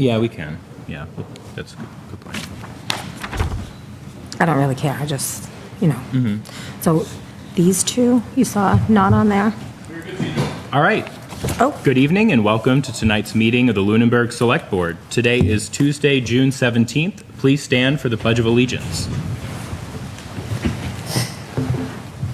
Yeah, we can. Yeah, that's a good point. I don't really care, I just, So these two, you saw not on there? All right. Oh. Good evening and welcome to tonight's meeting of the Lunenburg Select Board. Today is Tuesday, June 17th. Please stand for the Pledge of Allegiance.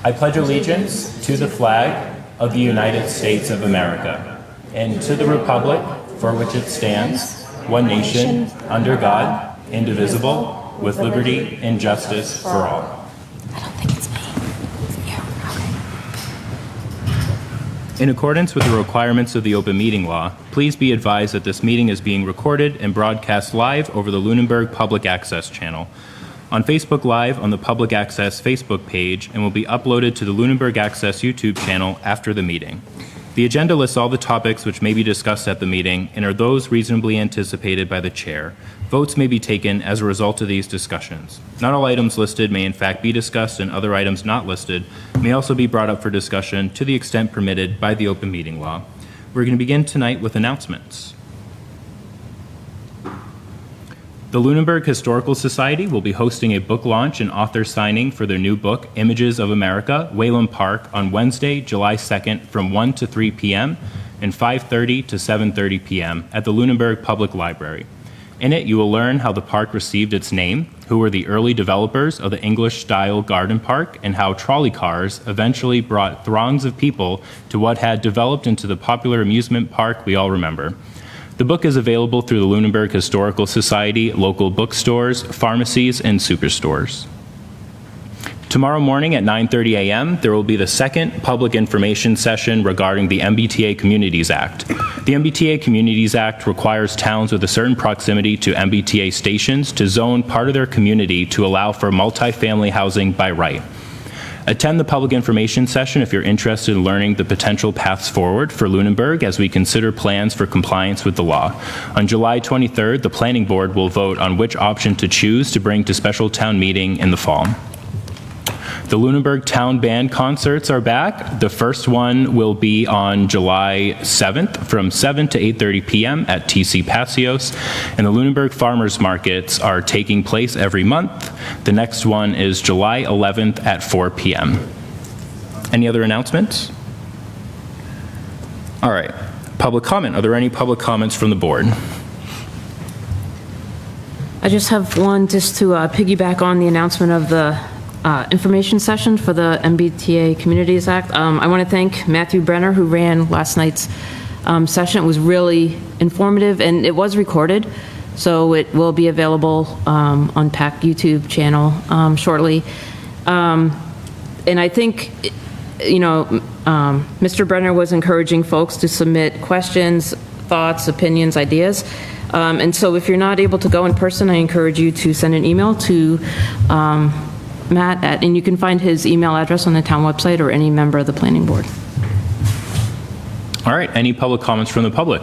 I pledge allegiance to the flag of the United States of America and to the republic for which it stands, one nation, under God, indivisible, with liberty and justice for all. I don't think it's me. It's you. Okay. In accordance with the requirements of the open meeting law, please be advised that this meeting is being recorded and broadcast live over the Lunenburg Public Access channel on Facebook Live on the Public Access Facebook page and will be uploaded to the Lunenburg Access YouTube channel after the meeting. The agenda lists all the topics which may be discussed at the meeting and are those reasonably anticipated by the chair. Votes may be taken as a result of these discussions. Not all items listed may in fact be discussed, and other items not listed may also be brought up for discussion to the extent permitted by the open meeting law. We're going to begin tonight with announcements. The Lunenburg Historical Society will be hosting a book launch and author signing for their new book, Images of America, Wayland Park, on Wednesday, July 2nd from 1 to 3 p.m. and 5:30 to 7:30 p.m. at the Lunenburg Public Library. In it, you will learn how the park received its name, who were the early developers of the English-style garden park, and how trolley cars eventually brought throngs of people to what had developed into the popular amusement park we all remember. The book is available through the Lunenburg Historical Society, local bookstores, pharmacies, and superstores. Tomorrow morning at 9:30 a.m., there will be the second public information session regarding the MBTA Communities Act. The MBTA Communities Act requires towns with a certain proximity to MBTA stations to zone part of their community to allow for multifamily housing by right. Attend the public information session if you're interested in learning the potential paths forward for Lunenburg as we consider plans for compliance with the law. On July 23rd, the Planning Board will vote on which option to choose to bring to special town meeting in the fall. The Lunenburg Town Band concerts are back. The first one will be on July 7th from 7 to 8:30 p.m. at TC Passios, and the Lunenburg Farmers Markets are taking place every month. The next one is July 11th at 4 p.m. Any other announcements? All right. Public comment. Are there any public comments from the board? I just have one just to piggyback on the announcement of the information session for the MBTA Communities Act. I want to thank Matthew Brenner, who ran last night's session. It was really informative, and it was recorded, so it will be available on PAC YouTube channel shortly. And I think, Mr. Brenner was encouraging folks to submit questions, thoughts, opinions, ideas. And so if you're not able to go in person, I encourage you to send an email to Matt, and you can find his email address on the town website or any member of the planning board. All right, any public comments from the public?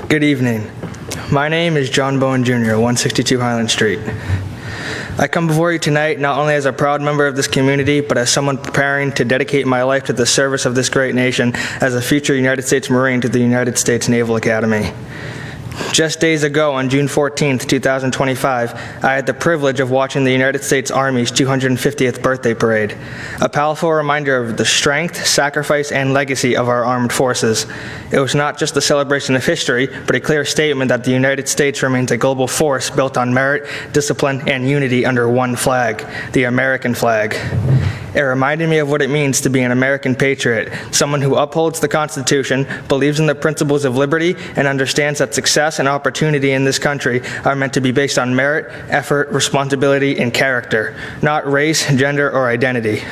Good evening. My name is John Bowen Jr., 162 Highland Street. I come before you tonight not only as a proud member of this community, but as someone preparing to dedicate my life to the service of this great nation as a future United States Marine to the United States Naval Academy. Just days ago, on June 14th, 2025, I had the privilege of watching the United States Army's 250th birthday parade, a powerful reminder of the strength, sacrifice, and legacy of our armed forces. It was not just a celebration of history, but a clear statement that the United States remains a global force built on merit, discipline, and unity under one flag, the American flag. It reminded me of what it means to be an American patriot, someone who upholds the Constitution, believes in the principles of liberty, and understands that success and opportunity in this country are meant to be based on merit, effort, responsibility, and character, not race, gender, or identity.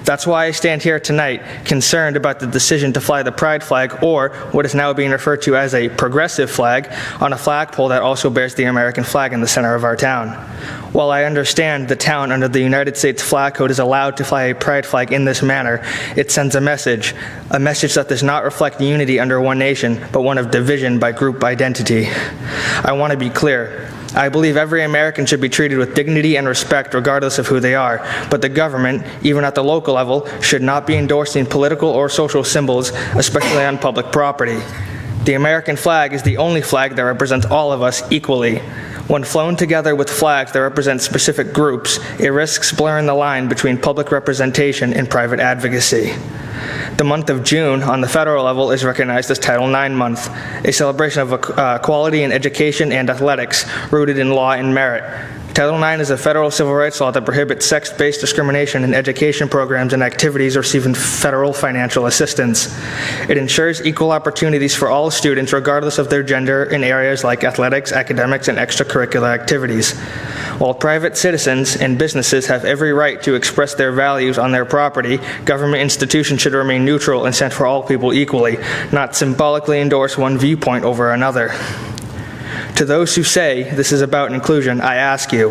That's why I stand here tonight, concerned about the decision to fly the pride flag, or what is now being referred to as a progressive flag, on a flagpole that also bears the American flag in the center of our town. While I understand the town under the United States Flag Code is allowed to fly a pride flag in this manner, it sends a message that does not reflect unity under one nation, but one of division by group identity. I want to be clear. I believe every American should be treated with dignity and respect regardless of who they are, but the government, even at the local level, should not be endorsing political or social symbols, especially on public property. The American flag is the only flag that represents all of us equally. When flown together with flags that represent specific groups, it risks blurring the line between public representation and private advocacy. The month of June on the federal level is recognized as Title IX Month, a celebration of equality in education and athletics rooted in law and merit. Title IX is a federal civil rights law that prohibits sex-based discrimination in education programs and activities receiving federal financial assistance. It ensures equal opportunities for all students regardless of their gender in areas like athletics, academics, and extracurricular activities. While private citizens and businesses have every right to express their values on their property, government institutions should remain neutral and stand for all people equally, not symbolically endorse one viewpoint over another. To those who say this is about inclusion, I ask you,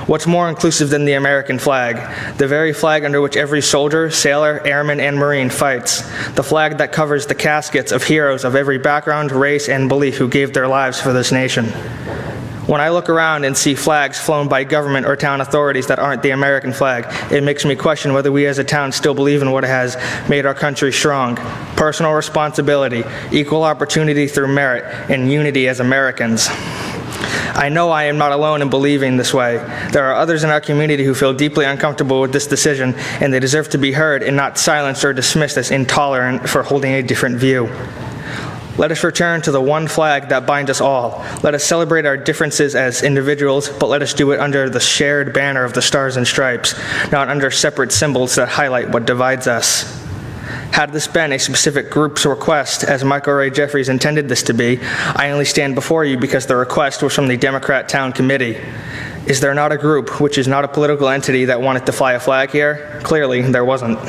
what's more inclusive than the American flag? The very flag under which every soldier, sailor, airman, and Marine fights. The flag that covers the caskets of heroes of every background, race, and belief who gave their lives for this nation. When I look around and see flags flown by government or town authorities that aren't the American flag, it makes me question whether we as a town still believe in what has made our country strong. Personal responsibility, equal opportunity through merit, and unity as Americans. I know I am not alone in believing this way. There are others in our community who feel deeply uncomfortable with this decision, and they deserve to be heard and not silenced or dismissed as intolerant for holding a different view. Let us return to the one flag that binds us all. Let us celebrate our differences as individuals, but let us do it under the shared banner of the Stars and Stripes, not under separate symbols that highlight what divides us. Had this been a specific group's request, as Michael Ray Jeffries intended this to be, I only stand before you because the request was from the Democrat Town Committee. Is there not a group, which is not a political entity, that wanted to fly a flag here? Clearly, there wasn't.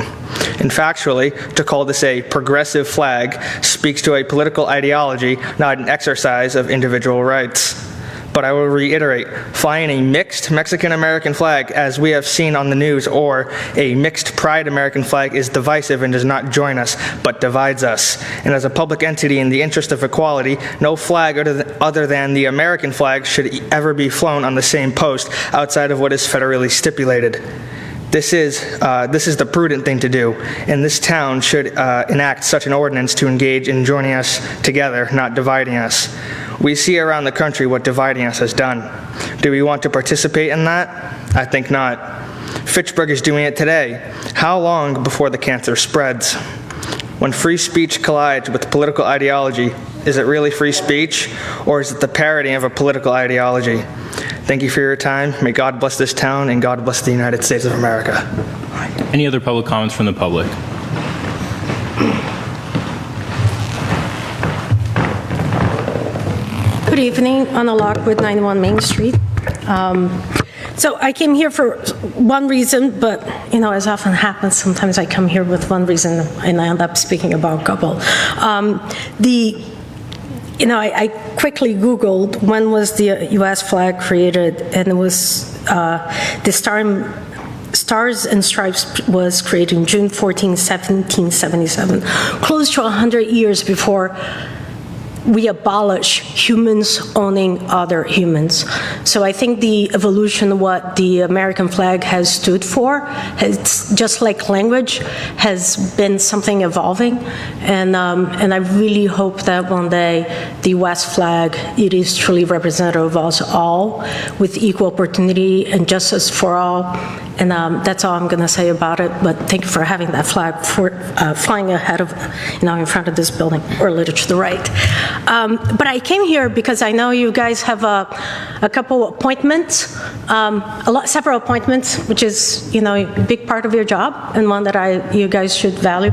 And factually, to call this a progressive flag speaks to a political ideology, not an exercise of individual rights. But I will reiterate, flying a mixed Mexican-American flag, as we have seen on the news, or a mixed Pride American flag is divisive and does not join us, but divides us. And as a public entity in the interest of equality, no flag other than the American flag should ever be flown on the same post outside of what is federally stipulated. This is the prudent thing to do, and this town should enact such an ordinance to engage in joining us together, not dividing us. We see around the country what dividing us has done. Do we want to participate in that? I think not. Fitchburg is doing it today. How long before the cancer spreads? When free speech collides with political ideology, is it really free speech, or is it the parroting of a political ideology? Thank you for your time. May God bless this town, and God bless the United States of America. Any other public comments from the public? Good evening, Anna Lockwood, 91 Main Street. So I came here for one reason, but, as often happens, sometimes I come here with one reason and I end up speaking about a couple. I quickly Googled when was the U.S. flag created, and it was the Stars and Stripes was created on June 14, 1777, close to 100 years before we abolish humans owning other humans. So I think the evolution, what the American flag has stood for, has, just like language, has been something evolving. And I really hope that one day the U.S. flag, it is truly representative of us all with equal opportunity and justice for all. And that's all I'm going to say about it. But thank you for having that flag flying ahead of, in front of this building, or a little to the right. But I came here because I know you guys have a couple appointments, several appointments, which is, a big part of your job and one that you guys should value.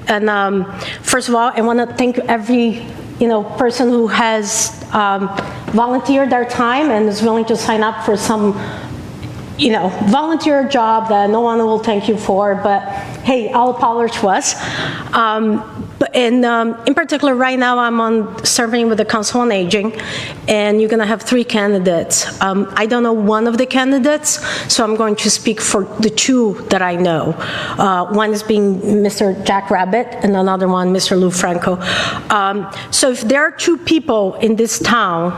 And first of all, I want to thank every person who has volunteered their time and is willing to sign up for some volunteer job that no one will thank you for, but hey, I'll apologize to us. But in particular, right now I'm serving with the Council on Aging, and you're going to have 3 candidates. I don't know one of the candidates, so I'm going to speak for the 2 that I know. One is being Mr. Jack Rabbit, and another one, Mr. Lou Franco. So if there are 2 people in this town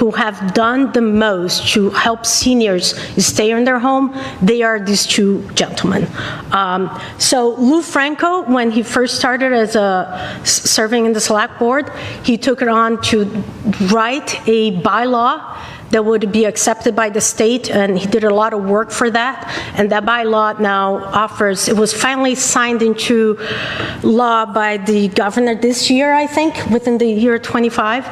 who have done the most to help seniors stay in their home, they are these two gentlemen. So Lou Franco, when he first started as serving in the select board, he took it on to write a bylaw that would be accepted by the state, and he did a lot of work for that. And that bylaw now offers, it was finally signed into law by the governor this year, I think, within the year 25.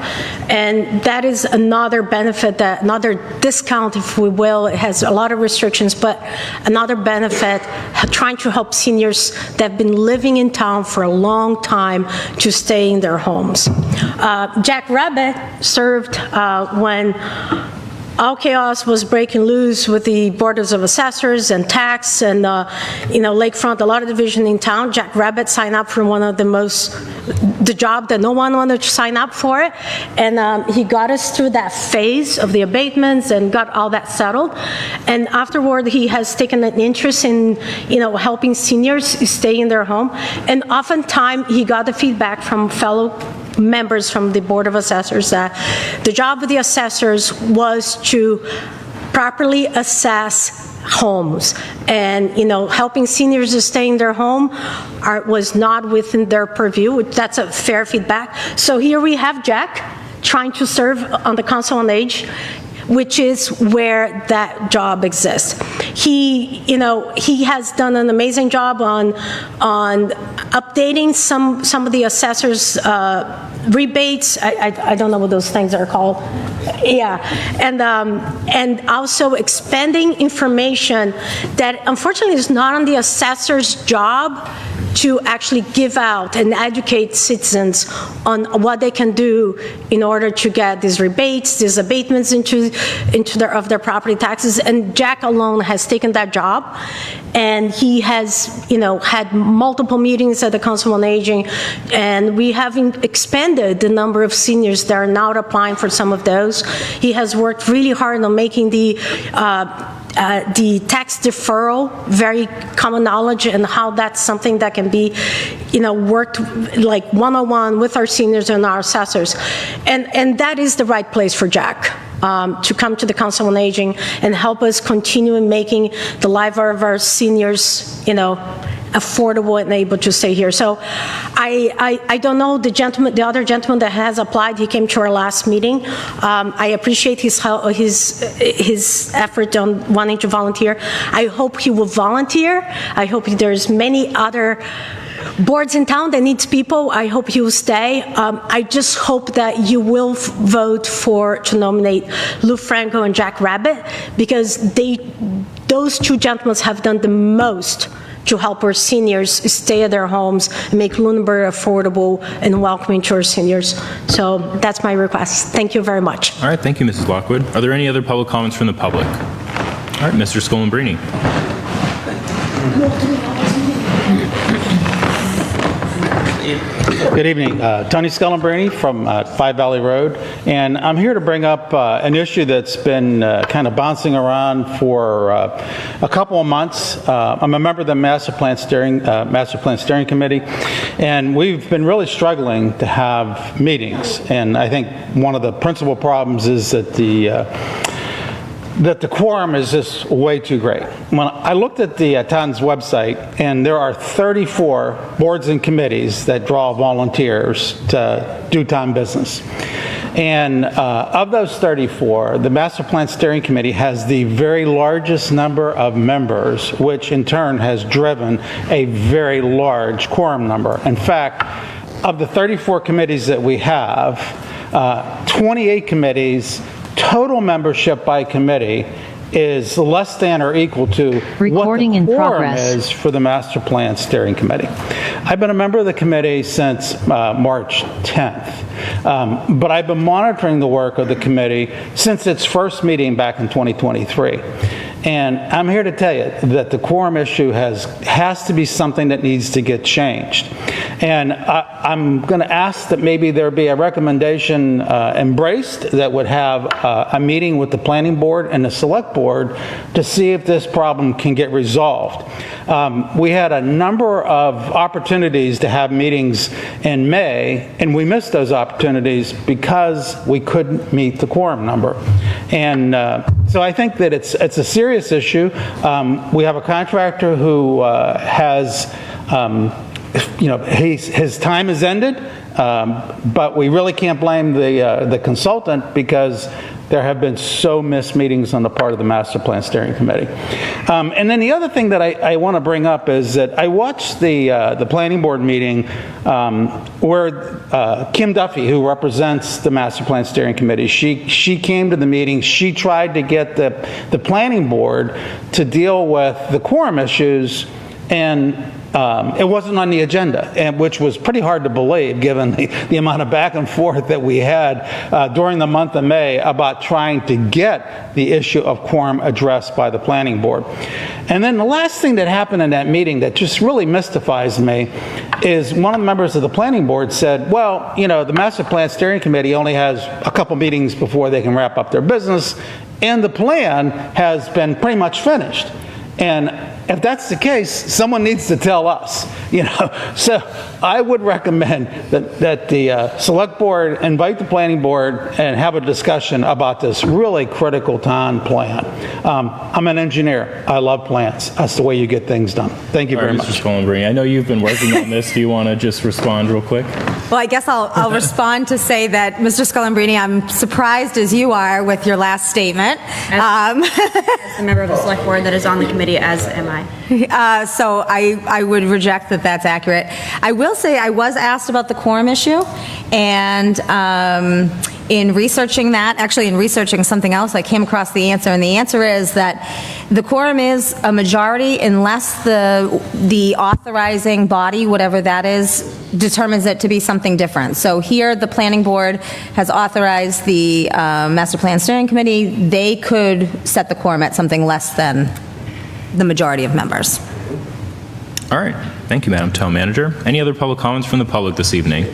And that is another benefit, another discount, if we will. It has a lot of restrictions, but another benefit, trying to help seniors that have been living in town for a long time to stay in their homes. Jack Rabbit served when all chaos was breaking loose with the boards of assessors and tax and, Lakefront, a lot of division in town. Jack Rabbit signed up for one of the job that no one wanted to sign up for it. And he got us through that phase of the abatements and got all that settled. And afterward, he has taken an interest in, helping seniors stay in their home. And oftentimes, he got the feedback from fellow members from the Board of Assessors that the job of the assessors was to properly assess homes, and helping seniors to stay in their home was not within their purview. That's a fair feedback. So here we have Jack trying to serve on the Council on Age, which is where that job exists. He has done an amazing job on updating some of the assessors' rebates. I don't know what those things are called. Yeah, and also expanding information that unfortunately is not on the assessor's job to actually give out and educate citizens on what they can do in order to get these rebates, these abatements into their property taxes. And Jack alone has taken that job, and he has, had multiple meetings at the Council on Aging, and we have expanded the number of seniors that are now applying for some of those. He has worked really hard on making the tax deferral very common knowledge, and how that's something that can be, worked like one-on-one with our seniors and our assessors. And that is the right place for Jack to come to the Council on Aging and help us continue in making the life of our seniors, affordable and able to stay here. So I don't know the other gentleman that has applied. He came to our last meeting. I appreciate his effort on wanting to volunteer. I hope he will volunteer. I hope there's many other boards in town that needs people. I hope he will stay. I just hope that you will vote to nominate Lou Franco and Jack Rabbit, because those two gentlemen have done the most to help our seniors stay at their homes and make Lunenburg affordable and welcoming to our seniors. So that's my request. Thank you very much. All right, thank you, Mrs. Lockwood. Are there any other public comments from the public? All right, Mr. Scolambrini. Good evening. Tony Scolambrini from 5 Valley Road, and I'm here to bring up an issue that's been kind of bouncing around for a couple of months. I'm a member of the Master Plan Steering Committee, and we've been really struggling to have meetings. And I think one of the principal problems is that the quorum is just way too great. When I looked at the town's website, and there are 34 boards and committees that draw volunteers to do town business. And of those 34, the Master Plan Steering Committee has the very largest number of members, which in turn has driven a very large quorum number. In fact, of the 34 committees that we have, 28 committees, total membership by committee is less than or equal to Recording what the in quorum progress. is for the Master Plan Steering Committee. I've been a member of the committee since March 10th, but I've been monitoring the work of the committee since its first meeting back in 2023. And I'm here to tell you that the quorum issue has to be something that needs to get changed. And I'm going to ask that maybe there be a recommendation embraced that would have a meeting with the planning board and the select board to see if this problem can get resolved. We had a number of opportunities to have meetings in May, and we missed those opportunities because we couldn't meet the quorum number. And so I think that it's a serious issue. We have a contractor who has, his time has ended, but we really can't blame the consultant because there have been so missed meetings on the part of the Master Plan Steering Committee. And then the other thing that I want to bring up is that I watched the planning board meeting where Kim Duffy, who represents the Master Plan Steering Committee, she came to the meeting. She tried to get the planning board to deal with the quorum issues, and it wasn't on the agenda, which was pretty hard to believe given the amount of back and forth that we had during the month of May about trying to get the issue of quorum addressed by the planning board. And then the last thing that happened in that meeting that just really mystifies me is one of the members of the planning board said, well, the Master Plan Steering Committee only has a couple meetings before they can wrap up their business, and the plan has been pretty much finished. And if that's the case, someone needs to tell us, So I would recommend that the select board invite the planning board and have a discussion about this really critical town plan. I'm an engineer. I love plans. That's the way you get things done. Thank you very much. Mr. Scolambrini, I know you've been working on this. Do you want to just respond real quick? Well, I guess I'll respond to say that, Mr. Scolambrini, I'm surprised as you are with your last statement. As a member of the select board that is on the committee, as am I. So I would reject that that's accurate. I will say I was asked about the quorum issue, and in researching that, actually in researching something else, I came across the answer, and the answer is that the quorum is a majority unless the authorizing body, whatever that is, determines it to be something different. So here, the planning board has authorized the Master Plan Steering Committee. They could set the quorum at something less than the majority of members. All right. Thank you, Madam Town Manager. Any other public comments from the public this evening?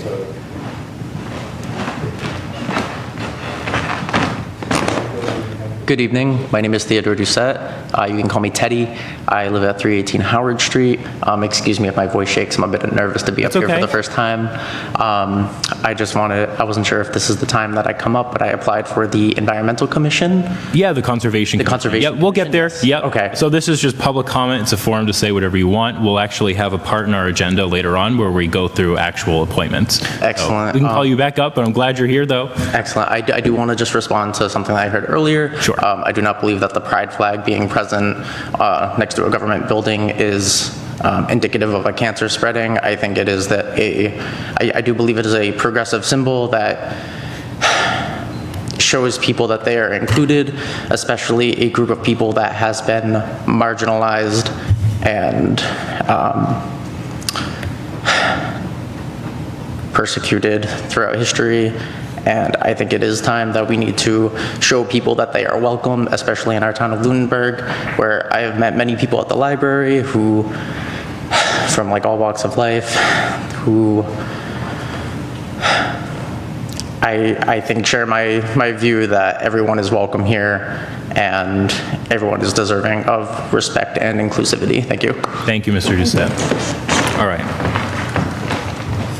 Good evening. My name is Theodore Doucette. You can call me Teddy. I live at 318 Howard Street. Excuse me if my voice shakes. I'm a bit nervous to be up here for the first time. I wasn't sure if this is the time that I come up, but I applied for the Environmental Commission. Yeah, the Conservation. Conservation. Yeah, we'll get there. Yeah. Okay. So this is just public comment. It's a forum to say whatever you want. We'll actually have a part in our agenda later on where we go through actual appointments. Excellent. So we can call you back up, but I'm glad you're here, though. Excellent. I do want to just respond to something that I heard earlier. Sure. I do not believe that the pride flag being present next to a government building is indicative of a cancer spreading. I think it is that I do believe it is a progressive symbol that shows people that they are included, especially a group of people that has been marginalized and persecuted throughout history. And I think it is time that we need to show people that they are welcome, especially in our town of Lunenburg, where I have met many people at the library who, from like all walks of life, who I think share my view that everyone is welcome here and everyone is deserving of respect and inclusivity. Thank you. Thank you, Mr. Doucette. All right.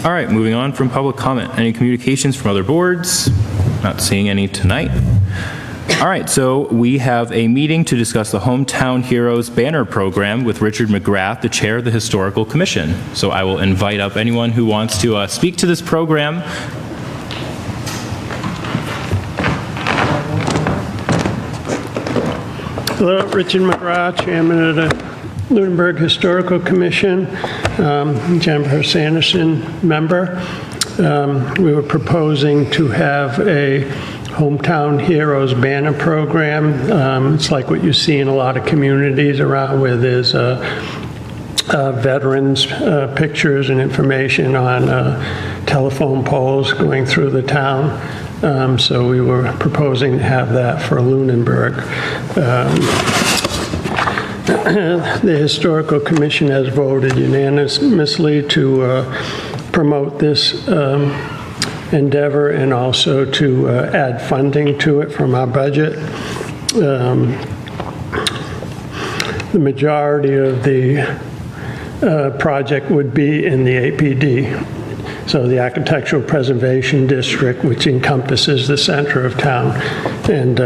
All right, moving on from public comment. Any communications from other boards? Not seeing any tonight. All right, so we have a meeting to discuss the Hometown Heroes banner program with Richard McGrath, the chair of the Historical Commission. So I will invite up anyone who wants to speak to this program. Hello, Richard McGrath, Chairman of the Lunenburg Historical Commission, Jennifer Sanderson, member. We were proposing to have a Hometown Heroes banner program. It's like what you see in a lot of communities around where there's veterans' pictures and information on telephone poles going through the town. So we were proposing to have that for Lunenburg. The Historical Commission has voted unanimously to promote this endeavor and also to add funding to it from our budget. The majority of the project would be in the APD, so the Architectural Preservation District, which encompasses the center of town. And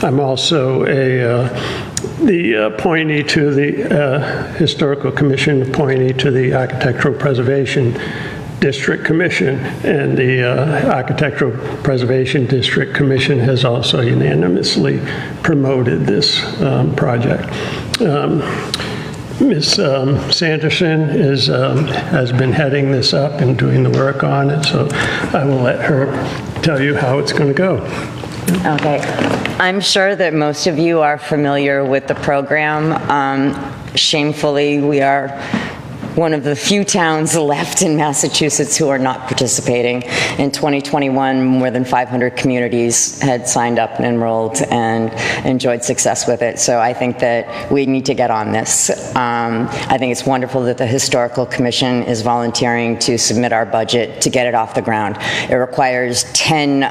I'm also the appointee to the Historical Commission, appointee to the Architectural Preservation District Commission, and the Architectural Preservation District Commission has also unanimously promoted this project. Ms. Sanderson has been heading this up and doing the work on it, so I will let her tell you how it's going to go. Okay. I'm sure that most of you are familiar with the program. Shamefully, we are one of the few towns left in Massachusetts who are not participating. In 2021, more than 500 communities had signed up and enrolled and enjoyed success with it. So I think that we need to get on this. I think it's wonderful that the Historical Commission is volunteering to submit our budget to get it off the ground. It requires 10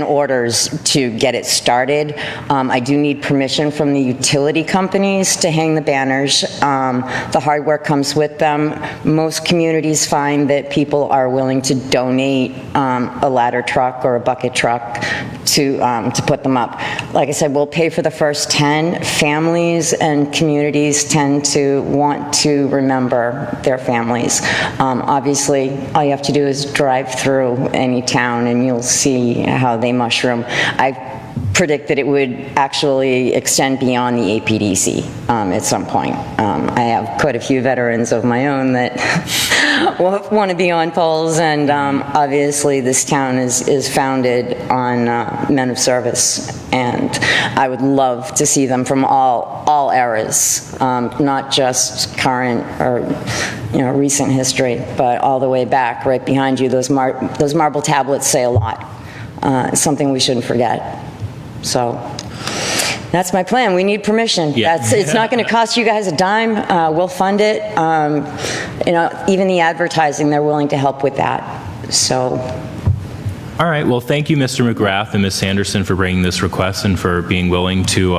orders to get it started. I do need permission from the utility companies to hang the banners. The hardware comes with them. Most communities find that people are willing to donate a ladder truck or a bucket truck to put them up. Like I said, we'll pay for the first 10. Families and communities tend to want to remember their families. Obviously, all you have to do is drive through any town and you'll see how they mushroom. I predict that it would actually extend beyond the APDC at some point. I have quite a few veterans of my own that want to be on polls, and obviously this town is founded on men of service, and I would love to see them from all eras, not just current or recent history, but all the way back, right behind you. Those marble tablets say a lot. It's something we shouldn't forget. So that's my plan. We need permission. Yeah. It's not going to cost you guys a dime. We'll fund it. Even the advertising, they're willing to help with that. So. All right. Well, thank you, Mr. McGrath and Ms. Sanderson, for bringing this request and for being willing to,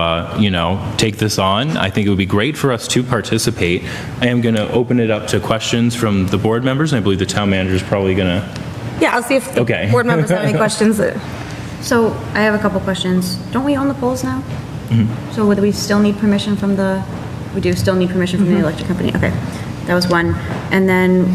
take this on. I think it would be great for us to participate. I am going to open it up to questions from the board members, and I believe the town manager is probably going to. Yeah, I'll see if the Okay. board members have any questions. So I have a couple questions. Don't we own the poles now? So would we still need permission from we do still need permission from the electric company? Okay, that was one. And then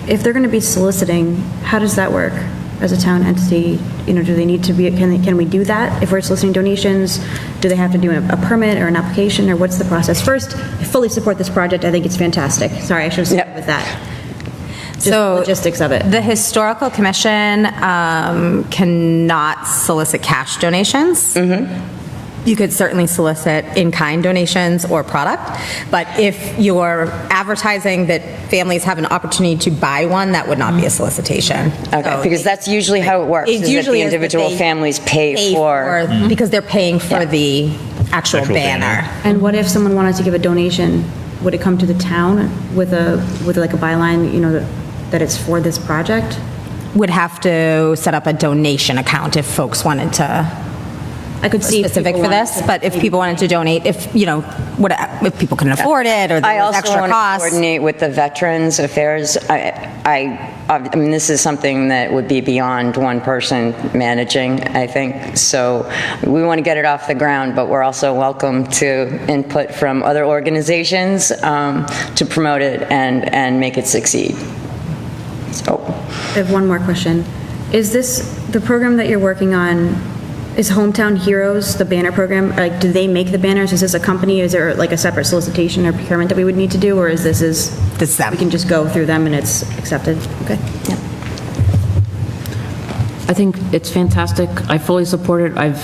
if they're going to be soliciting, how does that work as a town entity? Do they need to be, can we do that? If we're soliciting donations, do they have to do a permit or an application, or what's the process? First, I fully support this project. I think it's fantastic. Sorry, I should have started with that. Just So logistics of it. The Historical Commission cannot solicit cash donations. You could certainly solicit in-kind donations or product, but if you're advertising that families have an opportunity to buy one, that would not be a solicitation. Okay, So because that's usually how it works, It is that usually the is that individual they families pay for. because they're paying for the actual banner. And what if someone wanted to give a donation? Would it come to the town with like a byline, that it's for this project? Would have to set up a donation account if folks wanted to. I could see if Specific people for wanted this, to but if people wanted to donate, if people couldn't afford it or I there was also extra want to costs. coordinate with the Veterans Affairs. I mean, this is something that would be beyond one person managing, I think. So we want to get it off the ground, but we're also welcome to input from other organizations to promote it and make it succeed. So. I have one more question. Is the program that you're working on, is Hometown Heroes, the banner program, like, do they make the banners? Is this a company? Is there like a separate solicitation or procurement that we would need to do, or is This is them. we can just go through them and it's accepted? Okay. Yep. I think it's fantastic. I fully support it. I've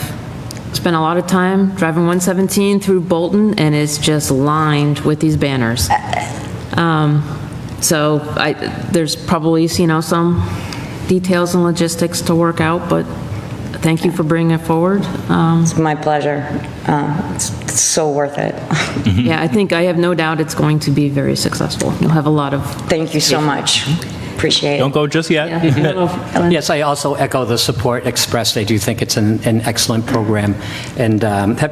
spent a lot of time driving 117 through Bolton, and it's just lined with these banners. So there's probably, some details and logistics to work out, but thank you for bringing it forward. It's my pleasure. It's so worth it. Yeah, I think I have no doubt it's going to be very successful. You'll have a lot of... Thank you so much. Appreciate it. Don't go just yet. Yes, I also echo the support expressed. I do think it's an excellent program. And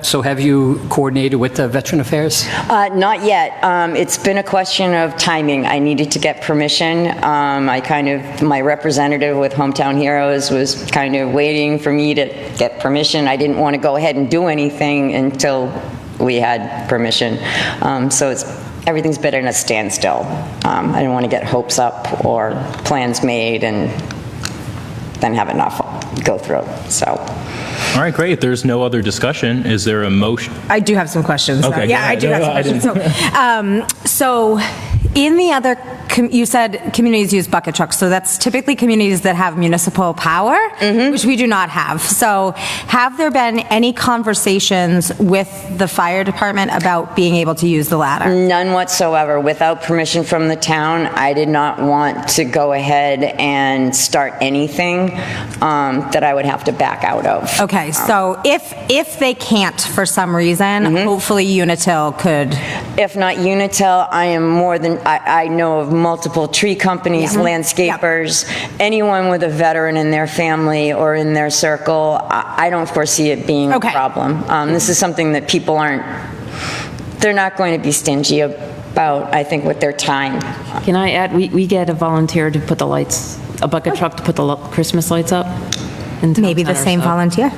so have you coordinated with the Veteran Affairs? Not yet. It's been a question of timing. I needed to get permission. My representative with Hometown Heroes was kind of waiting for me to get permission. I didn't want to go ahead and do anything until we had permission. So everything's been in a standstill. I didn't want to get hopes up or plans made and then have it not go through, so. All right, great. There's no other discussion. Is there a motion? I do have some questions. Okay, Yeah, I do have some questions. So in the other, you said communities use bucket trucks, so that's typically communities that have municipal power, which we do not have. So have there been any conversations with the fire department about being able to use the ladder? None whatsoever. Without permission from the town, I did not want to go ahead and start anything that I would have to back out of. Okay, so if they can't for some reason, hopefully Unitil could. If not Unitil, I know of multiple tree companies, landscapers, anyone with a veteran in their family or in their circle. I don't foresee it being a problem. This is something that people they're not going to be stingy about, I think, with their time. Can I add, we get a volunteer to put a bucket truck to put the Christmas lights up. Maybe the same volunteer.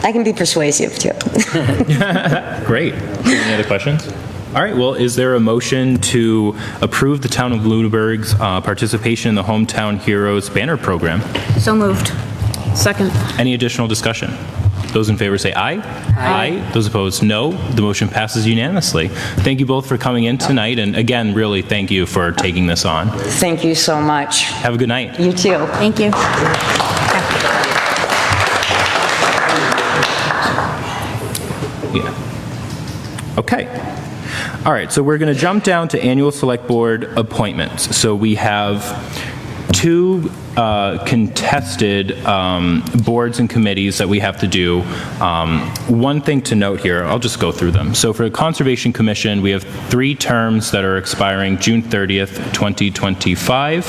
I can be persuasive, too. Great. Any other questions? All right, well, is there a motion to approve the town of Lunenburg's participation in the Hometown Heroes banner program? So moved. Second. Any additional discussion? Those in favor say aye. Aye. Those opposed, no. The motion passes unanimously. Thank you both for coming in tonight, and again, really thank you for taking this on. Thank you so much. Have a good night. You too. Thank you. Yeah. Okay. All right, so we're going to jump down to annual select board appointments. So we have two contested boards and committees that we have to do. One thing to note here, I'll just go through them. So for the Conservation Commission, we have 3 terms that are expiring June 30th, 2025.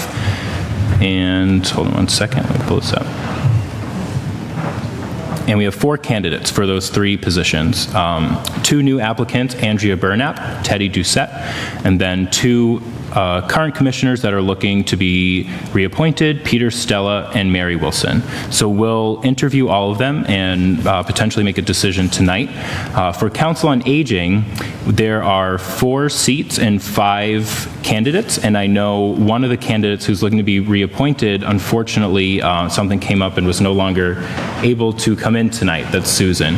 And hold on one second, let me pull this up. And we have 4 candidates for those 3 positions. 2 new applicants, Andrea Burnap, Teddy Doucette, and then 2 current commissioners that are looking to be reappointed, Peter Stella and Mary Wilson. So we'll interview all of them and potentially make a decision tonight. For Council on Aging, there are 4 seats and 5 candidates, and I know one of the candidates who's looking to be reappointed, unfortunately, something came up and was no longer able to come in tonight. That's Susan.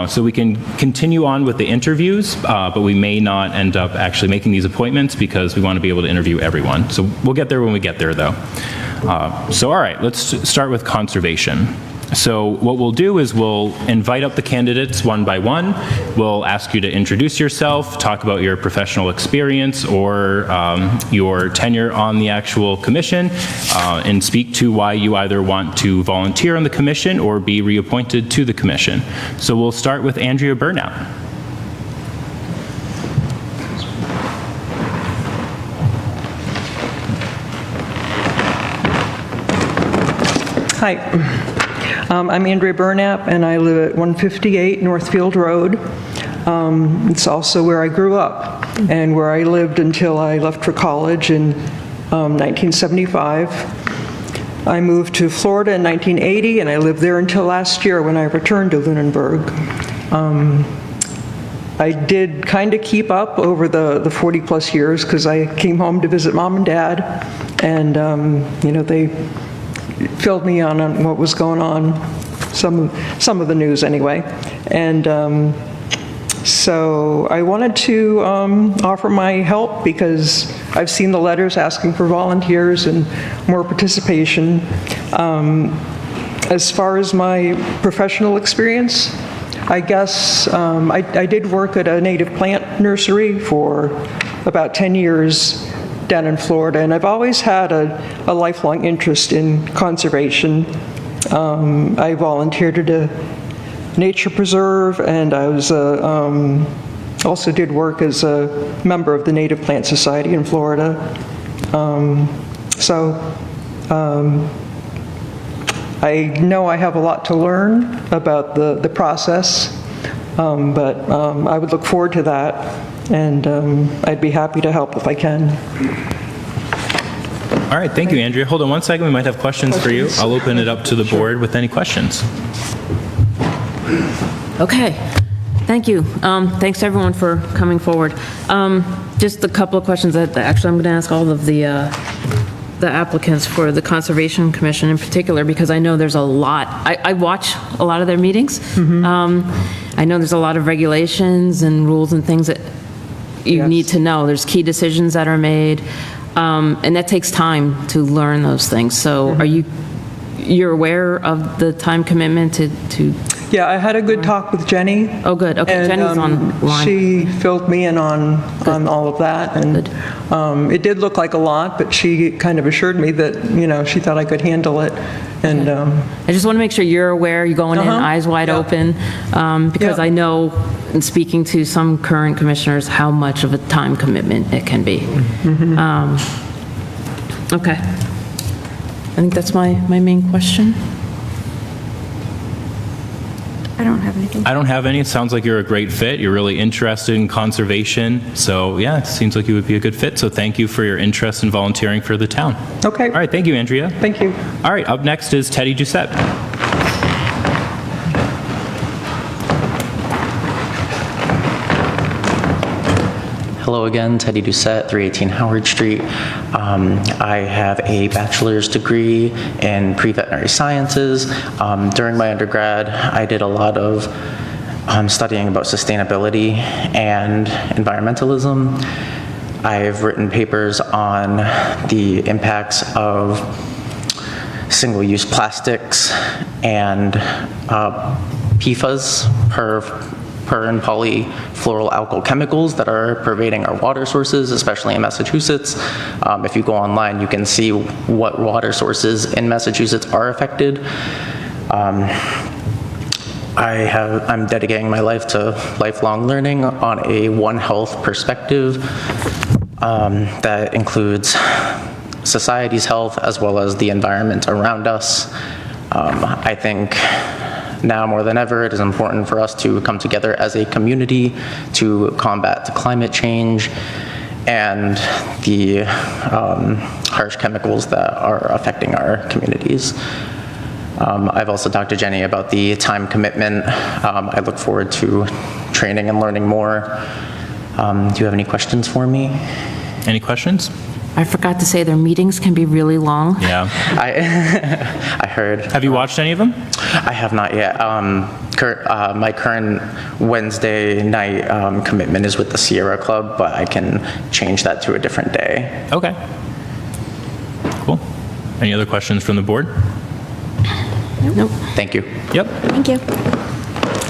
So we can continue on with the interviews, but we may not end up actually making these appointments because we want to be able to interview everyone. So we'll get there when we get there, though. So all right, let's start with conservation. So what we'll do is we'll invite up the candidates one by one. We'll ask you to introduce yourself, talk about your professional experience or your tenure on the actual commission, and speak to why you either want to volunteer on the commission or be reappointed to the commission. So we'll start with Andrea Burnap. Hi, I'm Andrea Burnap, and I live at 158 Northfield Road. It's also where I grew up and where I lived until I left for college in 1975. I moved to Florida in 1980, and I lived there until last year when I returned to Lunenburg. I did kind of keep up over the 40-plus years because I came home to visit Mom and Dad, and they filled me on what was going on, some of the news anyway. And so I wanted to offer my help because I've seen the letters asking for volunteers and more participation. As far as my professional experience, I guess I did work at a native plant nursery for about 10 years down in Florida, and I've always had a lifelong interest in conservation. I volunteered at a nature preserve, and I was also did work as a member of the Native Plant Society in Florida. I know I have a lot to learn about the process, but I would look forward to that, and I'd be happy to help if I can. All right, thank you, Andrea. Hold on one second, we might have questions for you. I'll open it up to the board with any questions. Okay, thank you. Thanks, everyone, for coming forward. Just a couple of questions that, actually, I'm going to ask all of the applicants for the Conservation Commission in particular, because I know there's a lot. I watch a lot of their meetings. I know there's a lot of regulations and rules and things that you need to know. There's key decisions that are made, and that takes time to learn those things. So you're aware of the time commitment to Yeah, I had a good talk with Jenny. Oh, good. Okay, and, Jenny's online. She filled me in on all of that, and it did look like a lot, but she kind of assured me that, she thought I could handle it. And I just want to make sure you're aware, you're going in eyes wide open, because I know, in speaking to some current commissioners, how much of a time commitment it can be. Okay. I think that's my main question. I don't have anything. I don't have any. It sounds like you're a great fit. You're really interested in conservation. So yeah, it seems like you would be a good fit. So thank you for your interest in volunteering for the town. Okay. All right, thank you, Andrea. Thank you. All right, up next is Teddy Doucette. Hello again, Teddy Doucette, 318 Howard Street. I have a bachelor's degree in pre-veterinary sciences. During my undergrad, I did a lot of studying about sustainability and environmentalism. I've written papers on the impacts of single-use plastics and PFAS, per and polyfluoroalkyl chemicals that are pervading our water sources, especially in Massachusetts. If you go online, you can see what water sources in Massachusetts are affected. I'm dedicating my life to lifelong learning on a One Health perspective that includes society's health as well as the environment around us. I think now more than ever, it is important for us to come together as a community to combat climate change and the harsh chemicals that are affecting our communities. I've also talked to Jenny about the time commitment. I look forward to training and learning more. Do you have any questions for me? Any questions? I forgot to say their meetings can be really long. Yeah. I heard. Have you watched any of them? I have not yet. My current Wednesday night commitment is with the Sierra Club, but I can change that to a different day. Okay. Cool. Any other questions from the board? Nope. Thank you. Yep. Thank you.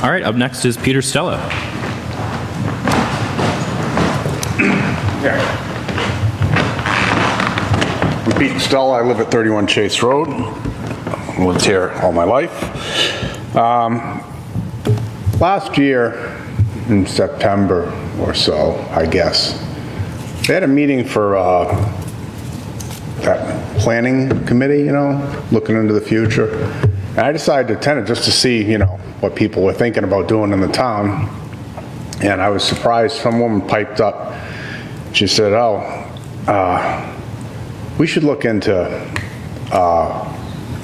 All right, up next is Peter Stella. I'm Pete Stella. I live at 31 Chase Road. Lived here all my life. Last year, in September or so, I guess, they had a meeting for that planning committee, looking into the future. And I decided to attend it just to see, what people were thinking about doing in the town. And I was surprised. Some woman piped up. She said, we should look into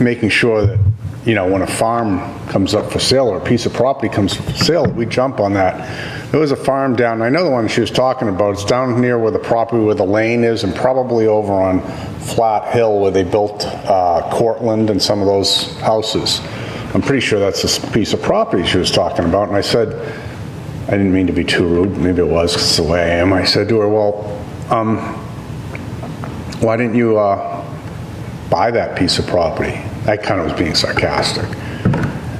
making sure that, when a farm comes up for sale or a piece of property comes for sale, we jump on that. There was a farm down, I know the one she was talking about, it's down near where the property where the lane is and probably over on Flat Hill where they built Cortland and some of those houses. I'm pretty sure that's a piece of property she was talking about. And I said, I didn't mean to be too rude, maybe it was, 'cause it's the way I am. I said to her, well, why didn't you buy that piece of property? I kind of was being sarcastic.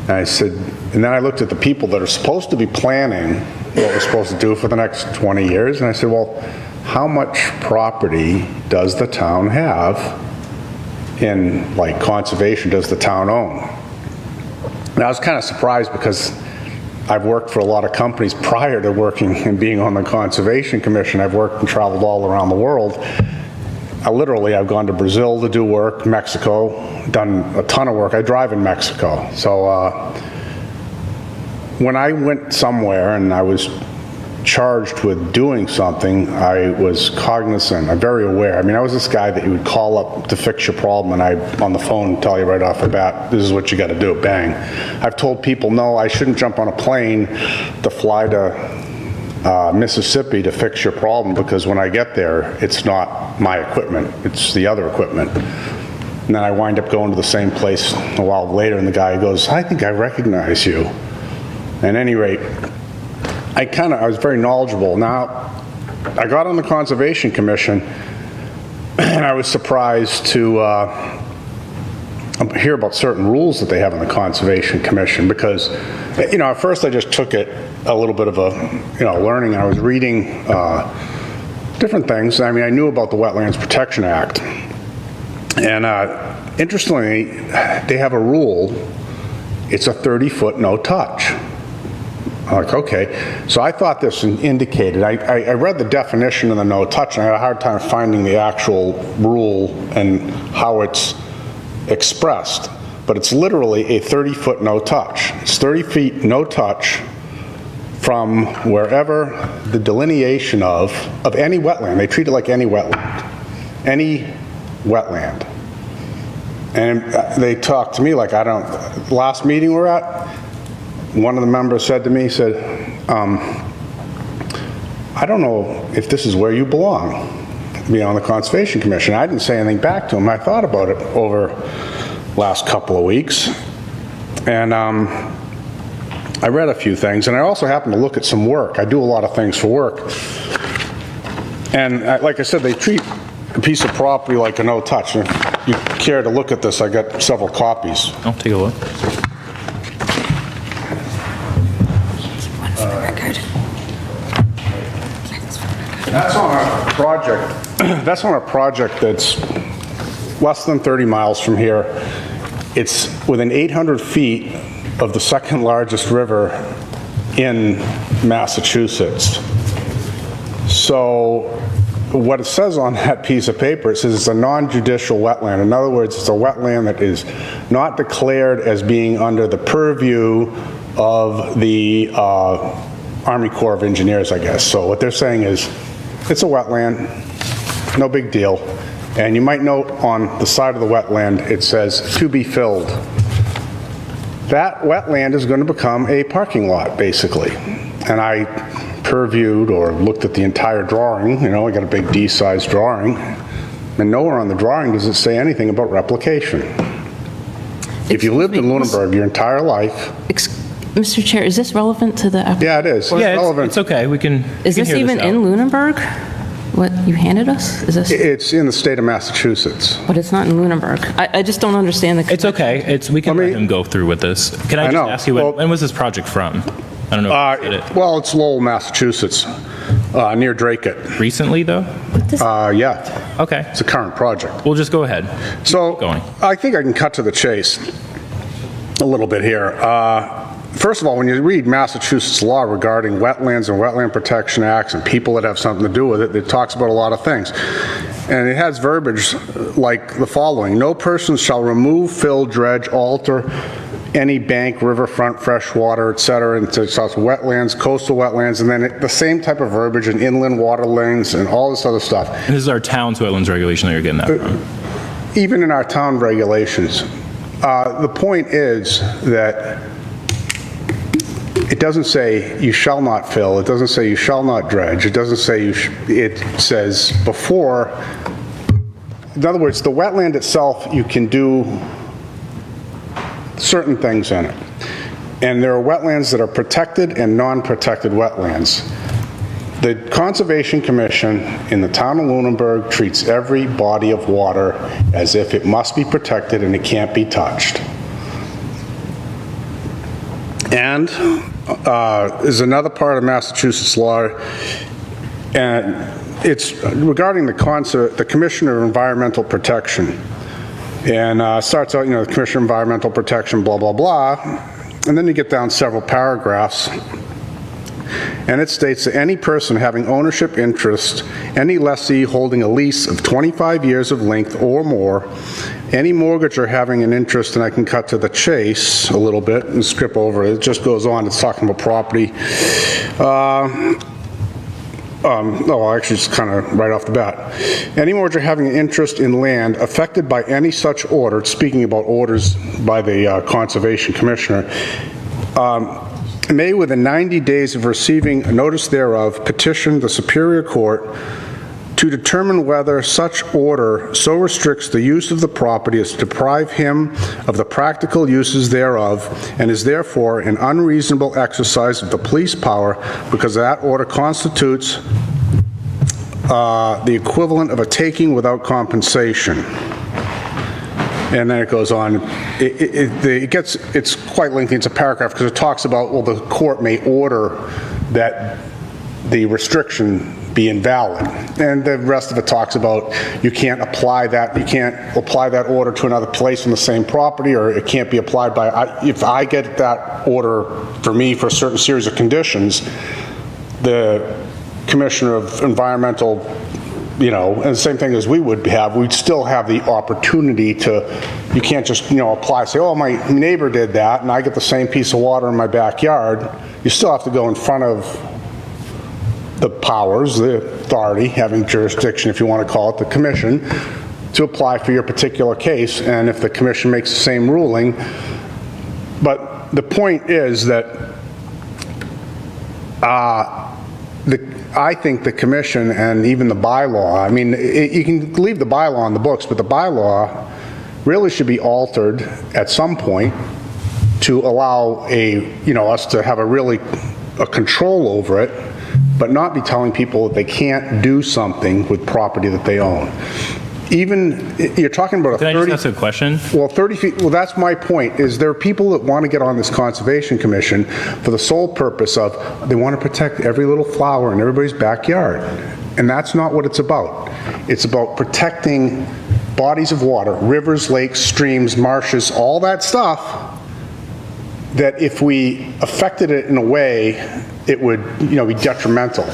And I said, and then I looked at the people that are supposed to be planning what we're supposed to do for the next 20 years, and I said, well, how much property does the town have in, like, conservation does the town own? And I was kind of surprised because I've worked for a lot of companies prior to working and being on the Conservation Commission. I've worked and traveled all around the world. I've gone to Brazil to do work, Mexico, done a ton of work. I drive in Mexico. So when I went somewhere and I was charged with doing something, I was cognizant, I'm very aware. I mean, I was this guy that you would call up to fix your problem, and I, on the phone, tell you right off the bat, this is what you got to do, bang. I've told people, no, I shouldn't jump on a plane to fly to Mississippi to fix your problem, because when I get there, it's not my equipment, it's the other equipment. And then I wind up going to the same place a while later, and the guy goes, I think I recognize you. At any rate, I was very knowledgeable. Now, I got on the Conservation Commission, and I was surprised to hear about certain rules that they have on the Conservation Commission, because, you know, at first I just took it a little bit of a, you know, learning. I was reading different things. I mean, I knew about the Wetlands Protection Act, and interestingly, they have a rule. It's a 30-foot no-touch. I'm like, okay. So I thought this indicated, I read the definition of the no-touch, and I had a hard time finding the actual rule and how it's expressed. But it's literally a 30-foot no-touch. It's 30 feet no-touch from wherever the delineation of any wetland. They treat it like any wetland. Any wetland. And they talked to me like, last meeting we're at, one of the members said to me, he said, I don't know if this is where you belong, being on the Conservation Commission. I didn't say anything back to him. I thought about it over last couple of weeks. And I read a few things, and I also happened to look at some work. I do a lot of things for work. And like I said, they treat a piece of property like a no-touch. And if you care to look at this, I got several copies. I'll take a look. That's on a project. That's on a project that's less than 30 miles from here. It's within 800 feet of the second largest river in Massachusetts. So what it says on that piece of paper, it says it's a non-judicial wetland. In other words, it's a wetland that is not declared as being under the purview of the Army Corps of Engineers, I guess. So what they're saying is, it's a wetland, no big deal. And you might note on the side of the wetland, it says, to be filled. That wetland is going to become a parking lot, basically. And I purviewed or looked at the entire drawing. You know, I got a big D-sized drawing. And nowhere on the drawing does it say anything about replication. If you lived in Lunenburg your entire life... Mr. Chair, is this relevant to the application? Yeah, it is. Yeah, it's relevant. it's okay. We can. Is this even in Lunenburg? What you handed us? Is this? It's in the state of Massachusetts. But it's not in Lunenburg. I just don't understand the. It's okay. We can let him go through with this. Can I just ask you, when was this project from? I don't know if you said it. Well, it's Lowell, Massachusetts, near Dracut. Recently, though? Yeah. Okay. It's a current project. We'll just go ahead. So, I think I can cut to the chase a little bit here. First of all, when you read Massachusetts law regarding wetlands and wetland protection acts and people that have something to do with it, it talks about a lot of things. And it has verbiage like the following: no person shall remove, fill, dredge, alter any bank, riverfront, freshwater, etc., into wetlands, coastal wetlands, and then the same type of verbiage in inland waterlands and all this other stuff. And this is our town's wetlands regulation that you're getting that from? Even in our town regulations. The point is that it doesn't say you shall not fill, it doesn't say you shall not dredge, it doesn't say it says before. In other words, the wetland itself, you can do certain things in it. And there are wetlands that are protected and non-protected wetlands. The Conservation Commission in the town of Lunenburg treats every body of water as if it must be protected and it can't be touched. And is another part of Massachusetts law, and it's regarding the Commissioner of Environmental Protection. And starts out, the Commissioner of Environmental Protection, blah, blah, blah. And then you get down several paragraphs. And it states that any person having ownership interest, any lessee holding a lease of 25 years of length or more, any mortgager having an interest, and I can cut to the chase a little bit and skip over it. It just goes on. It's talking about property. Actually, it's kind of right off the bat. Any mortgager having an interest in land affected by any such order, speaking about orders by the Conservation Commissioner, may within 90 days of receiving a notice thereof petition the Superior Court to determine whether such order so restricts the use of the property as to deprive him of the practical uses thereof, and is therefore an unreasonable exercise of the police power because that order constitutes the equivalent of a taking without compensation. And then it goes on. It's quite lengthy. It's a paragraph because it talks about, well, the court may order that the restriction be invalid. And the rest of it talks about you can't apply that order to another place on the same property, or it can't be applied by, if I get that order for me for a certain series of conditions, the Commissioner of Environmental, and the same thing as we would have, we'd still have the opportunity to, you can't just, apply, say, oh, my neighbor did that and I get the same piece of water in my backyard. You still have to go in front of the powers, the authority, having jurisdiction, if you want to call it, the commission, to apply for your particular case, and if the commission makes the same ruling. But the point is that I think the commission and even the bylaw, you can leave the bylaw in the books, but the bylaw really should be altered at some point to allow us to have a control over it, but not be telling people that they can't do something with property that they own. Even, you're talking about a 30... Can I just ask a question? Well, 30 feet, well, that's my point, is there are people that want to get on this Conservation Commission for the sole purpose of, they want to protect every little flower in everybody's backyard. And that's not what it's about. It's about protecting bodies of water, rivers, lakes, streams, marshes, all that stuff, that if we affected it in a way, it would, be detrimental.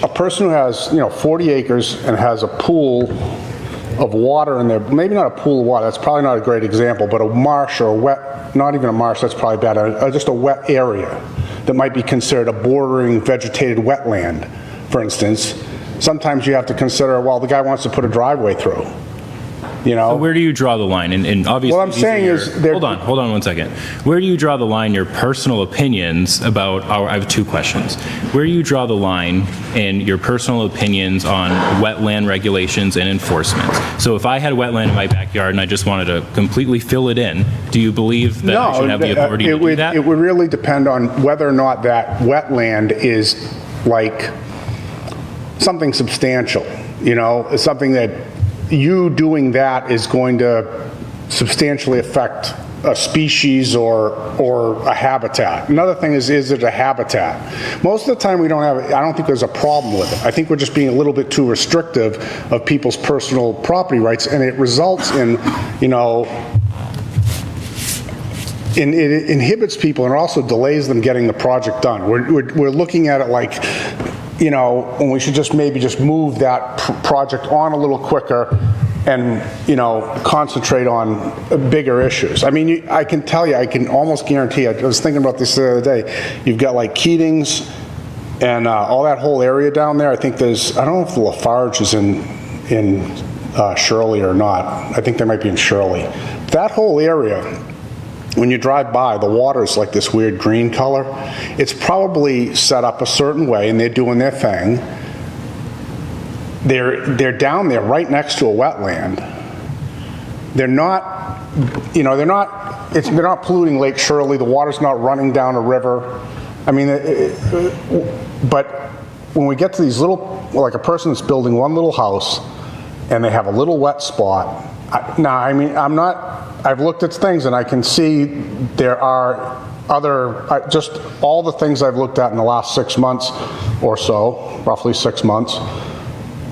A person who has, 40 acres and has a pool of water in there, maybe not a pool of water, that's probably not a great example, but a marsh or a wet, not even a marsh, that's probably bad, just a wet area that might be considered a bordering vegetated wetland, for instance. Sometimes you have to consider, well, the guy wants to put a driveway through. So where do you draw the line? And obviously, what I'm saying is, hold on 1 second. Where do you draw the line? Your personal opinions about I have 2 questions. Where do you draw the line in your personal opinions on wetland regulations and enforcement? So if I had wetland in my backyard and I just wanted to completely fill it in, do you believe that I should have the authority to do that? It would really depend on whether or not that wetland is like something substantial. It's something that you doing that is going to substantially affect a species or a habitat. Another thing is it a habitat? Most of the time I don't think there's a problem with it. I think we're just being a little bit too restrictive of people's personal property rights, and it results in, it inhibits people and also delays them getting the project done. We're looking at it like, when we should maybe move that project on a little quicker and, concentrate on bigger issues. I can tell you, I can almost guarantee, I was thinking about this the other day, you've got like Keating's and all that whole area down there. I think I don't know if the Lafarge is in Shirley or not. I think they might be in Shirley. That whole area, when you drive by, the water is like this weird green color. It's probably set up a certain way, and they're doing their thing. They're down there right next to a wetland. They're not polluting Lake Shirley. The water's not running down a river. But when we get to these like a person that's building one little house, and they have a little wet spot. I've looked at things and I can see there are just all the things I've looked at in the last 6 months or so, roughly 6 months,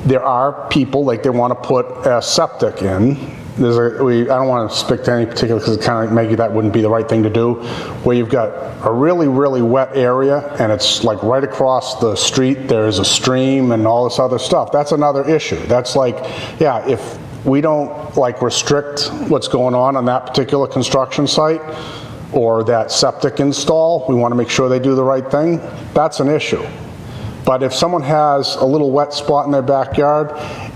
there are people, like they want to put a septic in. I don't want to speak to any particular, because it kind of maybe that wouldn't be the right thing to do, where you've got a really, really wet area and it's like right across the street, there's a stream and all this other stuff. That's another issue. That's like, yeah, if we don't like restrict what's going on that particular construction site or that septic install, we want to make sure they do the right thing, that's an issue. But if someone has a little wet spot in their backyard,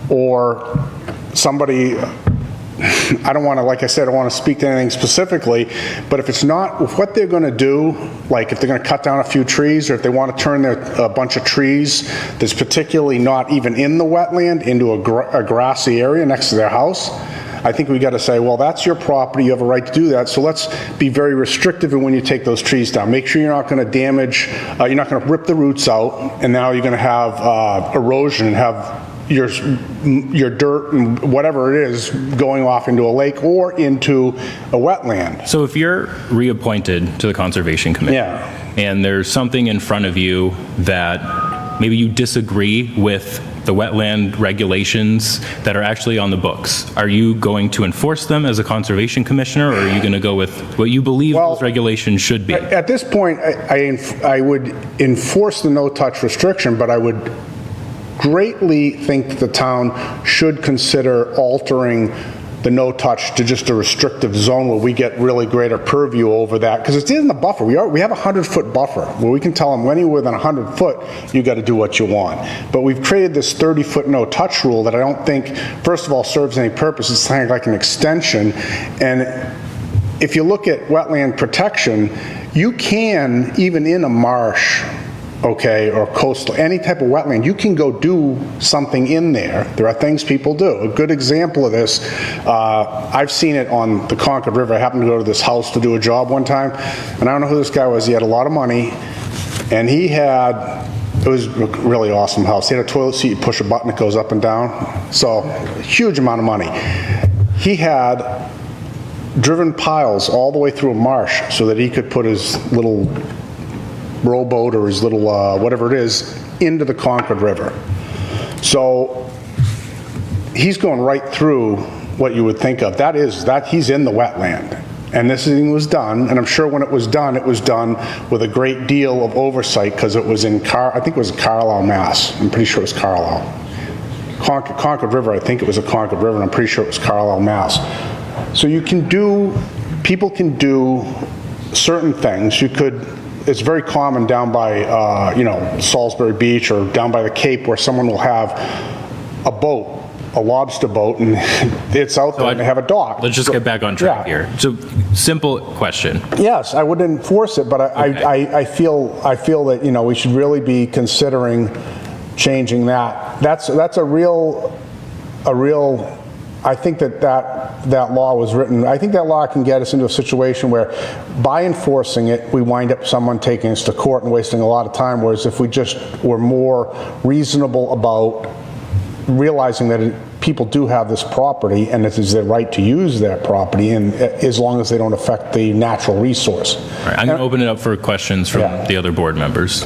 or somebody, I don't want to, like I said, I don't want to speak to anything specifically, but if it's not, if what they're going to do, like if they're going to cut down a few trees, or if they want to turn a bunch of trees that's particularly not even in the wetland into a grassy area next to their house, I think we got to say, well, that's your property, you have a right to do that, so let's be very restrictive in when you take those trees down. Make sure you're not going to damage, you're not going to rip the roots out, and now you're going to have erosion and have your dirt and whatever it is going off into a lake or into a wetland. So if you're reappointed to the Conservation Commission, and there's something in front of you that maybe you disagree with the wetland regulations that are actually on the books, are you going to enforce them as a Conservation Commissioner, or are you going to go with what you believe those regulations should be? At this point, I would enforce the no-touch restriction, but I would greatly think that the town should consider altering the no-touch to just a restrictive zone where we get really greater purview over that, because it's in the buffer. We have a 100-foot buffer where we can tell them anywhere within 100 foot, you got to do what you want. But we've created this 30-foot no-touch rule that I don't think, first of all, serves any purpose. It's kind of like an extension. And if you look at wetland protection, you can, even in a marsh, okay, or coastal, any type of wetland, you can go do something in there. There are things people do. A good example of this, I've seen it on the Concord River. I happened to go to this house to do a job one time, and I don't know who this guy was. He had a lot of money, and it was a really awesome house. He had a toilet seat, you push a button, it goes up and down. So, huge amount of money. He had driven piles all the way through a marsh so that he could put his little rowboat or his little whatever it is into the Concord River. So he's going right through what you would think of. That he's in the wetland. And this thing was done, and I'm sure when it was done with a great deal of oversight, because it was I think it was Carlisle, Mass. I'm pretty sure it was Carlisle. Concord River, I think it was a Concord River, and I'm pretty sure it was Carlisle, Mass. So people can do certain things. It's very common down by, Salisbury Beach or down by the Cape, where someone will have a boat, a lobster boat, and it's out there and they have a dock. Let's just get back on track here. So, simple question. Yes, I wouldn't enforce it, but I feel that, we should really be considering changing that. That's a real, I think that law was written, I think that law can get us into a situation where by enforcing it, we wind up someone taking us to court and wasting a lot of time, whereas if we just were more reasonable about realizing that people do have this property and it is their right to use that property, and as long as they don't affect the natural resource. All right, I'm going to open it up for questions from the other board members.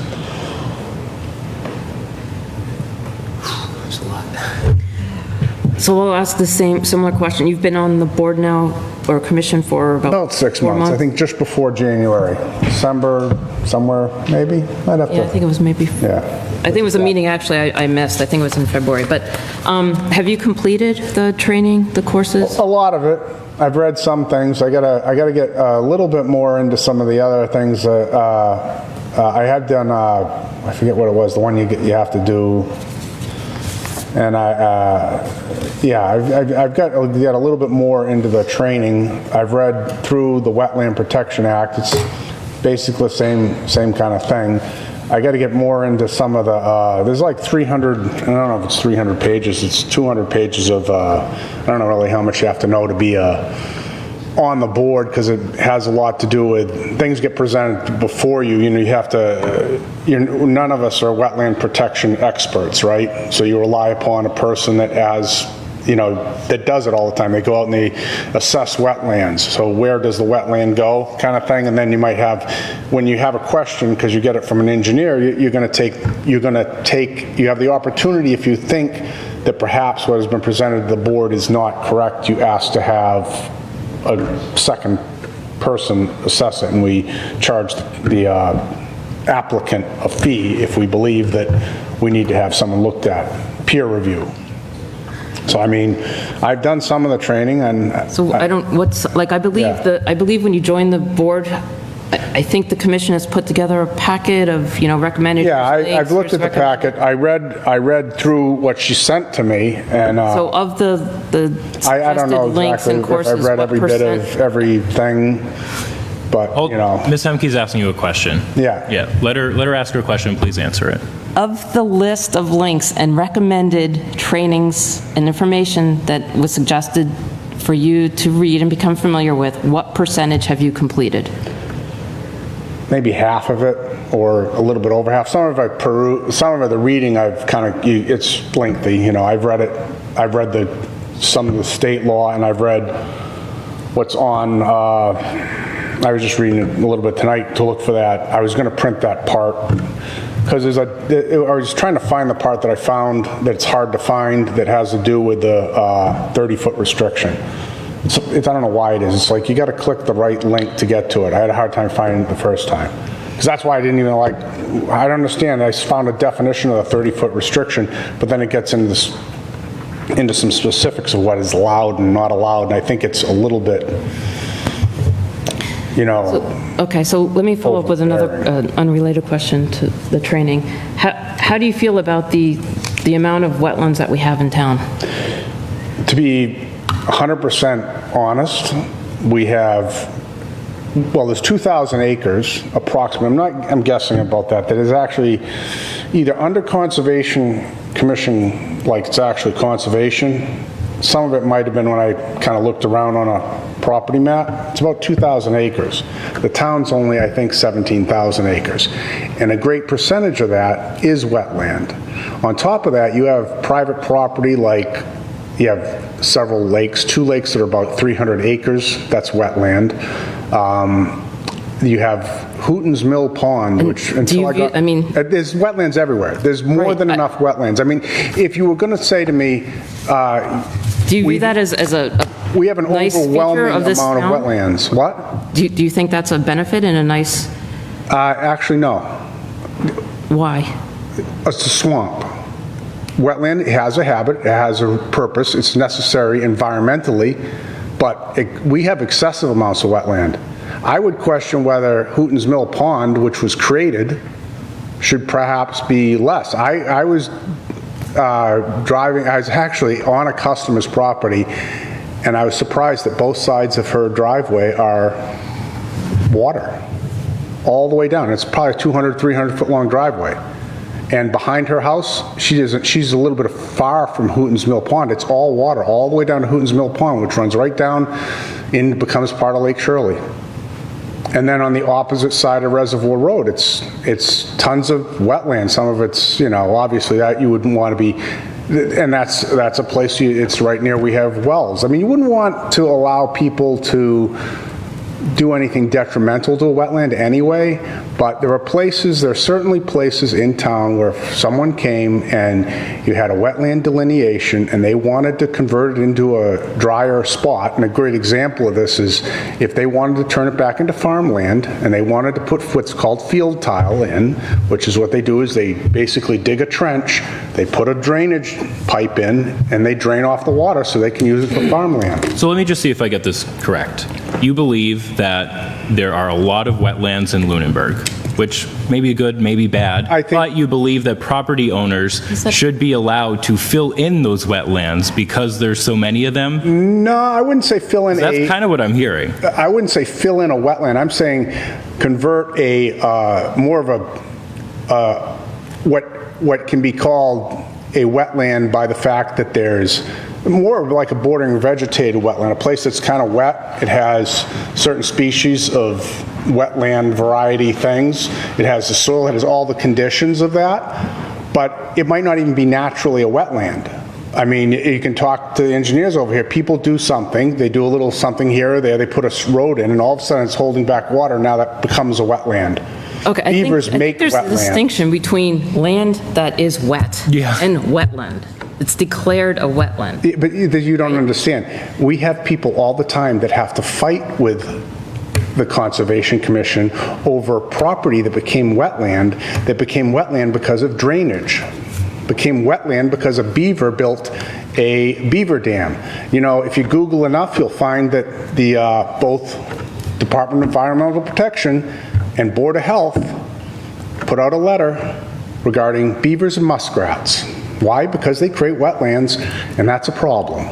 So I'll ask the similar question. You've been on the board now, or commission, for about 6 months. I think just before January, December, somewhere maybe. I'd have to. I think it was maybe. Yeah. I think it was a meeting actually I missed. I think it was in February. But have you completed the training, the courses? A lot of it. I've read some things. I gotta get a little bit more into some of the other things. I have done. I forget what it was. The one you have to do. And I've got a little bit more into the training. I've read through the Wetland Protection Act. It's basically the same kind of thing. I got to get more into some of the, there's like 300, I don't know if it's 300 pages, it's 200 pages of, I don't know really how much you have to know to be on the board, because it has a lot to do with, things get presented before you, you have to, none of us are wetland protection experts, right? So you rely upon a person that has that does it all the time. They go out and they assess wetlands. So where does the wetland go, kind of thing. And then you might have, when you have a question, because you get it from an engineer, you have the opportunity, if you think that perhaps what has been presented to the board is not correct, you ask to have a second person assess it, and we charge the applicant a fee if we believe that we need to have someone looked at, peer review. So, I mean, I've done some of the training, and... So I believe when you join the board, I think the commission has put together a packet of, recommended... Yeah, I've looked at the packet. I read through what she sent to me, and... So of the I don't know links exactly and courses, if I've read every bit of everything, but, Ms. Hemke's asking you a question. Yeah. Yeah, let her ask her question, please answer it. Of the list of links and recommended trainings and information that was suggested for you to read and become familiar with, what percentage have you completed? Maybe half of it, or a little bit over half. Some of it, the reading, I've kind of, it's lengthy, I've read it. I've read some of the state law, and I've read what's on, I was just reading it a little bit tonight to look for that. I was going to print that part, because I was trying to find the part that I found that's hard to find that has to do with the 30-foot restriction. I don't know why it is. It's like you got to click the right link to get to it. I had a hard time finding it the first time. Because that's why I didn't even I don't understand. I found a definition of the 30-foot restriction, but then it gets into some specifics of what is allowed and not allowed, and I think it's a little bit, Okay, so let me follow up with another unrelated question to the training. How do you feel about the amount of wetlands that we have in town? To be 100% honest, we have, there's 2,000 acres approximately. I'm guessing about that is actually either under Conservation Commission, like it's actually conservation. Some of it might have been when I kind of looked around on a property map. It's about 2,000 acres. The town's only, I think, 17,000 acres. And a great percentage of that is wetland. On top of that, you have private property, like you have several lakes, 2 lakes that are about 300 acres. That's wetland. You have Hooten's Mill Pond, which there's wetlands everywhere. There's more than enough wetlands. I mean, if you were going to say to me, do you view that as a we have an nice overwhelming feature of this amount town? of wetlands? What? Do you think that's a benefit and a nice? Actually, no. Why? It's a swamp. Wetland has a habit, it has a purpose, it's necessary environmentally, but we have excessive amounts of wetland. I would question whether Hooten's Mill Pond, which was created, should perhaps be less. I was driving, I was actually on a customer's property, and I was surprised that both sides of her driveway are water, all the way down. It's probably a 200, 300 foot long driveway. And behind her house, she's a little bit far from Hooten's Mill Pond. It's all water, all the way down to Hooten's Mill Pond, which runs right down and becomes part of Lake Shirley. And then on the opposite side of Reservoir Road, it's tons of wetland. Some of it's, obviously that you wouldn't want to be, and that's a place, it's right near, we have wells. I mean, you wouldn't want to allow people to do anything detrimental to a wetland anyway, but there are certainly places in town where if someone came and you had a wetland delineation and they wanted to convert it into a drier spot, and a great example of this is if they wanted to turn it back into farmland and they wanted to put what's called field tile in, which is what they do is they basically dig a trench, they put a drainage pipe in, and they drain off the water so they can use it for farmland. So let me just see if I get this correct. You believe that there are a lot of wetlands in Lunenburg, which may be good, maybe bad, but you believe that property owners should be allowed to fill in those wetlands because there's so many of them? No, I wouldn't say fill in That's kind of what I'm hearing. I wouldn't say fill in a wetland. I'm saying convert more of a, what can be called a wetland by the fact that there's more of like a bordering vegetated wetland, a place that's kind of wet. It has certain species of wetland variety things. It has the soil, it has all the conditions of that, but it might not even be naturally a wetland. I mean, you can talk to the engineers over here. People do something, they do a little something here or there, they put a road in, and all of a sudden it's holding back water. Now that becomes a wetland. Okay, Beavers I think make there's a wetland. distinction between land that is wet and wetland. It's declared a wetland. But you don't understand. We have people all the time that have to fight with the Conservation Commission over property that became wetland because of drainage. Became wetland because a beaver built a beaver dam. You know, if you Google enough, you'll find that the both Department of Environmental Protection and Board of Health put out a letter regarding beavers and muskrats. Why? Because they create wetlands, and that's a problem.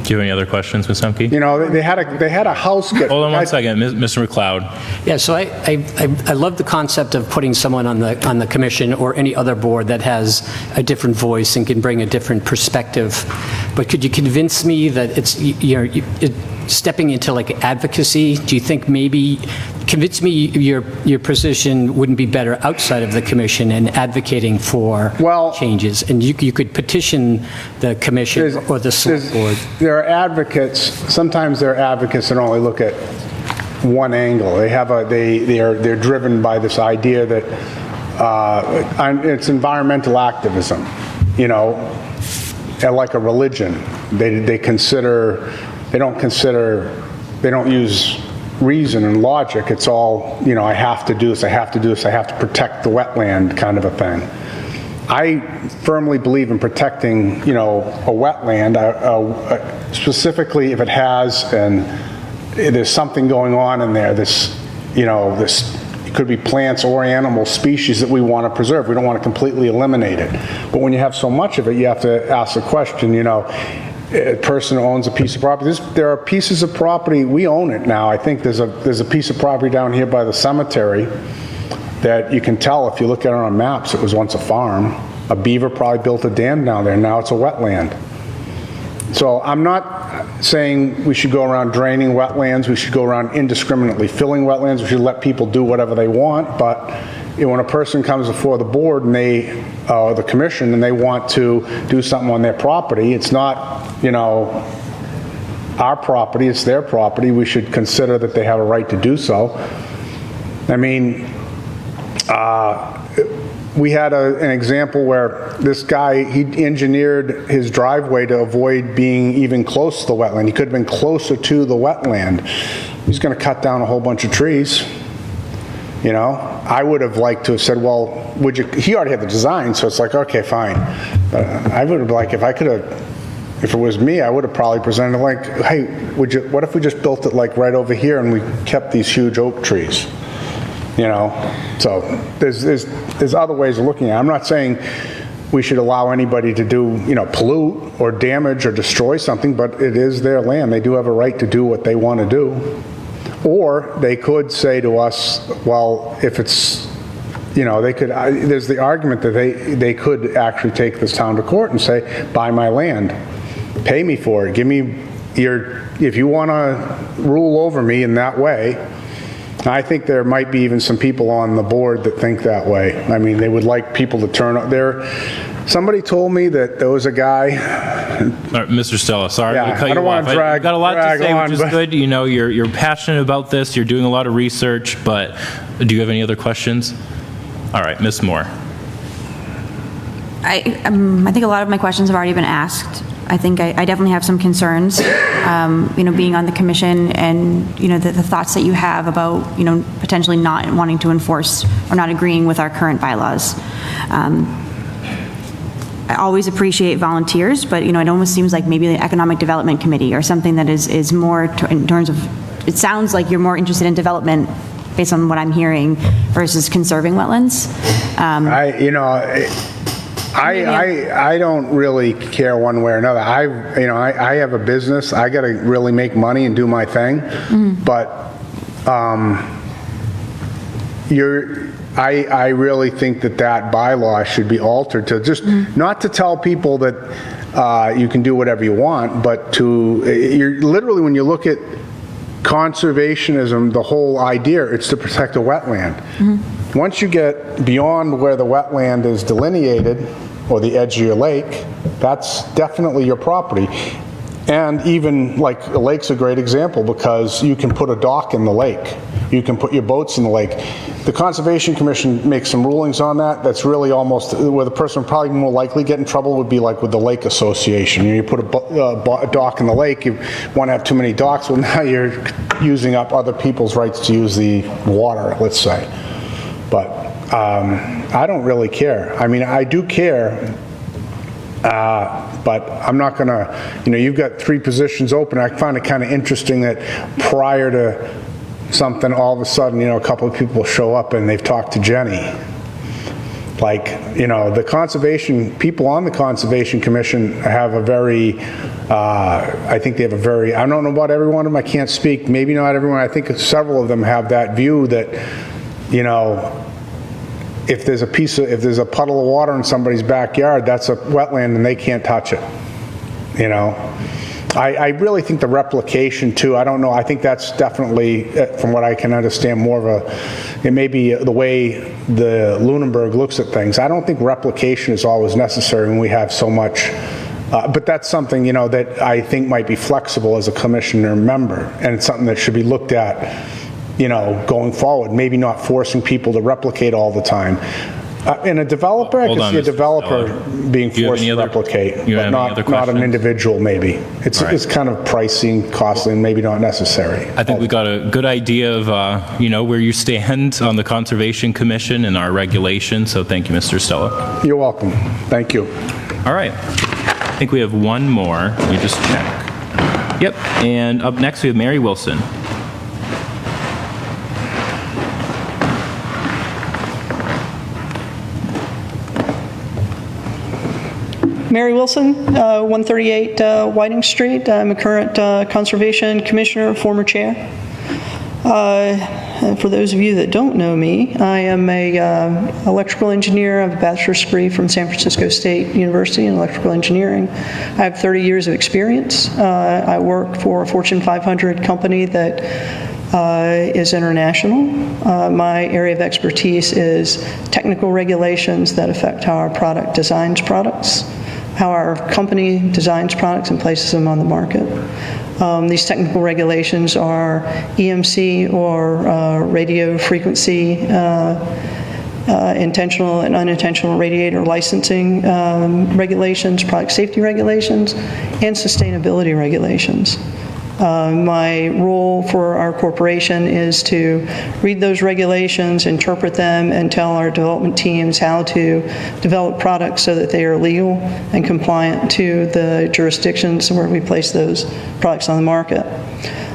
Do you have any other questions, Ms. Humke? You know, they had a house get... Hold on one second, Mr. McLeod. Yeah, so I love the concept of putting someone on the commission or any other board that has a different voice and can bring a different perspective. But could you convince me that it's, stepping into like advocacy? Do you think maybe, convince me your position wouldn't be better outside of the commission and advocating for changes? And you could petition the commission or the select board. There are advocates, sometimes there are advocates that only look at one angle. They're driven by this idea that it's environmental activism, you know, like a religion. They don't use reason and logic. It's all, you know, I have to do this, I have to do this, I have to protect the wetland kind of a thing. I firmly believe in protecting, you know, a wetland, specifically if it has, and there's something going on in there, this, you know, it could be plants or animal species that we want to preserve. We don't want to completely eliminate it. But when you have so much of it, you have to ask the question, you know, a person who owns a piece of property. There are pieces of property, we own it now. I think there's a piece of property down here by the cemetery that you can tell if you look at it on maps, it was once a farm. A beaver probably built a dam down there, now it's a wetland. So I'm not saying we should go around draining wetlands, we should go around indiscriminately filling wetlands, we should let people do whatever they want, but when a person comes before the board and the commission, and they want to do something on their property, it's not, you know, our property, it's their property. We should consider that they have a right to do so. I mean, we had an example where this guy, he engineered his driveway to avoid being even close to the wetland. He could have been closer to the wetland. He's going to cut down a whole bunch of trees. You know, I would have liked to have said, well, would you, he already had the design, so it's like, okay, fine. But I would have, like, if it was me, I would have probably presented like, hey, what if we just built it like right over here and we kept these huge oak trees? You know, so there's other ways of looking at it. I'm not saying we should allow anybody to do, you know, pollute or damage or destroy something, but it is their land. They do have a right to do what they want to do. Or they could say to us, well, if it's, you know, they could, there's the argument that they could actually take this town to court and say, buy my land, pay me for it, give me if you want to rule over me in that way. I think there might be even some people on the board that think that way. I mean, they would like people to turn up there. Somebody told me that there was a guy. Mr. Stella, sorry to cut you off. I don't want to drag. You've got a lot to say, on, which is good. You know, you're passionate about this. You're doing a lot of research. But do you have any other questions? All right, Ms. Moore. I think a lot of my questions have already been asked. I think I definitely have some concerns, you know, being on the commission and, you know, the thoughts that you have about, you know, potentially not wanting to enforce or not agreeing with our current bylaws. I always appreciate volunteers, but, you know, it almost seems like maybe the Economic Development Committee or something that is more in terms of, it sounds like you're more interested in development based on what I'm hearing versus conserving wetlands. I don't really care one way or another. I have a business. I got to really make money and do my thing. Mm-hmm. But I really think that bylaw should be altered to just not to tell people that you can do whatever you want, but you're literally, when you look at conservationism, the whole idea, it's to protect a wetland. Mm-hmm. Once you get beyond where the wetland is delineated, or the edge of your lake, that's definitely your property. And even, like, a lake's a great example because you can put a dock in the lake. You can put your boats in the lake. The Conservation Commission makes some rulings on that. That's really almost, where the person would probably more likely get in trouble would be like with the Lake Association. You put a dock in the lake, you want to have too many docks, well, now you're using up other people's rights to use the water, let's say. But I don't really care. I mean, I do care, but I'm not going to, you've got 3 positions open. I find it kind of interesting that prior to something, all of a sudden, a couple of people show up and they've talked to Jenny. Like, the conservation, people on the Conservation Commission have a very, I think they have a very, I don't know about every one of them, I can't speak, maybe not everyone, I think several of them have that view that, if there's a puddle of water in somebody's backyard, that's a wetland and they can't touch it, I really think the replication too, I don't know, I think that's definitely, from what I can understand, more of it may be the way the Lunenburg looks at things. I don't think replication is always necessary when we have so much, but that's something, that I think might be flexible as a commissioner member, and it's something that should be looked at, going forward, maybe not forcing people to replicate all the time. And a developer, I can see a developer being forced to replicate, but not an individual maybe. It's kind of pricing, costly, and maybe not necessary. I think we got a good idea of, where you stand on the Conservation Commission and our regulations, so thank you, Mr. Stella. You're welcome. Thank you. All right. I think we have one more. Let me just check. Yep, and up next we have Mary Wilson. Mary Wilson, 138 Whiting Street. I'm a current Conservation Commissioner, former chair. For those of you that don't know me, I am a electrical engineer. I have a bachelor's degree from San Francisco State University in electrical engineering. I have 30 years of experience. I work for a Fortune 500 company that is international. My area of expertise is technical regulations that affect how our product designs products, how our company designs products and places them on the market. These technical regulations are EMC or radio frequency, intentional and unintentional radiator licensing regulations, product safety regulations, and sustainability regulations. My role for our corporation is to read those regulations, interpret them, and tell our development teams how to develop products so that they are legal and compliant to the jurisdictions where we place those products on the market.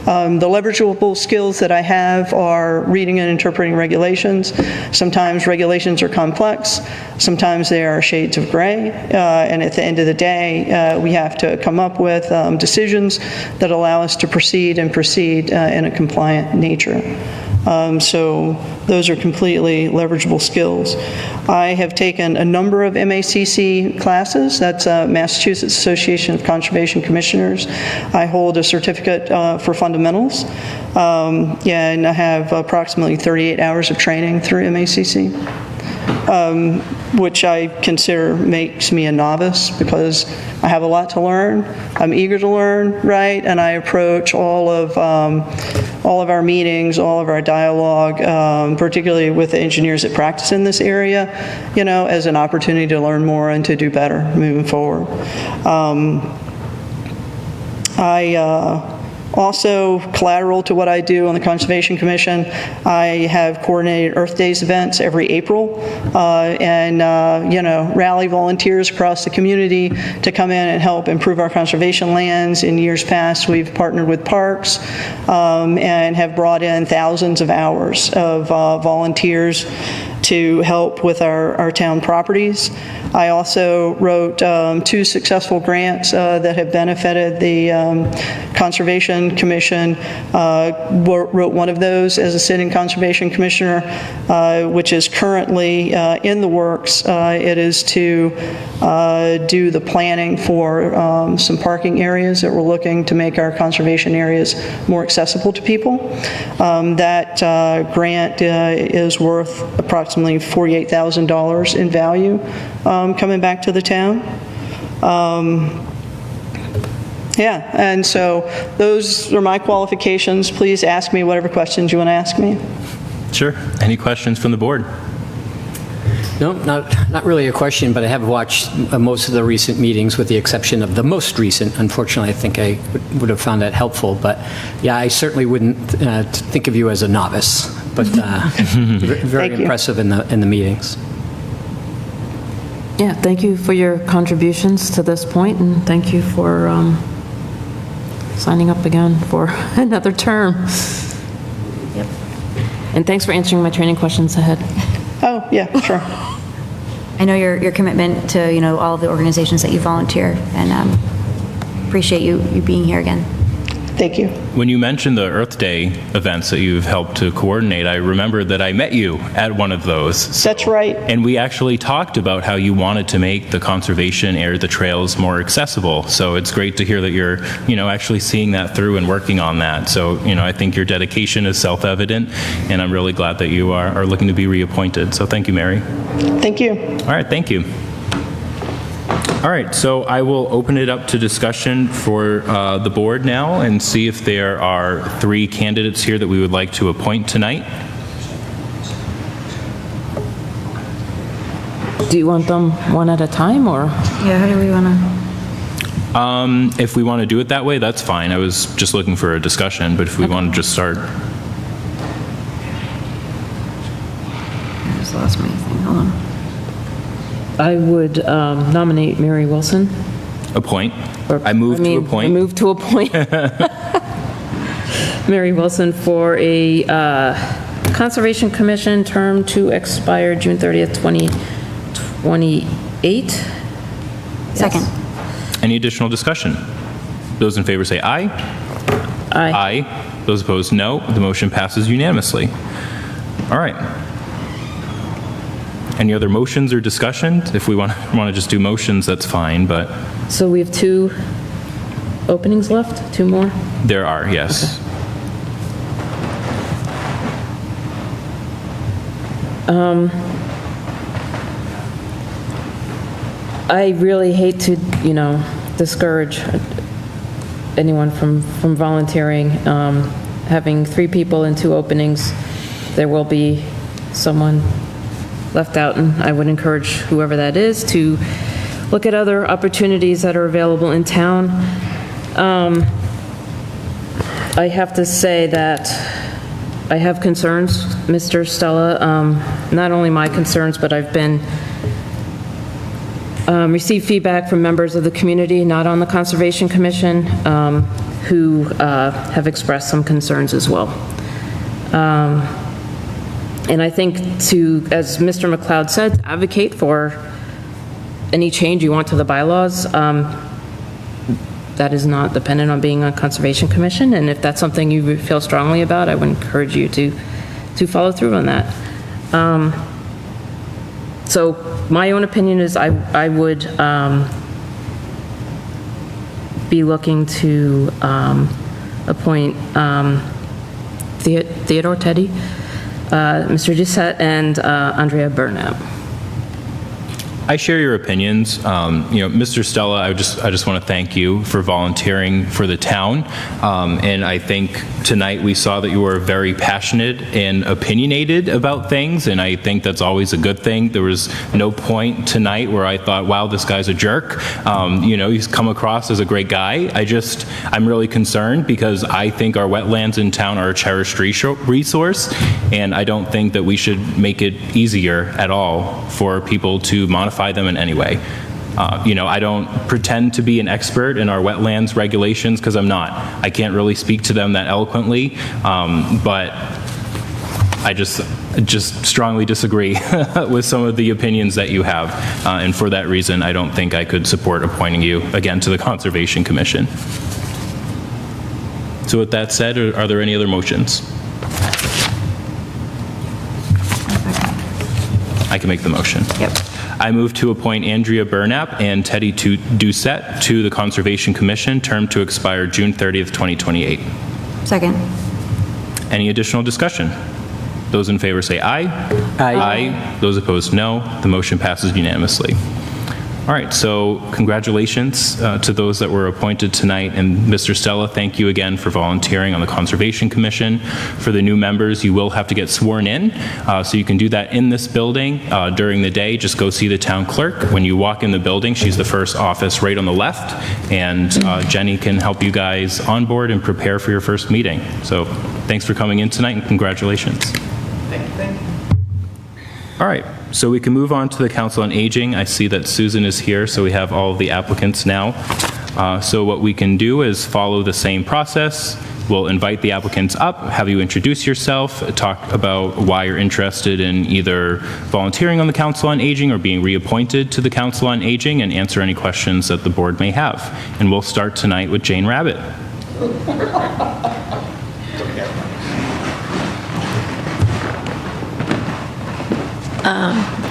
The leverageable skills that I have are reading and interpreting regulations. Sometimes regulations are complex, sometimes they are shades of gray, and at the end of the day, we have to come up with decisions that allow us to proceed in a compliant nature. So those are completely leverageable skills. I have taken a number of MACC classes. That's Massachusetts Association of Conservation Commissioners. I hold a certificate for fundamentals, and I have approximately 38 hours of training through MACC. Which I consider makes me a novice because I have a lot to learn. I'm eager to learn, right? And I approach all of our meetings, all of our dialogue, particularly with the engineers that practice in this area, as an opportunity to learn more and to do better moving forward. Also, collateral to what I do on the Conservation Commission, I have coordinated Earth Days events every April, and rally volunteers across the community to come in and help improve our conservation lands. In years past, we've partnered with parks and have brought in thousands of hours of volunteers to help with our town properties. I also wrote 2 successful grants that have benefited the Conservation Commission. Wrote one of those as a sitting Conservation Commissioner, which is currently in the works. It is to do the planning for some parking areas that we're looking to make our conservation areas more accessible to people. That grant is worth approximately $48,000 in value coming back to the town. Yeah, and so those are my qualifications. Please ask me whatever questions you want to ask me. Sure. Any questions from the board? No, not really a question, but I have watched most of the recent meetings with the exception of the most recent. Unfortunately, I think I would have found that helpful. But yeah, I certainly wouldn't think of you as a novice, but very impressive in the meetings. Yeah, thank you for your contributions to this point, and thank you for signing up again for another term. Yep. And thanks for answering my training questions ahead. Oh, yeah, sure. I know your commitment to, all of the organizations that you volunteer, and appreciate you being here again. Thank you. When you mentioned the Earth Day events that you've helped to coordinate, I remembered that I met you at one of those. That's right. And we actually talked about how you wanted to make the conservation area, the trails, more accessible. So it's great to hear that you're, actually seeing that through and working on that. So, I think your dedication is self-evident, and I'm really glad that you are looking to be reappointed. So thank you, Mary. Thank you. All right, thank you. All right, so I will open it up to discussion for the board now and see if there are 3 candidates here that we would like to appoint tonight. Do you want them one at a time, or? Yeah, how do we want to? If we want to do it that way, that's fine. I was just looking for a discussion, but if we want to just start. I just lost my thing. Hold on. I would nominate Mary Wilson. Appoint. I move to appoint. I move to appoint Mary Wilson for a Conservation Commission term to expire June 30th, 2028. Second. Yes. Any additional discussion? Those in favor say aye. Aye. Aye. Those opposed, no. The motion passes unanimously. All right. Any other motions or discussion? If we want to just do motions, that's fine, but... So we have 2 openings left? 2 more? There are, yes. Okay. I really hate to, discourage anyone from volunteering. Having 3 people and 2 openings, there will be someone left out, and I would encourage whoever that is to look at other opportunities that are available in town. I have to say that I have concerns, Mr. Stella, not only my concerns, but I've been received feedback from members of the community not on the Conservation Commission who have expressed some concerns as well. And I think as Mr. McLeod said, advocate for any change you want to the bylaws. That is not dependent on being on Conservation Commission, and if that's something you feel strongly about, I would encourage you to follow through on that. So my own opinion is I would be looking to appoint Theodore Teddy, Mr. Doucette, and Andrea Burnap. I share your opinions. Mr. Stella, I just want to thank you for volunteering for the town. And I think tonight we saw that you were very passionate and opinionated about things, and I think that's always a good thing. There was no point tonight where I thought, wow, this guy's a jerk. He's come across as a great guy. I'm really concerned because I think our wetlands in town are a cherished resource, and I don't think that we should make it easier at all for people to modify them in any way. I don't pretend to be an expert in our wetlands regulations because I'm not. I can't really speak to them that eloquently, but I just strongly disagree with some of the opinions that you have, and for that reason, I don't think I could support appointing you again to the Conservation Commission. So with that said, are there any other motions? I can make the motion. Yep. I move to appoint Andrea Burnap and Teddy Doucette to the Conservation Commission, term to expire June 30th, 2028. Second. Any additional discussion? Those in favor say aye. Aye. Those opposed, no. The motion passes unanimously. All right, so congratulations to those that were appointed tonight. And Mr. Stella, thank you again for volunteering on the Conservation Commission. For the new members, you will have to get sworn in. So you can do that in this building during the day. Just go see the town clerk. When you walk in the building, she's the first office right on the left. And Jenny can help you guys on board and prepare for your first meeting. So thanks for coming in tonight and congratulations. Thank you. All right, so we can move on to the Council on Aging. I see that Susan is here, so we have all of the applicants now. So what we can do is follow the same process. We'll invite the applicants up, have you introduce yourself, talk about why you're interested in either volunteering on the Council on Aging or being reappointed to the Council on Aging, and answer any questions that the board may have. And we'll start tonight with Jane Rabbit.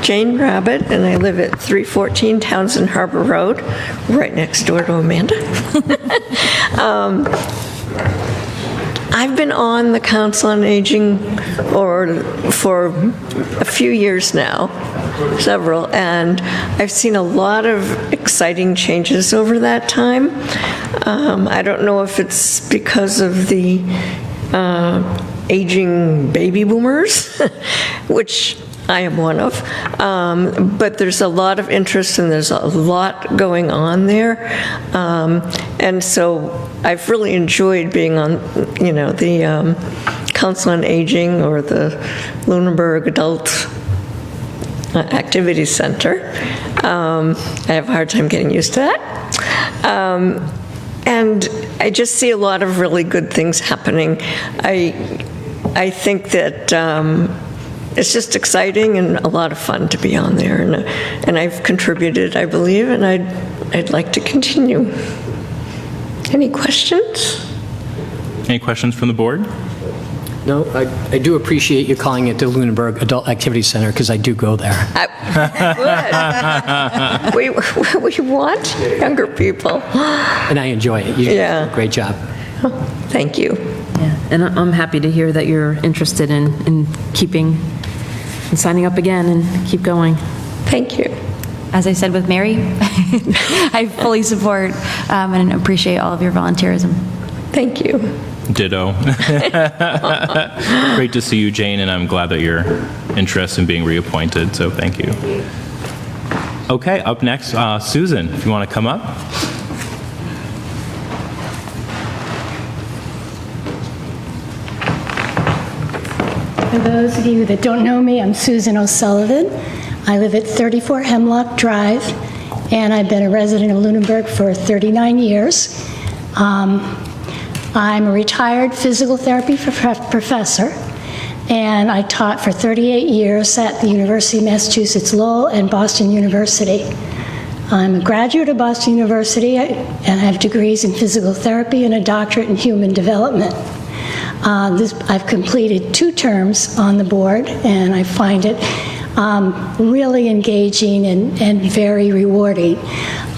Jane Rabbit, and I live at 314 Townsend Harbor Road, right next door to Amanda. I've been on the Council on Aging for a few years now, several, and I've seen a lot of exciting changes over that time. I don't know if it's because of the aging baby boomers, which I am one of, but there's a lot of interest and there's a lot going on there, and so I've really enjoyed being on, the Council on Aging or the Lunenburg Adult Activity Center. I have a hard time getting used to that, and I just see a lot of really good things happening. I think that it's just exciting and a lot of fun to be on there, and I've contributed, I believe, and I'd like to continue. Any questions? Any questions from the board? No, I do appreciate you calling it the Lunenburg Adult Activity Center, because I do go there. Good. We want younger people. And I enjoy it. You do a great job. Thank you. Yeah, and I'm happy to hear that you're interested in keeping and signing up again and keep going. Thank you. As I said with Mary, I fully support and appreciate all of your volunteerism. Thank you. Ditto. Great to see you, Jane, and I'm glad that you're interested in being reappointed, so thank you. Okay, up next, Susan, if you want to come up. For those of you that don't know me, I'm Susan O'Sullivan. I live at 34 Hemlock Drive, and I've been a resident of Lunenburg for 39 years. I'm a retired physical therapy professor, and I taught for 38 years at the University of Massachusetts Lowell and Boston University. I'm a graduate of Boston University, and I have degrees in physical therapy and a doctorate in human development. I've completed 2 terms on the board, and I find it really engaging and very rewarding.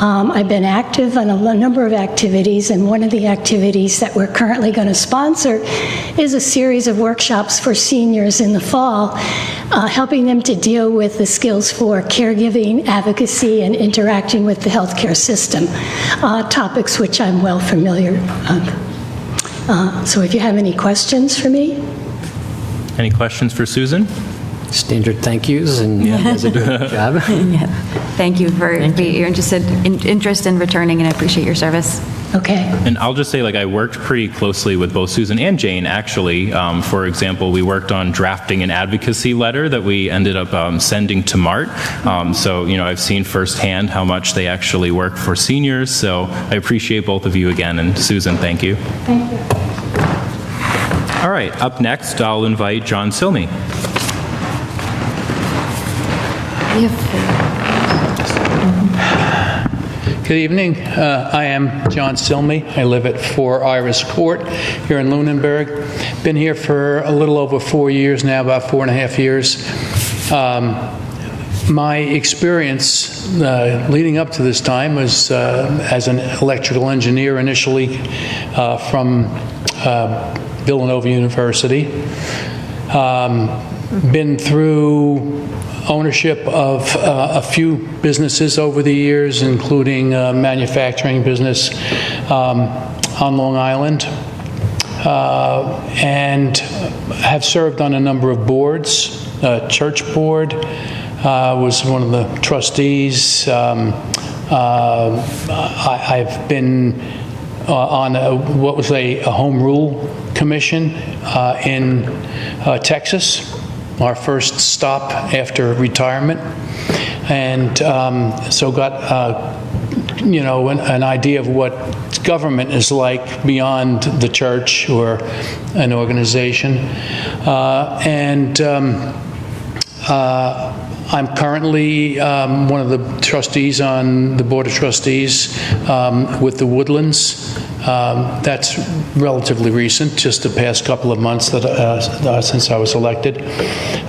I've been active on a number of activities, and one of the activities that we're currently going to sponsor is a series of workshops for seniors in the fall, helping them to deal with the skills for caregiving, advocacy, and interacting with the healthcare system, topics which I'm well familiar with. So if you have any questions for me? Any questions for Susan? Standard thank yous, and you guys are doing a good job. Thank you for your interest in returning, and I appreciate your service. Okay. And I'll just say, I worked pretty closely with both Susan and Jane, actually. For example, we worked on drafting an advocacy letter that we ended up sending to MART. So, I've seen firsthand how much they actually work for seniors. So I appreciate both of you again. And Susan, thank you. Thank you. All right, up next, I'll invite John Silmy. Good evening. I am John Silmy. I live at 4 Iris Court here in Lunenburg. Been here for a little over 4 years now, about 4.5 years. My experience leading up to this time was as an electrical engineer initially from Villanova University. Been through ownership of a few businesses over the years, including a manufacturing business on Long Island, and have served on a number of boards. Church board, was one of the trustees. I've been on what was a home rule commission in Texas, our first stop after retirement, and so got an idea of what government is like beyond the church or an organization, and I'm currently one of the trustees on the Board of Trustees with the Woodlands. That's relatively recent, just the past couple of months that since I was elected.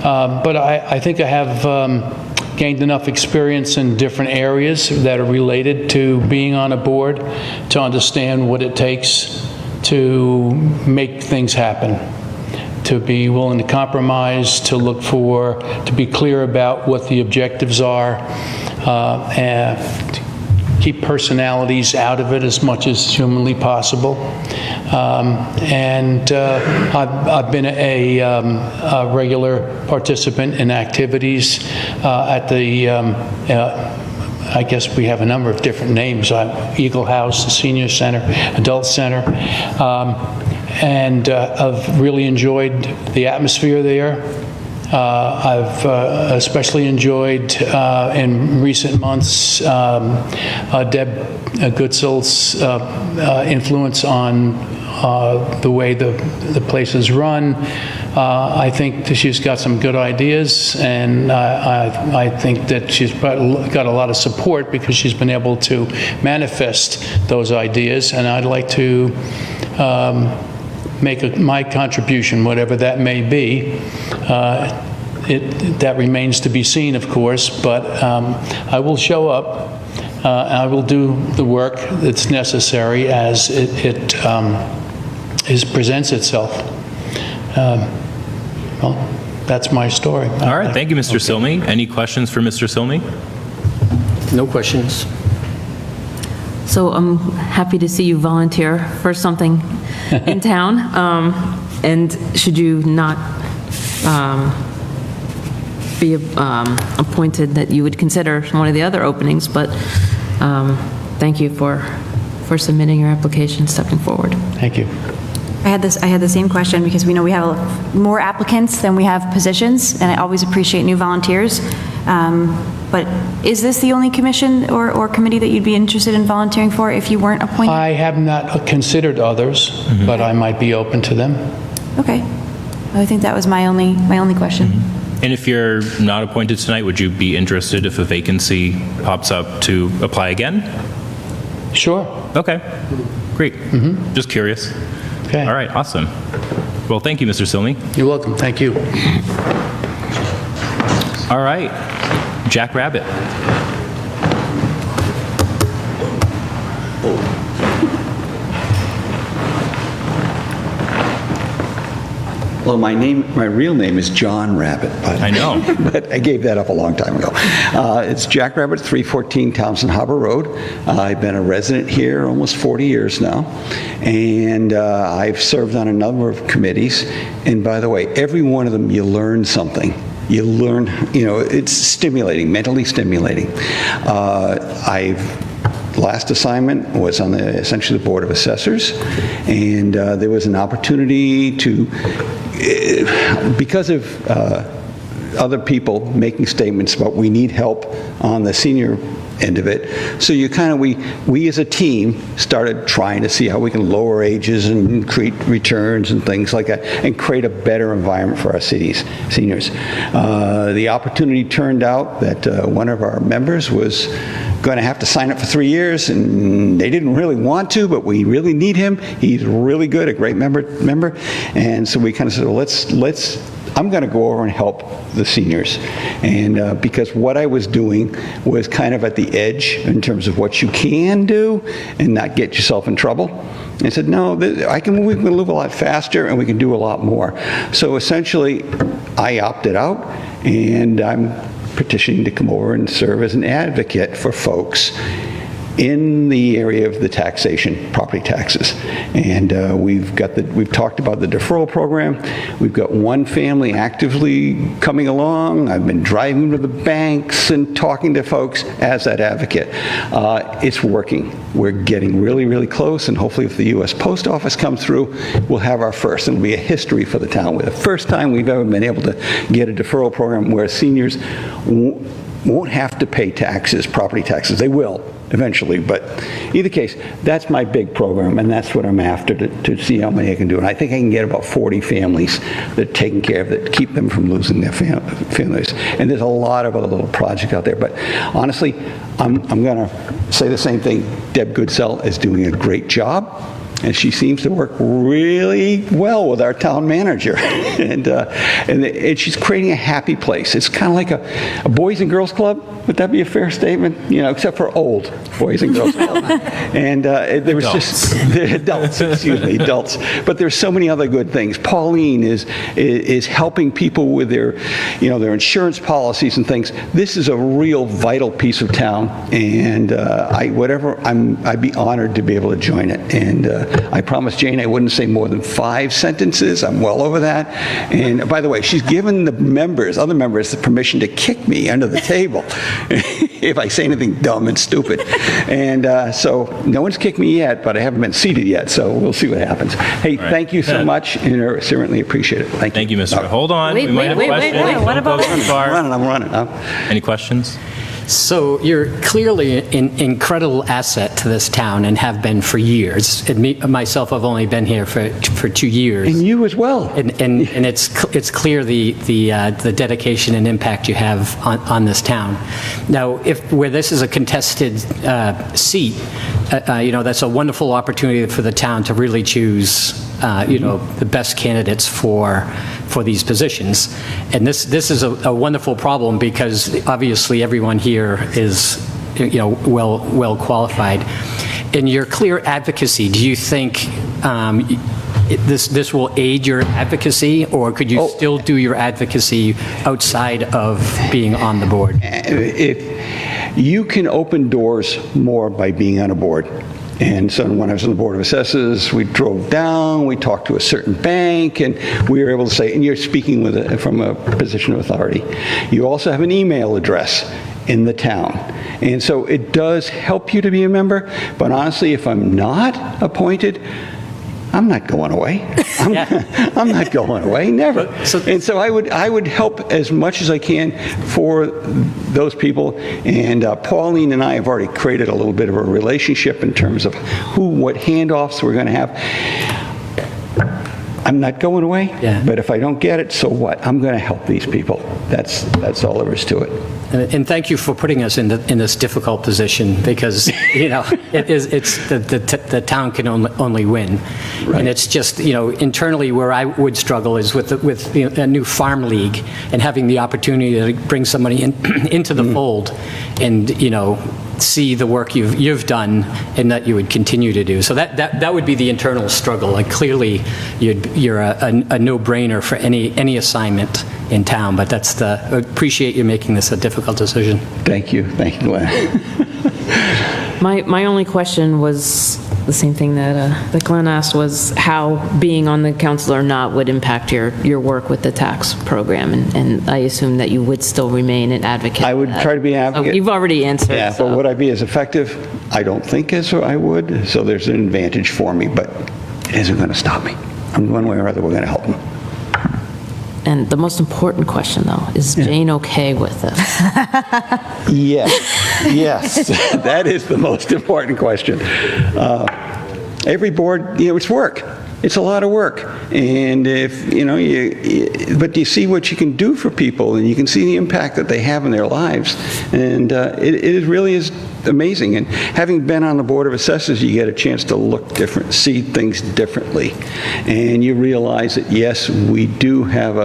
But I think I have gained enough experience in different areas that are related to being on a board to understand what it takes to make things happen, to be willing to compromise, to be clear about what the objectives are, and keep personalities out of it as much as humanly possible. I've been a regular participant in activities at the, I guess we have a number of different names, Eagle House, the Senior Center, Adult Center, and I've really enjoyed the atmosphere there. I've especially enjoyed in recent months Deb Goodsel's influence on the way the place is run. I think that she's got some good ideas, and I think that she's got a lot of support because she's been able to manifest those ideas, and I'd like to make my contribution, whatever that may be. That remains to be seen, of course, but I will show up. I will do the work that's necessary as it presents itself. Well, that's my story. All right, thank you, Mr. Silmy. Any questions for Mr. Silmy? No questions. So I'm happy to see you volunteer for something in town. And should you not be appointed, that you would consider one of the other openings, but thank you for submitting your application, stepping forward. Thank you. I had the same question because we know we have more applicants than we have positions, and I always appreciate new volunteers. But is this the only commission or committee that you'd be interested in volunteering for if you weren't appointed? I have not considered others, but I might be open to them. Okay. I think that was my only question. And if you're not appointed tonight, would you be interested if a vacancy pops up to apply again? Sure. Okay, great. Just curious. Okay. All right, awesome. Well, thank you, Mr. Silmy. You're welcome. Thank you. All right, Jack Rabbit. Well, my real name is John Rabbit, but I know. But I gave that up a long time ago. It's Jack Rabbit, 314 Townsend Harbor Road. I've been a resident here almost 40 years now, and I've served on a number of committees. And by the way, every one of them you learn something. You learn, it's stimulating, mentally stimulating. Last assignment was on essentially the Board of Assessors, and there was an opportunity to, because of other people making statements about we need help on the senior end of it, so we as a team started trying to see how we can lower ages and create returns and things like that, and create a better environment for our seniors. The opportunity turned out that one of our members was going to have to sign up for 3 years, and they didn't really want to, but we really need him. He's really good, a great member, and so we kind of said, well, let's I'm going to go over and help the seniors. And because what I was doing was kind of at the edge in terms of what you can do and not get yourself in trouble. And I said, no, we can move a lot faster and we can do a lot more. So essentially, I opted out, and I'm petitioning to come over and serve as an advocate for folks in the area of the taxation, property taxes. And we've talked about the deferral program. We've got one family actively coming along. I've been driving to the banks and talking to folks as that advocate. It's working. We're getting really, really close, and hopefully if the U.S. Post Office comes through, we'll have our first. It'll be a history for the town. We're the first time we've ever been able to get a deferral program where seniors won't have to pay taxes, property taxes. They will eventually, but in either case, that's my big program, and that's what I'm after to see how many I can do. And I think I can get about 40 families that are taken care of, that keep them from losing their families. And there's a lot of other little projects out there, but honestly, I'm going to say the same thing. Deb Goodsell is doing a great job, and she seems to work really well with our town manager. and she's creating a happy place. It's kind of like a Boys and Girls Club. Would that be a fair statement? You know, except for old Boys and Girls Club. And there was just adults, excuse me, adults. But there's so many other good things. Pauline is helping people with their insurance policies and things. This is a real vital piece of town, and I'd be honored to be able to join it. And I promised Jane I wouldn't say more than 5 sentences. I'm well over that. And by the way, she's given the other members, the permission to kick me under the table if I say anything dumb and stupid. And so no one's kicked me yet, but I haven't been seated yet, so we'll see what happens. Hey, thank you so much, and I certainly appreciate it. Thank you, Mr. Hold on. Wait, we might have a question. what about I'm running. Any questions? So you're clearly an incredible asset to this town and have been for years. And myself, I've only been here for 2 years. And you as well. And it's clear the dedication and impact you have on this town. Now, where this is a contested seat, that's a wonderful opportunity for the town to really choose the best candidates for these positions. And this is a wonderful problem because obviously everyone here is well qualified. In your clear advocacy, do you think this will aid your advocacy, or could you still do your advocacy outside of being on the board? If you can open doors more by being on a board. And so when I was on the Board of Assessors, we drove down, we talked to a certain bank, and we were able to say, and you're speaking from a position of authority. You also have an email address in the town. And so it does help you to be a member, but honestly, if I'm not appointed, I'm not going away. I'm not going away, never. And so I would help as much as I can for those people. And Pauline and I have already created a little bit of a relationship in terms of what handoffs we're going to have. I'm not going away, but if I don't get it, so what? I'm going to help these people. That's all there is to it. And thank you for putting us in this difficult position, because the town can only win, right. And it's just internally where I would struggle is with a new farm league and having the opportunity to bring somebody into the fold and see the work you've done and that you would continue to do. So that would be the internal struggle. Like clearly you're a no-brainer for any assignment in town, but I appreciate you making this a difficult decision. Thank you, Glenn. My only question was the same thing that Glenn asked, was how being on the council or not would impact your work with the tax program, and I assume that you would still remain an advocate. I would try to be an advocate. You've already answered. Yeah, so. But would I be as effective? I don't think as I would, so there's an advantage for me, but it isn't going to stop me. One way or other, we're going to help them. And the most important question, though, is Jane okay with this? Yes, that is the most important question. Every board, it's work. It's a lot of work. And but you see what you can do for people, and you can see the impact that they have in their lives. And it really is amazing. And having been on the Board of Assessors, you get a chance to look different, see things differently. And you realize that, yes, we do have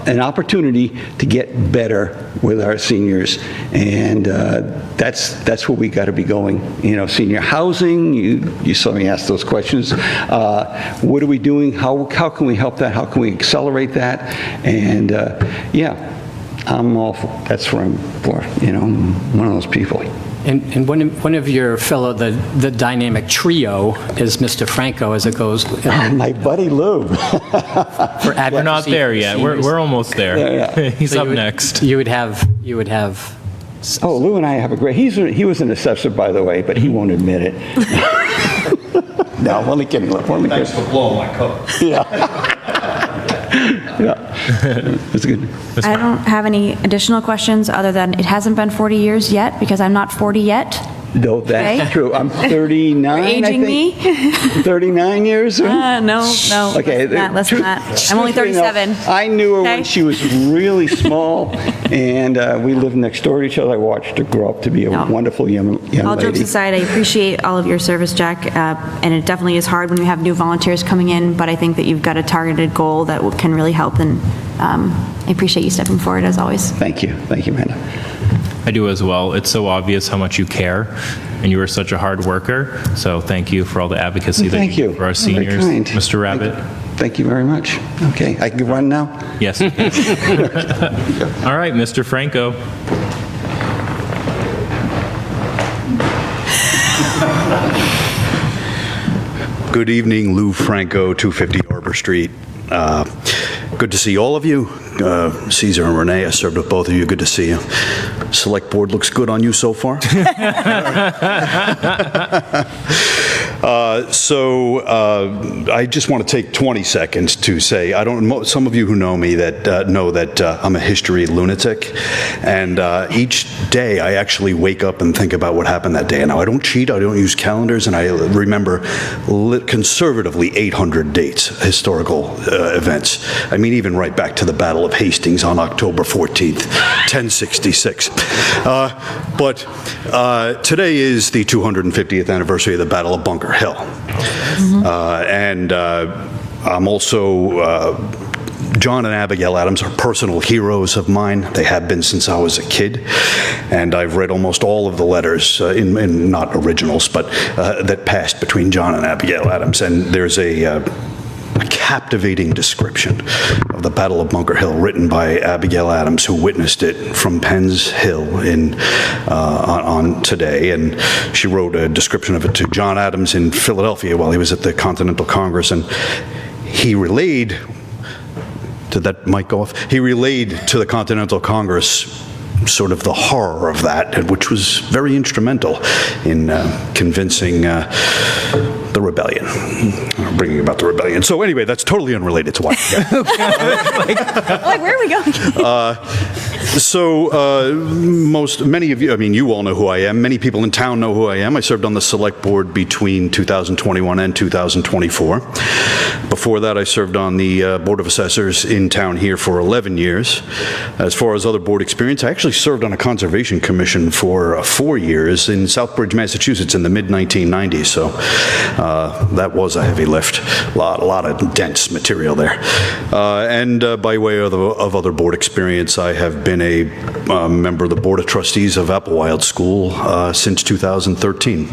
an opportunity to get better with our seniors. And that's where we got to be going. You know, senior housing, you saw me ask those questions. What are we doing? How can we help that? How can we accelerate that? And yeah, I'm all for, that's what I'm for, you know, I'm one of those people. And one of your fellow, the dynamic trio is Mr. Franco, as it goes. My buddy Lou. We're not there yet. We're almost there. Yeah. He's So up next. You would have. Oh, Lou and I have a great. He was an assessor, by the way, but he won't admit it. No, I'm only kidding. Thanks for blowing my cover. Yeah. Yeah, it's good. I don't have any additional questions other than it hasn't been 40 years yet because I'm not 40 yet. No, that's Okay. true. I'm 39, You're aging I think. me? 39 years? No. Okay. Less than that. I'm only 37. I knew her Okay. when she was really small, and we lived next door to each other. I watched her grow up to be a wonderful young All jokes lady. aside, I appreciate all of your service, Jack, and it definitely is hard when you have new volunteers coming in, but I think that you've got a targeted goal that can really help, and I appreciate you stepping forward as always. Thank you, Amanda. I do as well. It's so obvious how much you care, and you are such a hard worker. So thank you for all the advocacy that Thank you you. do for our Very seniors, kind. Mr. Rabbit. Thank you very much. Okay, I can run now? Yes. You can. All right, Mr. Franco. Good evening, Lou Franco, 250 Arbor Street. Good to see all of you. Caesar and Renee, I served with both of you. Good to see you. Select board looks good on you so far. I just want to take 20 seconds to say, some of you who know me know that I'm a history lunatic, and each day I actually wake up and think about what happened that day. Now, I don't cheat, I don't use calendars, and I remember conservatively 800 dates, historical events. I mean, even right back to the Battle of Hastings on October 14th, 1066. But today is the 250th anniversary of the Battle of Bunker Hill. And I'm also, John and Abigail Adams are personal heroes of mine. They have been since I was a kid. And I've read almost all of the letters, in not originals, but that passed between John and Abigail Adams. And there's a captivating description of the Battle of Bunker Hill written by Abigail Adams, who witnessed it from Penn's Hill on today. And she wrote a description of it to John Adams in Philadelphia while he was at the Continental Congress. And he relayed, did that mic go off? He relayed to the Continental Congress sort of the horror of that, which was very instrumental in convincing the rebellion, bringing about the rebellion. So anyway, that's totally unrelated to why. Like, where are we going? Many of you, I mean, you all know who I am. Many people in town know who I am. I served on the select board between 2021 and 2024. Before that, I served on the Board of Assessors in town here for 11 years. As far as other board experience, I actually served on a conservation commission for 4 years in Southbridge, Massachusetts in the mid-1990s. So that was a heavy lift. A lot of dense material there. And by way of other board experience, I have been a member of the Board of Trustees of Applewild School since 2013.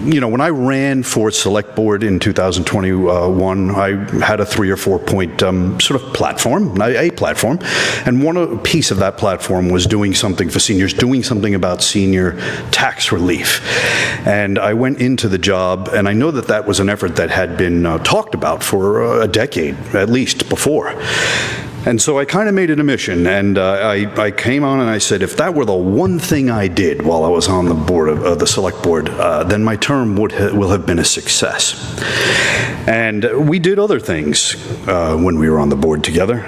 When I ran for select board in 2021, I had a 3 or 4 point sort of platform, a platform, and one piece of that platform was doing something for seniors, doing something about senior tax relief. And I went into the job, and I know that that was an effort that had been talked about for a decade, at least, before. And so I kind of made it a mission, and I came on and I said, if that were the one thing I did while I was on the board of the select board, then my term will have been a success. And we did other things when we were on the board together.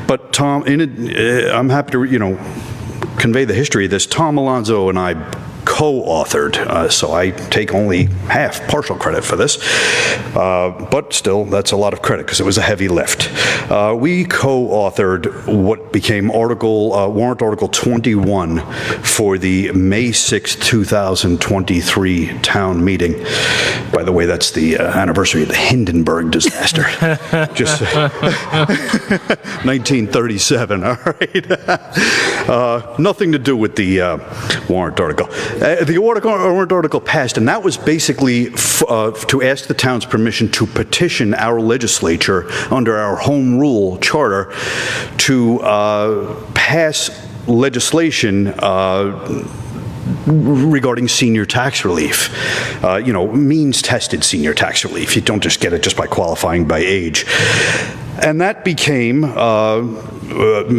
But Tom, I'm happy to convey the history of this. Tom Alonso and I co-authored, so I take only partial credit for this, but still, that's a lot of credit because it was a heavy lift. We co-authored what became warrant Article 21 for the May 6, 2023 town meeting. By the way, that's the anniversary of the Hindenburg disaster. Just 1937, all right? Nothing to do with the warrant article. The warrant article passed, and that was basically to ask the town's permission to petition our legislature under our home rule charter to pass legislation regarding senior tax relief, means-tested senior tax relief. You don't just get it just by qualifying by age. And that became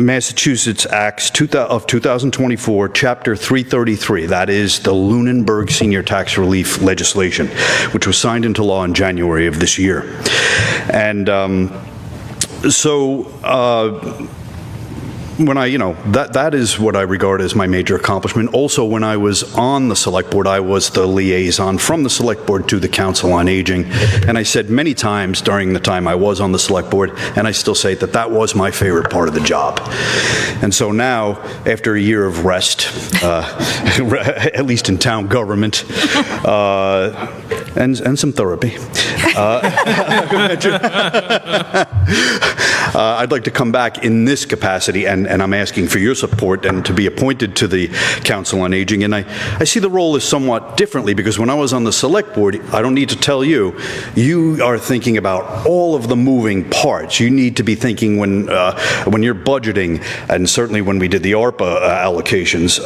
Massachusetts Acts of 2024, Chapter 333. That is the Lunenburg Senior Tax Relief legislation, which was signed into law in January of this year. And when that is what I regard as my major accomplishment. Also, when I was on the select board, I was the liaison from the select board to the Council on Aging. And I said many times during the time I was on the select board, and I still say that was my favorite part of the job. And so now, after a year of rest, at least in town government, and some therapy, I'd like to come back in this capacity, and I'm asking for your support and to be appointed to the Council on Aging. And I see the role as somewhat differently, because when I was on the select board, I don't need to tell you, you are thinking about all of the moving parts. You need to be thinking when you're budgeting, and certainly when we did the ARPA allocations,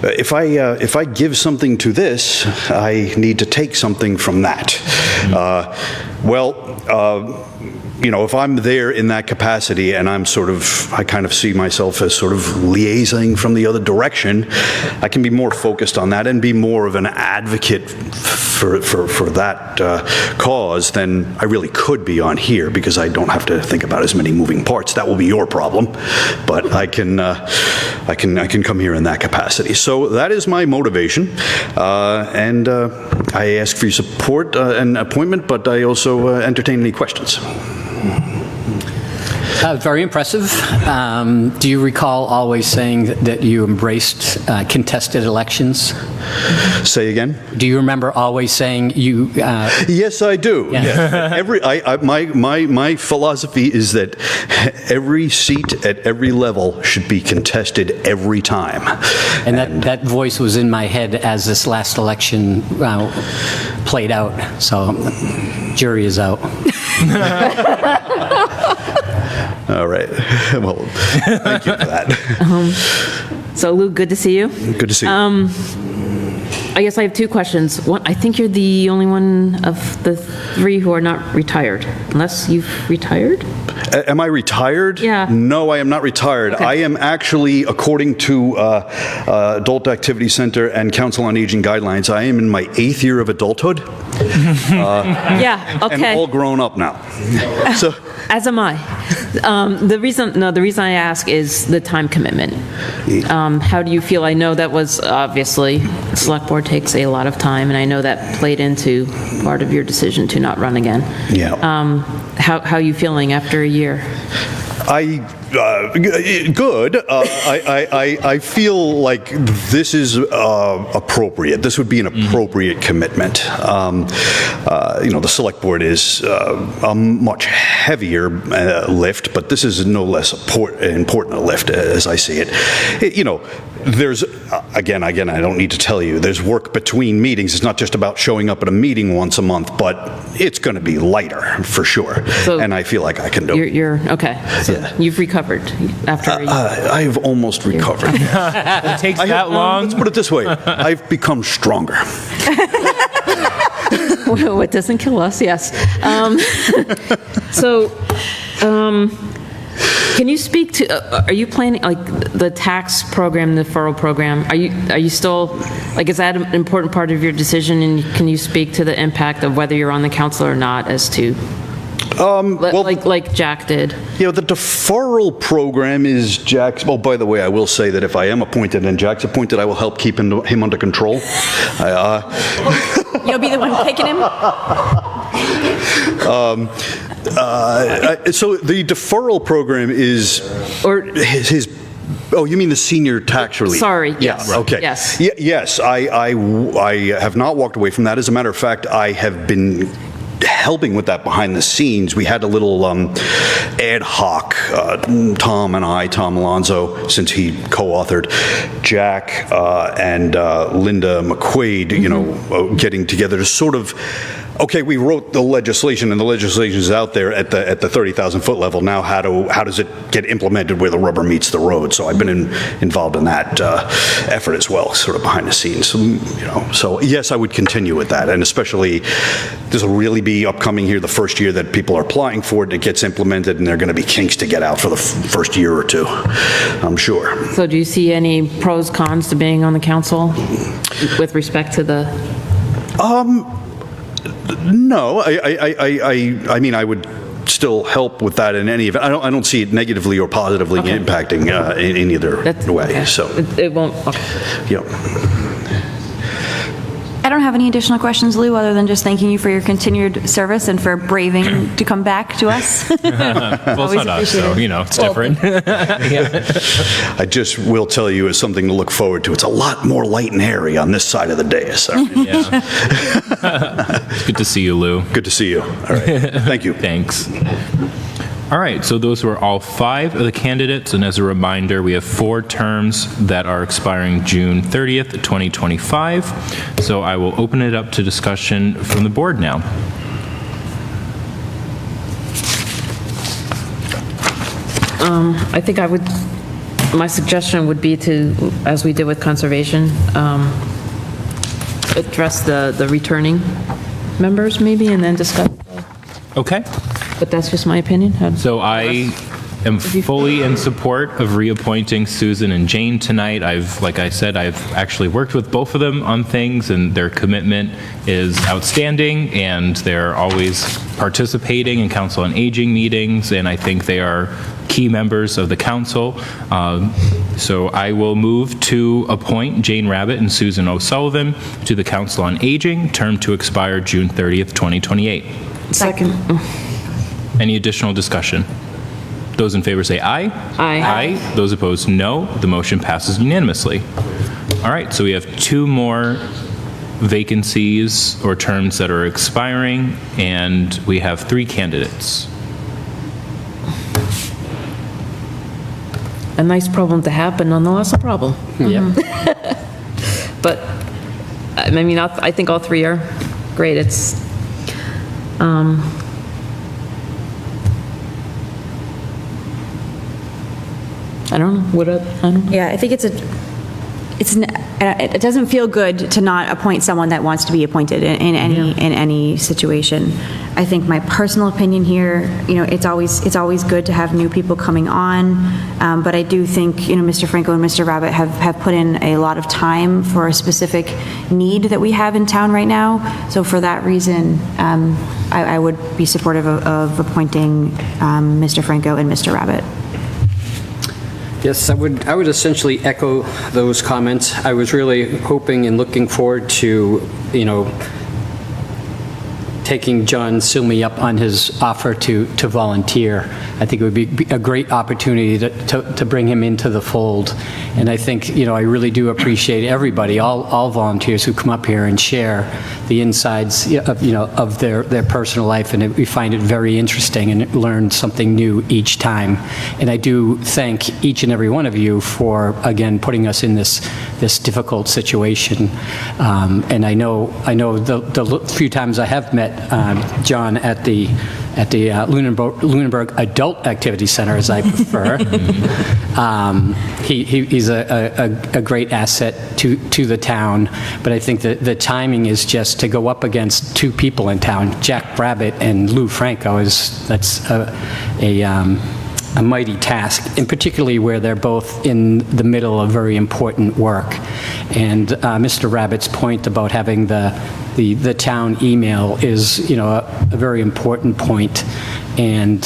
if I give something to this, I need to take something from that. If I'm there in that capacity and I kind of see myself as sort of liaising from the other direction, I can be more focused on that and be more of an advocate for that cause than I really could be on here, because I don't have to think about as many moving parts. That will be your problem, but I can come here in that capacity. So that is my motivation, and I ask for your support and appointment, but I also entertain any questions. Very impressive. Do you recall always saying that you embraced contested elections? Say again? Do you remember always saying you... Yes, I do. Yeah. Yes. My philosophy is that every seat at every level should be contested every time. And that voice was in my head as this last election played out. So, jury is out. All right. Well, thank you for that. So, Lou, good to see you. Good to see you. I guess I have two questions. One, I think you're the only one of the three who are not retired, unless you've retired? Am I retired? Yeah. No, I am not retired. Okay. I am actually, according to Adult Activity Center and Council on Aging guidelines, I am in my 8th year of adulthood. Yeah, okay. And all grown up now. So, as am I. The reason I ask is the time commitment. How do you feel? I know that was obviously, the select board takes a lot of time, and I know that played into part of your decision to not run again. Yeah. How are you feeling after a year? Good. I feel like this is appropriate. This would be an appropriate commitment. The select board is a much heavier lift, but this is no less important a lift as I see it. There's, again, I don't need to tell you, there's work between meetings. It's not just about showing up at a meeting once a month, but it's going to be lighter for sure. So and I feel like I can do it. You're okay. So yeah. You've recovered after a year. I've almost recovered. It takes that long? Let's put it this way. I've become stronger. Well, what doesn't kill us, yes. Can you speak to, are you planning, like, the tax program, the deferral program, are you still, like, is that an important part of your decision, and can you speak to the impact of whether you're on the council or not as to Like Jack did. The deferral program is Jack's. Oh, by the way, I will say that if I am appointed and Jack's appointed, I will help keep him under control. You'll be the one picking him? So the deferral program is his. Oh, you mean the senior tax relief? Sorry, yes. Yeah, okay. Yes. Yes, I have not walked away from that. As a matter of fact, I have been helping with that behind the scenes. We had a little ad hoc, Tom Alonso, since he co-authored, Jack and Linda McQuaid, getting together to sort of, okay, we wrote the legislation, and the legislation is out there at the 30,000-foot level. Now, how does it get implemented where the rubber meets the road? So I've been involved in that effort as well, sort of behind the scenes. So yes, I would continue with that, and especially this will really be upcoming here, the first year that people are applying for it. It gets implemented, and there are going to be kinks to get out for the first year or two, I'm sure. So do you see any pros, cons to being on the council with respect to the? No, I mean, I would still help with that in any event. I don't see it negatively or positively impacting in either way. Okay. So it won't. Okay. Yep. I don't have any additional questions, Lou, other than just thanking you for your continued service and for braving to come back to us. Well, it's not us, so, it's different. I just will tell you, as something to look forward to, it's a lot more light and airy on this side of the dais. It's good to see you, Lou. Good to see you. All right. Thank you. Thanks. All right, so those were all 5 of the candidates, and as a reminder, we have 4 terms that are expiring June 30th, 2025. So I will open it up to discussion from the board now. I think my suggestion would be to, as we did with conservation, address the returning members maybe, and then discuss. Okay. But that's just my opinion. So I am fully in support of reappointing Susan and Jane tonight. Like I said, I've actually worked with both of them on things, and their commitment is outstanding, and they're always participating in Council on Aging meetings, and I think they are key members of the council. So I will move to appoint Jane Rabbit and Susan O'Sullivan to the Council on Aging, term to expire June 30th, 2028. Second. Any additional discussion? Those in favor say aye. Aye. Aye. Those opposed, no. The motion passes unanimously. All right, so we have 2 more vacancies or terms that are expiring, and we have 3 candidates. A nice problem to have, but nonetheless a problem. Yeah. But, I mean, I think all 3 are great. It's, I don't know. Yeah, I think it doesn't feel good to not appoint someone that wants to be appointed in any situation. I think my personal opinion here, it's always good to have new people coming on, but I do think, Mr. Franco and Mr. Rabbit have put in a lot of time for a specific need that we have in town right now. So for that reason, I would be supportive of appointing Mr. Franco and Mr. Rabbit. Yes, I would essentially echo those comments. I was really hoping and looking forward to, taking John Silmy up on his offer to volunteer. I think it would be a great opportunity to bring him into the fold. And I think, I really do appreciate everybody, all volunteers who come up here and share the insides of their personal life, and we find it very interesting and learn something new each time. And I do thank each and every one of you for, again, putting us in this difficult situation. And I know the few times I have met John at the Lunenburg Adult Activity Center, as I prefer. He's a great asset to the town, but I think that the timing is just to go up against 2 people in town, Jack Rabbit and Lou Franco, that's a mighty task, and particularly where they're both in the middle of very important work. And Mr. Rabbit's point about having the town email is, a very important point. And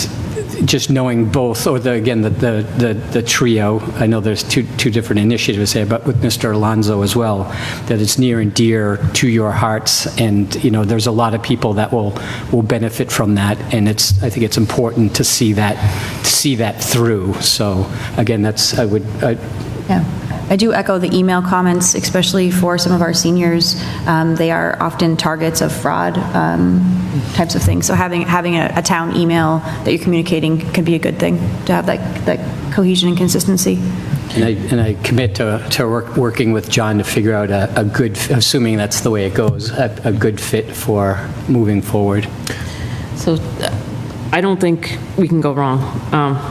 just knowing both, or the trio, I know there's two different initiatives here, but with Mr. Alonso as well, that it's near and dear to your hearts, and there's a lot of people that will benefit from that, and I think it's important to see that through. So again, Yeah. I do echo the email comments, especially for some of our seniors. They are often targets of fraud types of things. So having a town email that you're communicating can be a good thing, to have that cohesion and consistency. And I commit to working with John to figure out a good, assuming that's the way it goes, a good fit for moving forward. So I don't think we can go wrong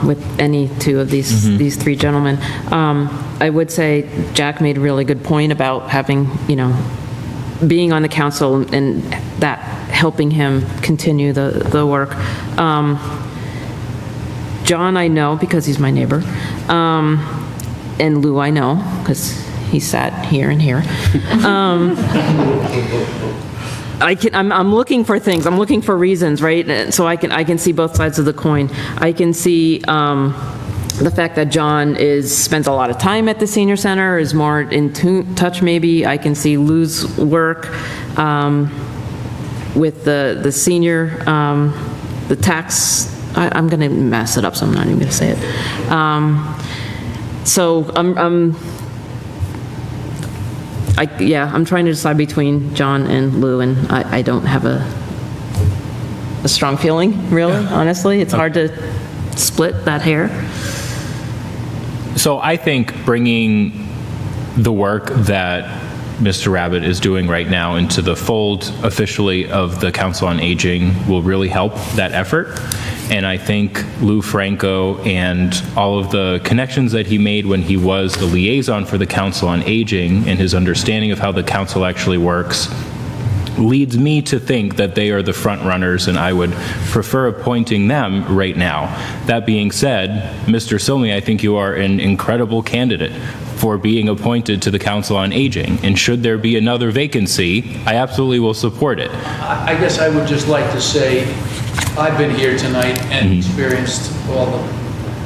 with any two of these three gentlemen. I would say Jack made a really good point about having, being on the council and that helping him continue the work. John I know because he's my neighbor, and Lou I know because he sat here and here. I'm looking for things. I'm looking for reasons, right? So I can see both sides of the coin. I can see the fact that John spends a lot of time at the senior center, is more in touch maybe. I can see Lou's work with the senior, the tax. I'm going to mess it up, so I'm not even going to say it. So I'm trying to decide between John and Lou, and I don't have a strong feeling, really, honestly. It's hard to split that hair. So I think bringing the work that Mr. Rabbit is doing right now into the fold officially of the Council on Aging will really help that effort. And I think Lou Franco and all of the connections that he made when he was the liaison for the Council on Aging and his understanding of how the council actually works leads me to think that they are the front runners, and I would prefer appointing them right now. That being said, Mr. Silmy, I think you are an incredible candidate for being appointed to the Council on Aging, and should there be another vacancy, I absolutely will support it. I guess I would just like to say, I've been here tonight and experienced all the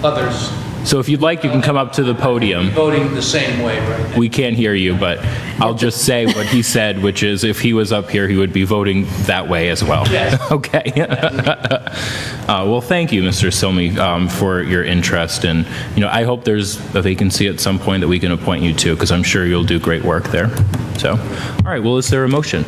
others. So if you'd like, you can come up to the podium. Voting the same way right now. We can't hear you, but I'll just say what he said, which is if he was up here, he would be voting that way as well. Yes. Okay. Well, thank you, Mr. Silmy, for your interest. And, I hope there's a vacancy at some point that we can appoint you to, because I'm sure you'll do great work there. So, all right, well, is there a motion?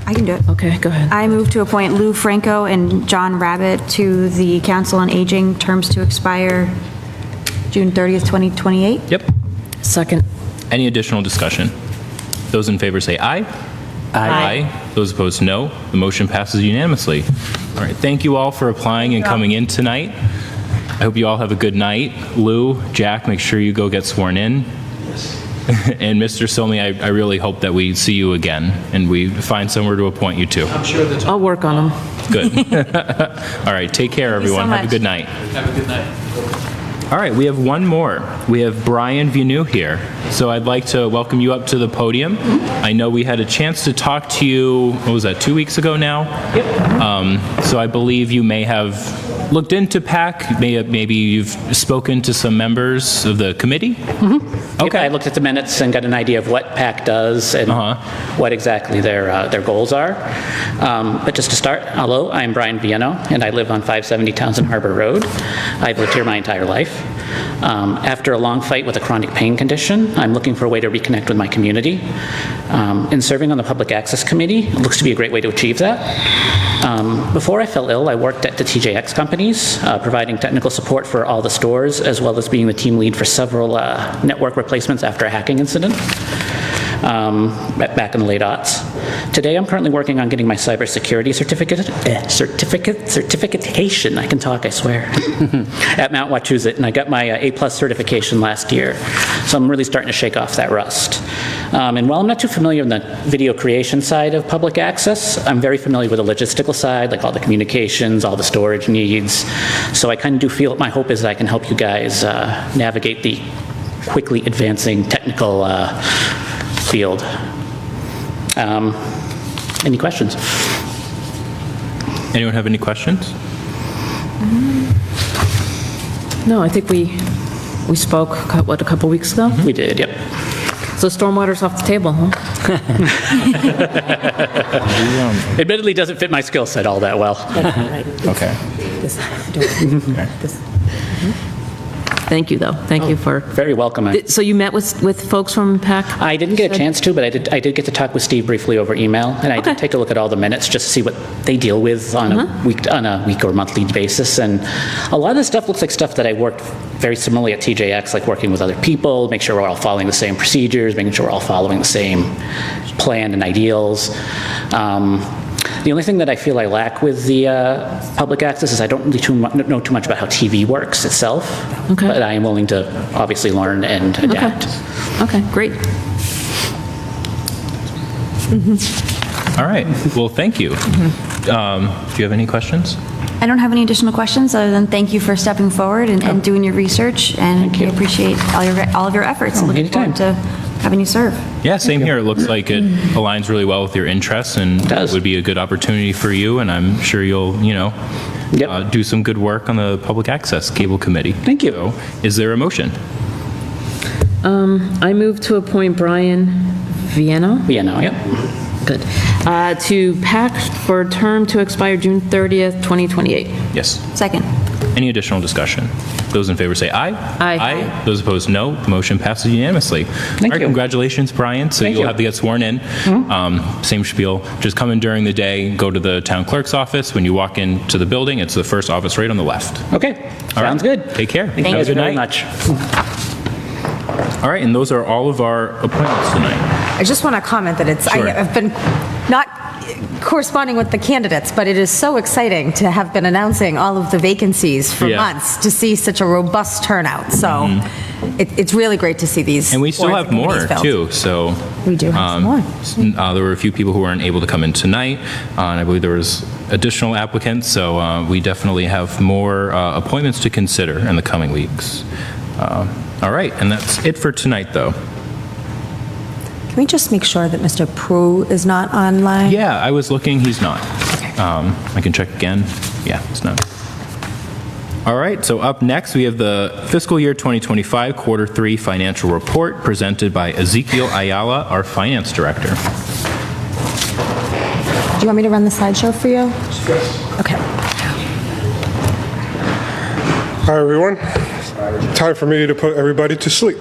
I can do it. Okay, go ahead. I move to appoint Lou Franco and John Rabbit to the Council on Aging, terms to expire June 30th, 2028. Yep. Second. Any additional discussion? Those in favor say aye. Aye. Those opposed, no. The motion passes unanimously. All right, thank you all for applying and coming in tonight. I hope you all have a good night. Lou, Jack, make sure you go get sworn in. And Mr. Silmy, I really hope that we see you again and we find somewhere to appoint you to. I'm sure that's... I'll work on them. Good. All right, take care, everyone. Have a good night. Have a good night. All right, we have one more. We have Brian Vigneault here. So I'd like to welcome you up to the podium. I know we had a chance to talk to you, what was that, 2 weeks ago now? Yep. So I believe you may have looked into PAC, maybe you've spoken to some members of the committee? Okay. I looked at the minutes and got an idea of what PAC does and what exactly their goals are. But just to start, hello, I'm Brian Vigneault, and I live on 570 Townsend Harbor Road. I've lived here my entire life. After a long fight with a chronic pain condition, I'm looking for a way to reconnect with my community. In serving on the Public Access Committee, it looks to be a great way to achieve that. Before I fell ill, I worked at the TJX companies, providing technical support for all the stores, as well as being the team lead for several network replacements after a hacking incident back in the late aughts. Today, I'm currently working on getting my cybersecurity certification. I can talk, I swear, at Mount Wachusett, and I got my A+ certification last year. So I'm really starting to shake off that rust. And while I'm not too familiar with the video creation side of public access, I'm very familiar with the logistical side, like all the communications, all the storage needs. So I kind of do feel, my hope is that I can help you guys navigate the quickly advancing technical field. Any questions? Anyone have any questions? No, I think we spoke, what, a couple weeks ago? We did, yep. So stormwater's off the table, huh? Admittedly, doesn't fit my skill set all that well. Okay. Thank you, though. Thank you for... Very welcome. So you met with folks from PAC? I didn't get a chance to, but I did get to talk with Steve briefly over email, and I did take a look at all the minutes just to see what they deal with on a week or monthly basis. And a lot of this stuff looks like stuff that I worked very similarly at TJX, like working with other people, make sure we're all following the same procedures, making sure we're all following the same plan and ideals. The only thing that I feel I lack with the public access is I don't really know too much about how TV works itself, but I am willing to obviously learn and adapt. Okay, great. All right. Well, thank you. Do you have any questions? I don't have any additional questions other than thank you for stepping forward and doing your research, and we appreciate all of your efforts. Looking forward to having you serve. Yeah, same here. It looks like it aligns really well with your interests, and it would be a good opportunity for you, and I'm sure you'll, do some good work on the Public Access Cable Committee. Thank you. So, is there a motion? I move to appoint Brian Viano. Viano, yep. Good. To PAC for a term to expire June 30th, 2028. Yes. Second. Any additional discussion? Those in favor say aye. Aye. Those opposed, no. The motion passes unanimously. All right, congratulations, Brian. So you'll have to get sworn in. Same spiel. Just come in during the day, go to the town clerk's office. When you walk into the building, it's the first office right on the left. Okay. Sounds good. Take care. Thank Have you a good very night. much. All right, and those are all of our appointments tonight. I just want to comment that Sure. I've been not corresponding with the candidates, but it is so exciting to have been announcing all of the vacancies for months to see such a robust turnout. So it's really great to see these. And we still boards have and more, committees filled. too. So We do have some more. There were a few people who weren't able to come in tonight, and I believe there was additional applicants. So we definitely have more appointments to consider in the coming weeks. All right, and that's it for tonight, though. Can we just make sure that Mr. Prue is not online? Yeah, I was looking. He's not. I can check again. Yeah, it's not. All right, so up next, we have the fiscal year 2025 quarter 3 financial report presented by Ezekiel Ayala, our finance director. Do you want me to run the slideshow for you? Yes. Okay. Hi, everyone. Time for me to put everybody to sleep.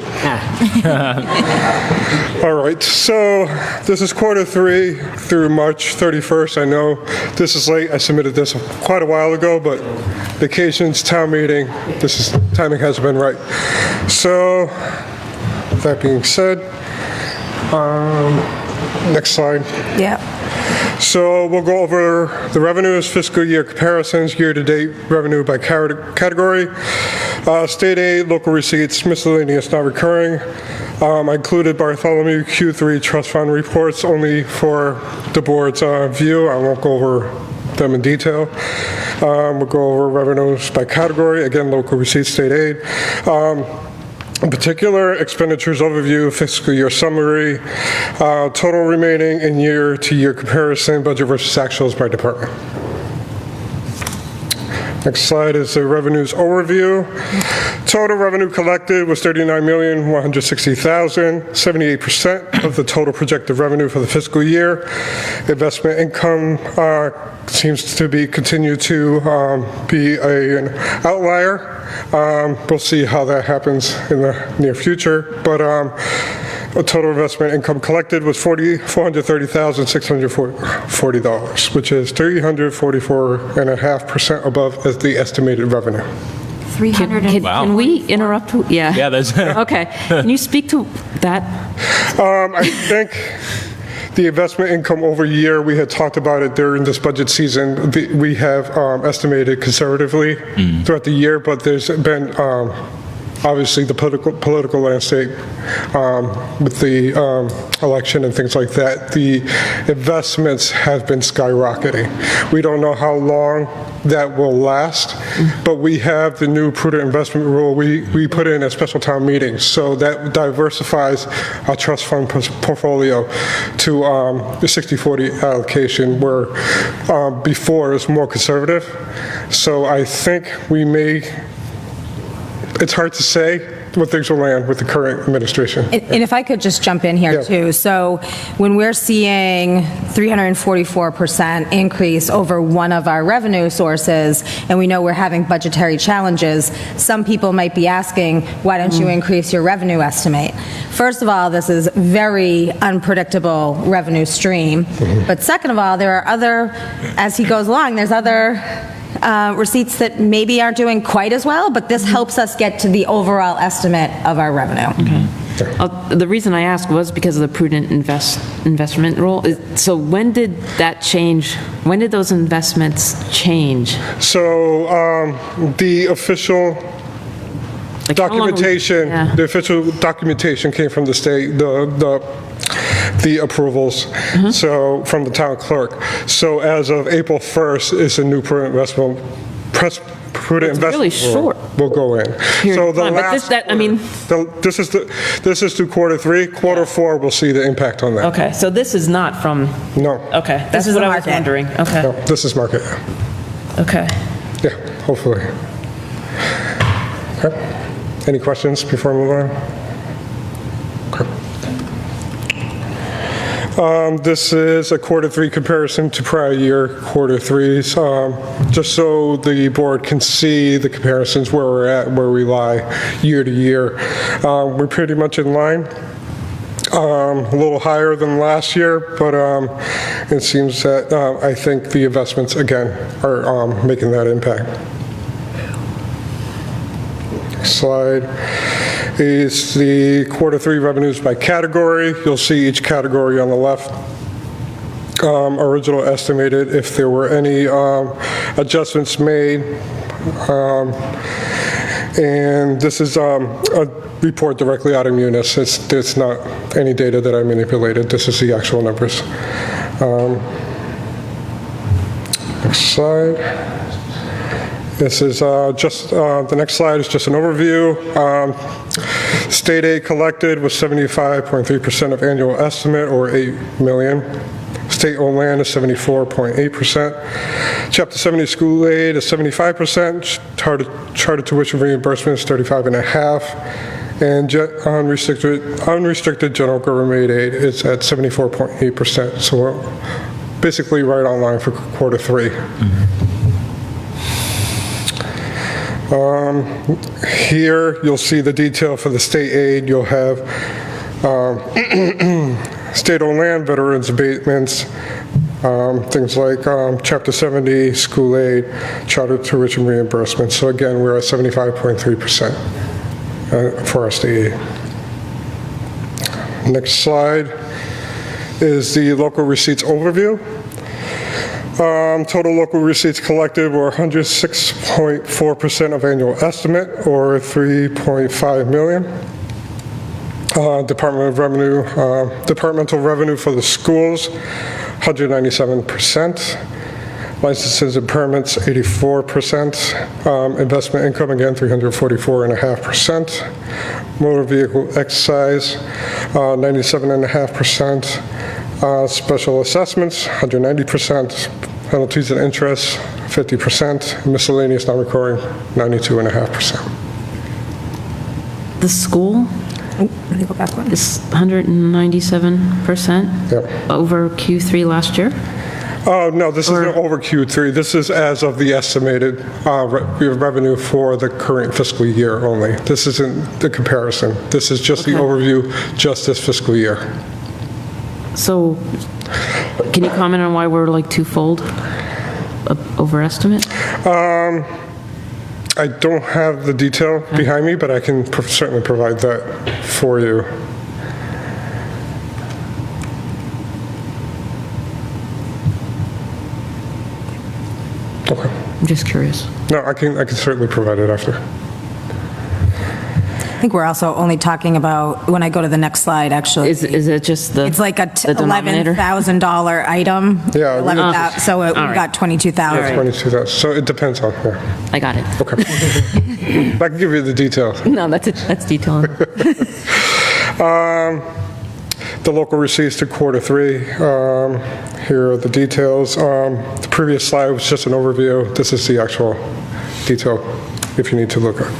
All right, so this is quarter 3 through March 31st. I know this is late. I submitted this quite a while ago, but vacations, town meeting, timing hasn't been right. So, that being said, next slide. Yeah. So we'll go over the revenues, fiscal year comparisons, year-to-date revenue by category, state aid, local receipts, miscellaneous not recurring. I included Bartholomew Q3 trust fund reports only for the board's view. I won't go over them in detail. We'll go over revenues by category, again, local receipts, state aid. In particular, expenditures overview, fiscal year summary, total remaining in year-to-year comparison, budget versus actuals by department. Next slide is the revenues overview. Total revenue collected was $39,160,000, 78% of the total projected revenue for the fiscal year. Investment income seems to continue to be an outlier. We'll see how that happens in the near future, but total investment income collected was $430,640, which is 344.5% above as the estimated revenue. Can we interrupt? Yeah. Yeah, that's... Okay. Can you speak to that? I think the investment income over year, we had talked about it during this budget season. We have estimated conservatively throughout the year, but there's been obviously the political landscape with the election and things like that. The investments have been skyrocketing. We don't know how long that will last, but we have the new prudent investment rule we put in at special town meetings, so that diversifies our trust fund portfolio to the 60-40 allocation, where before it was more conservative. So I think we may, it's hard to say what things will land with the current administration. And if I could just jump in here too. So when we're seeing 344% increase over one of our revenue sources, and we know we're having budgetary challenges, some people might be asking, why don't you increase your revenue estimate? First of all, this is very unpredictable revenue stream. But second of all, there are other, as he goes along, there's other receipts that maybe aren't doing quite as well, but this helps us get to the overall estimate of our revenue. The reason I asked was because of the prudent investment rule. So when did that change? When did those investments change? So the official documentation, the official documentation came from the state, the approvals, so from the town clerk. So as of April 1st, it's a new prudent investment. Really short. Will go in. So the last, this is through quarter 3. Quarter 4, we'll see the impact on that. Okay, so this is not from. No. Okay, that's what I was wondering. Okay. No, this is market. Okay. Yeah, hopefully. Okay. Any questions before we move on? Okay. This is a quarter 3 comparison to prior year quarter 3s, just so the board can see the comparisons where we're at, where we lie year to year. We're pretty much in line. A little higher than last year, but it seems that I think the investments again are making that impact. Slide is the quarter 3 revenues by category. You'll see each category on the left. Original estimated, if there were any adjustments made. And this is a report directly out of Munis. It's not any data that I manipulated. This is the actual numbers. Next slide. This is just, the next slide is just an overview. State aid collected was 75.3% of annual estimate, or $8 million. State-owned land is 74.8%. Chapter 70 school aid is 75%. Charter tuition reimbursement is 35.5%. And unrestricted general government aid is at 74.8%. So we're basically right on line for quarter 3. Here you'll see the detail for the state aid. You'll have state-owned land, veterans abatements, things like Chapter 70 school aid, charter tuition reimbursement. So again, we're at 75.3% for our state aid. Next slide is the local receipts overview. Total local receipts collected were 106.4% of annual estimate, or $3.5 million. Departmental revenue for the schools, 197%. Licenses and permits, 84%. Investment income, again, 344.5%. Motor vehicle excise, 97.5%. Special assessments, 190%. Penalties and interest, 50%. Miscellaneous non-recurring, 92.5%. The school is 197% over Q3 last year? Oh, no, this isn't over Q3. This is as of the estimated revenue for the current fiscal year only. This isn't the comparison. This is just the overview, just this fiscal year. So, can you comment on why we're like twofold overestimate? I don't have the detail behind me, but I can certainly provide that for you. Okay. I'm just curious. No, I can certainly provide it after. think we're also only talking about, when I go to the next slide, actually. Is it just the? It's like a the denominator? $11,000 item. Yeah, 11,000, so we got 22,000. 22,000, so it depends on, yeah. I got it. Okay. I can give you the details. No, that's detailing. The local receipts to quarter 3, here are the details. The previous slide was just an overview. This is the actual detail, if you need to look at.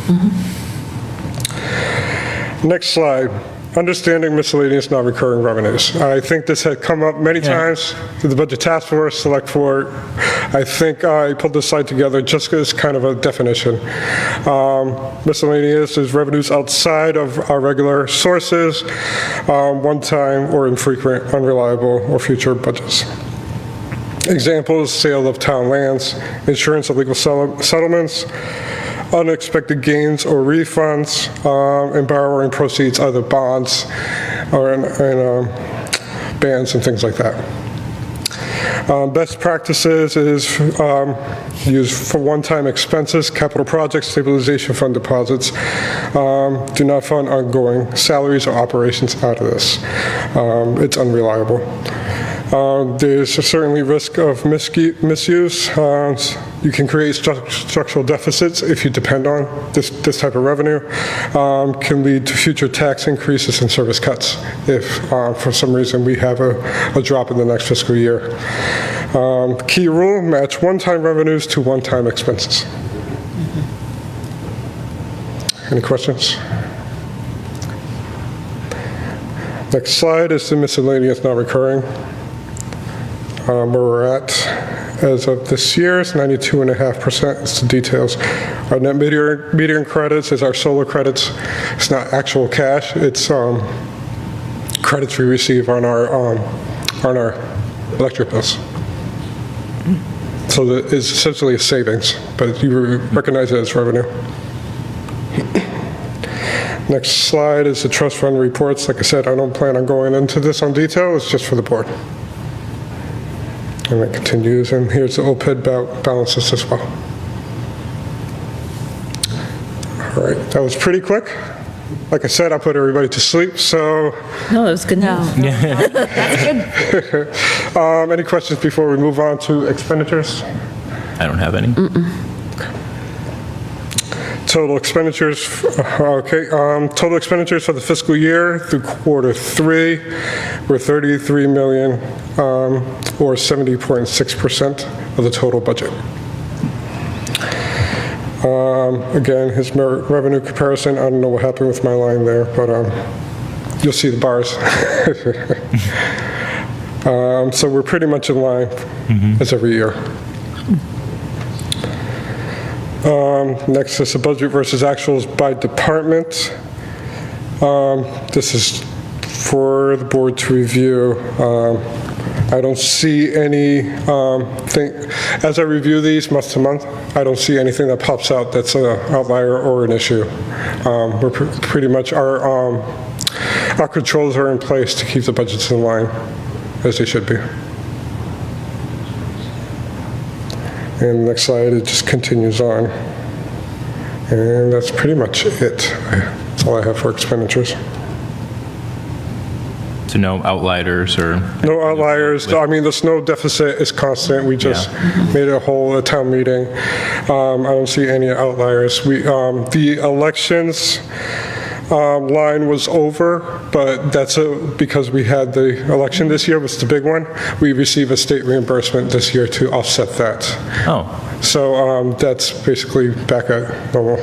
Next slide. Understanding miscellaneous non-recurring revenues. I think this had come up many times to the Budget Task Force, Select Board. I think I pulled this slide together just as kind of a definition. Miscellaneous is revenues outside of our regular sources, one-time or infrequent, unreliable, or future budgets. Examples: sale of town lands, insurance of legal settlements, unexpected gains or refunds, and borrowing proceeds, either bonds or in bands and things like that. Best practices is used for one-time expenses, capital projects, stabilization fund deposits. Do not fund ongoing salaries or operations out of this. It's unreliable. There's certainly risk of misuse. You can create structural deficits if you depend on this type of revenue. Can lead to future tax increases and service cuts if for some reason we have a drop in the next fiscal year. Key rule: match one-time revenues to one-time expenses. Any questions? Next slide is the miscellaneous non-recurring. Where we're at as of this year is 92.5%. It's the details. Our net metering credits is our solar credits. It's not actual cash. It's credits we receive on our electric bills. So it's essentially a savings, but you recognize it as revenue. Next slide is the trust fund reports. Like I said, I don't plan on going into this on detail. It's just for the board. And it continues, and here's the OPEB balances as well. All right, that was pretty quick. Like I said, I put everybody to sleep, so. No, that was good news. That's good. Any questions before we move on to expenditures? I don't have any. Total expenditures, okay. Total expenditures for the fiscal year through quarter 3 were $33 million, or 70.6% of the total budget. Again, his revenue comparison, I don't know what happened with my line there, but you'll see the bars. So we're pretty much in line as every year. Next is the budget versus actuals by department. This is for the board to review. I don't see any as I review these month to month, I don't see anything that pops out that's an outlier or an issue. We're pretty much, our controls are in place to keep the budgets in line as they should be. And next slide, it just continues on. And that's pretty much it. That's all I have for expenditures. So no outliers or? No outliers. I mean, the snow deficit is constant. We just made a whole town meeting. I don't see any outliers. The elections line was over, but that's because we had the election this year was the big one. We receive a state reimbursement this year to offset that. Oh. So that's basically back at normal.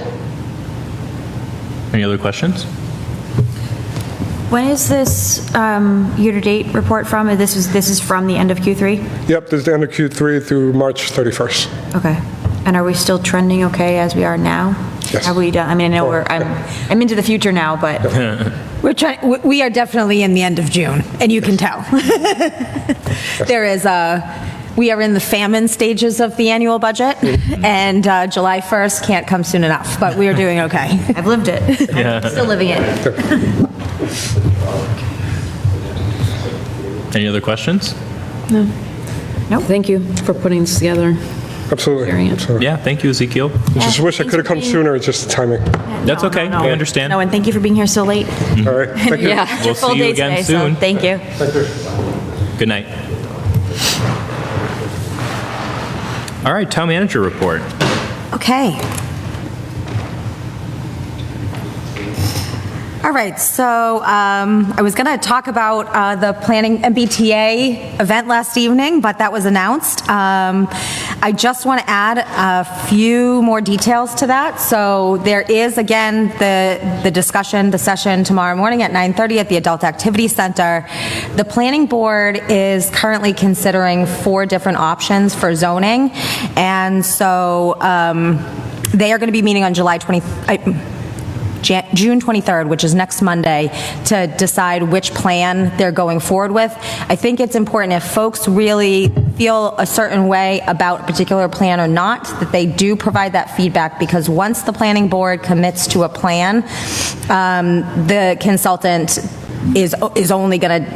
Any other questions? When is this year-to-date report from? This is from the end of Q3? Yep, this is the end of Q3 through March 31st. Okay. And are we still trending okay as we are now? Yes. Have we done? I mean, I know I'm into the future now, but we are definitely in the end of June, and you can tell. There is we are in the famine stages of the annual budget, and July 1st can't come soon enough, but we are doing okay. I've lived it. I'm still living it. Any other questions? No. Nope. Thank you for putting this together. Absolutely. Yeah, thank you, Ezekiel. I just wish I could have come sooner, it's just the timing. That's okay, we understand. No, and thank you for being here so late. All right, thank you. Yeah, it's your We'll full see you day again today, so soon. thank you. Good night. All right, town manager report. Okay. All right, so I was going to talk about the planning MBTA event last evening, but that was announced. I just want to add a few more details to that. So there is, again, the discussion, the session tomorrow morning at 9:30 at the Adult Activity Center. The planning board is currently considering 4 different options for zoning, and so they are going to be meeting on June 23rd, which is next Monday, to decide which plan they're going forward with. I think it's important, if folks really feel a certain way about a particular plan or not, that they do provide that feedback, because once the planning board commits to a plan, the consultant is only going to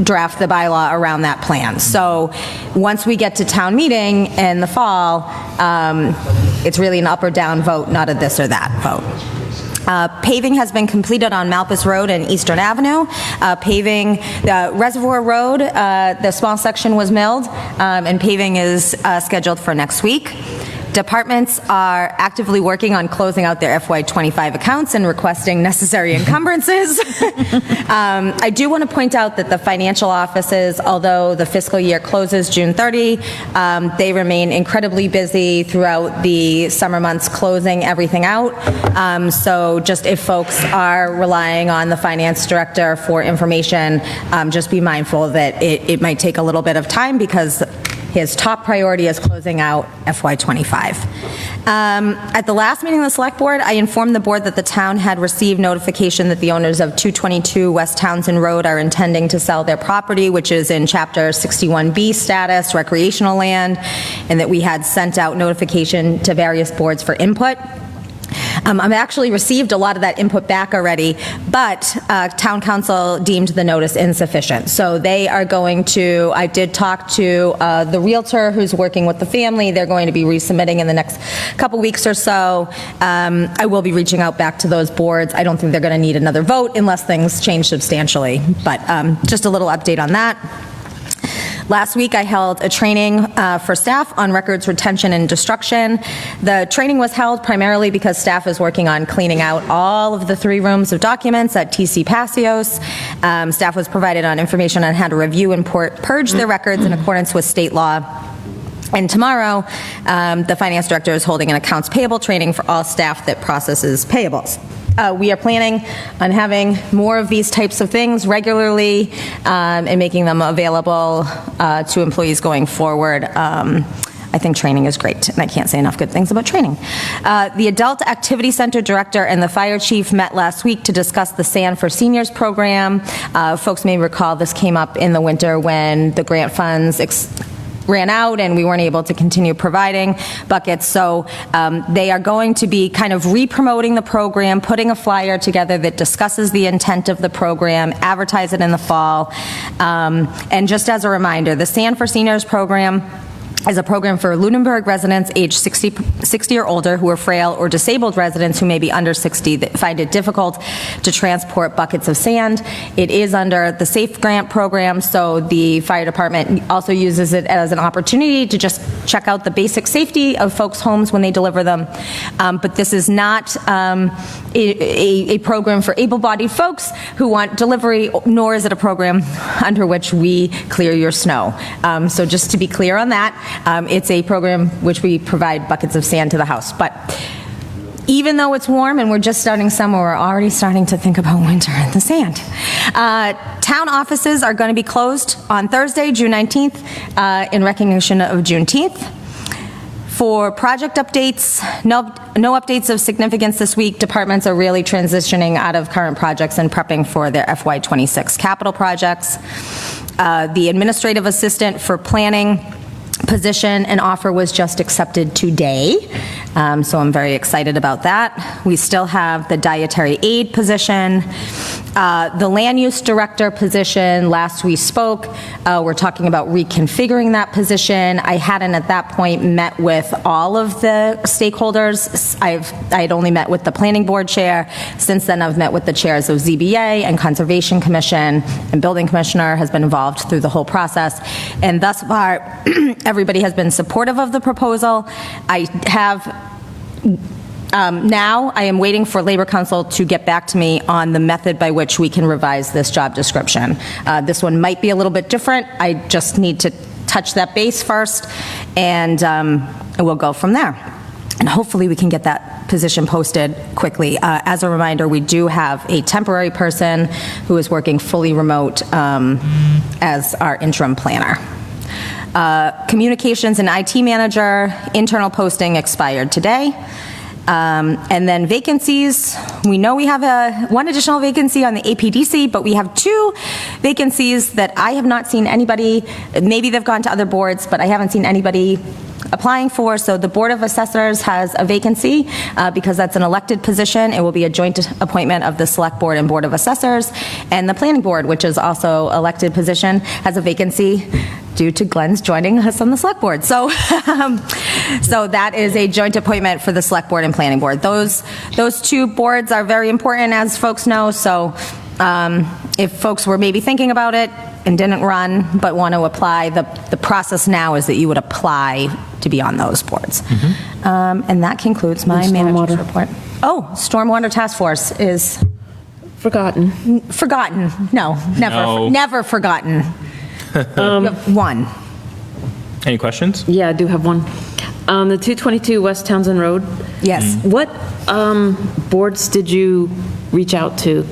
draft the bylaw around that plan. So once we get to town meeting in the fall, it's really an up or down vote, not a this or that vote. Paving has been completed on Malpas Road and Eastern Avenue. Paving the Reservoir Road, the small section was milled, and paving is scheduled for next week. Departments are actively working on closing out their FY25 accounts and requesting necessary encumbrances. I do want to point out that the financial offices, although the fiscal year closes June 30, they remain incredibly busy throughout the summer months closing everything out. So just if folks are relying on the finance director for information, just be mindful that it might take a little bit of time, because his top priority is closing out FY25. At the last meeting of the Select Board, I informed the board that the town had received notification that the owners of 222 West Townsend Road are intending to sell their property, which is in Chapter 61B status, recreational land, and that we had sent out notification to various boards for input. I've actually received a lot of that input back already, but town council deemed the notice insufficient. So they are going to, I did talk to the realtor who's working with the family. They're going to be resubmitting in the next couple weeks or so. I will be reaching out back to those boards. I don't think they're going to need another vote unless things change substantially, but just a little update on that. Last week, I held a training for staff on records retention and destruction. The training was held primarily because staff is working on cleaning out all of the 3 rooms of documents at TC Passios. Staff was provided on information on how to review and purge their records in accordance with state law. And tomorrow, the finance director is holding an accounts payable training for all staff that processes payables. We are planning on having more of these types of things regularly and making them available to employees going forward. I think training is great, and I can't say enough good things about training. The Adult Activity Center Director and the Fire Chief met last week to discuss the SAND for Seniors program. Folks may recall this came up in the winter when the grant funds ran out and we weren't able to continue providing buckets. So they are going to be kind of re-promoting the program, putting a flyer together that discusses the intent of the program, advertise it in the fall. And just as a reminder, the SAND for Seniors program is a program for Lunenburg residents aged 60 or older who are frail, or disabled residents who may be under 60 that find it difficult to transport buckets of sand. It is under the SAFE grant program, so the fire department also uses it as an opportunity to just check out the basic safety of folks' homes when they deliver them. But this is not a program for able-bodied folks who want delivery, nor is it a program under which we clear your snow. So just to be clear on that, it's a program which we provide buckets of sand to the house. But even though it's warm and we're just starting summer, we're already starting to think about winter and the sand. Town offices are going to be closed on Thursday, June 19th, in recognition of Juneteenth. For project updates, no updates of significance this week. Departments are really transitioning out of current projects and prepping for their FY26 capital projects. The administrative assistant for planning position and offer was just accepted today, so I'm very excited about that. We still have the dietary aid position. The land use director position, last we spoke, we're talking about reconfiguring that position. I hadn't at that point met with all of the stakeholders. I had only met with the planning board chair. Since then, I've met with the chairs of ZBA and Conservation Commission, and building commissioner has been involved through the whole process. And thus far, everybody has been supportive of the proposal. I have now I am waiting for Labor Council to get back to me on the method by which we can revise this job description. This one might be a little bit different. I just need to touch that base first, and we'll go from there. And hopefully we can get that position posted quickly. As a reminder, we do have a temporary person who is working fully remote as our interim planner. Communications and IT manager, internal posting expired today. And then vacancies, we know we have one additional vacancy on the APDC, but we have 2 vacancies that I have not seen anybody, maybe they've gone to other boards, but I haven't seen anybody applying for. So the Board of Assessors has a vacancy because that's an elected position. It will be a joint appointment of the Select Board and Board of Assessors. And the Planning Board, which is also elected position, has a vacancy due to Glenn's joining us on the Select Board. So, so that is a joint appointment for the Select Board and Planning Board. Those 2 boards are very important, as folks know. So if folks were maybe thinking about it and didn't run but want to apply, the process now is that you would apply to be on those boards. And that concludes my manager's report. Oh, Stormwater Task Force is forgotten. Forgotten. No, never. No. Never forgotten. You have 1. Any questions? Yeah, I do have one. The 222 West Townsend Road. Yes. What boards did you reach out to?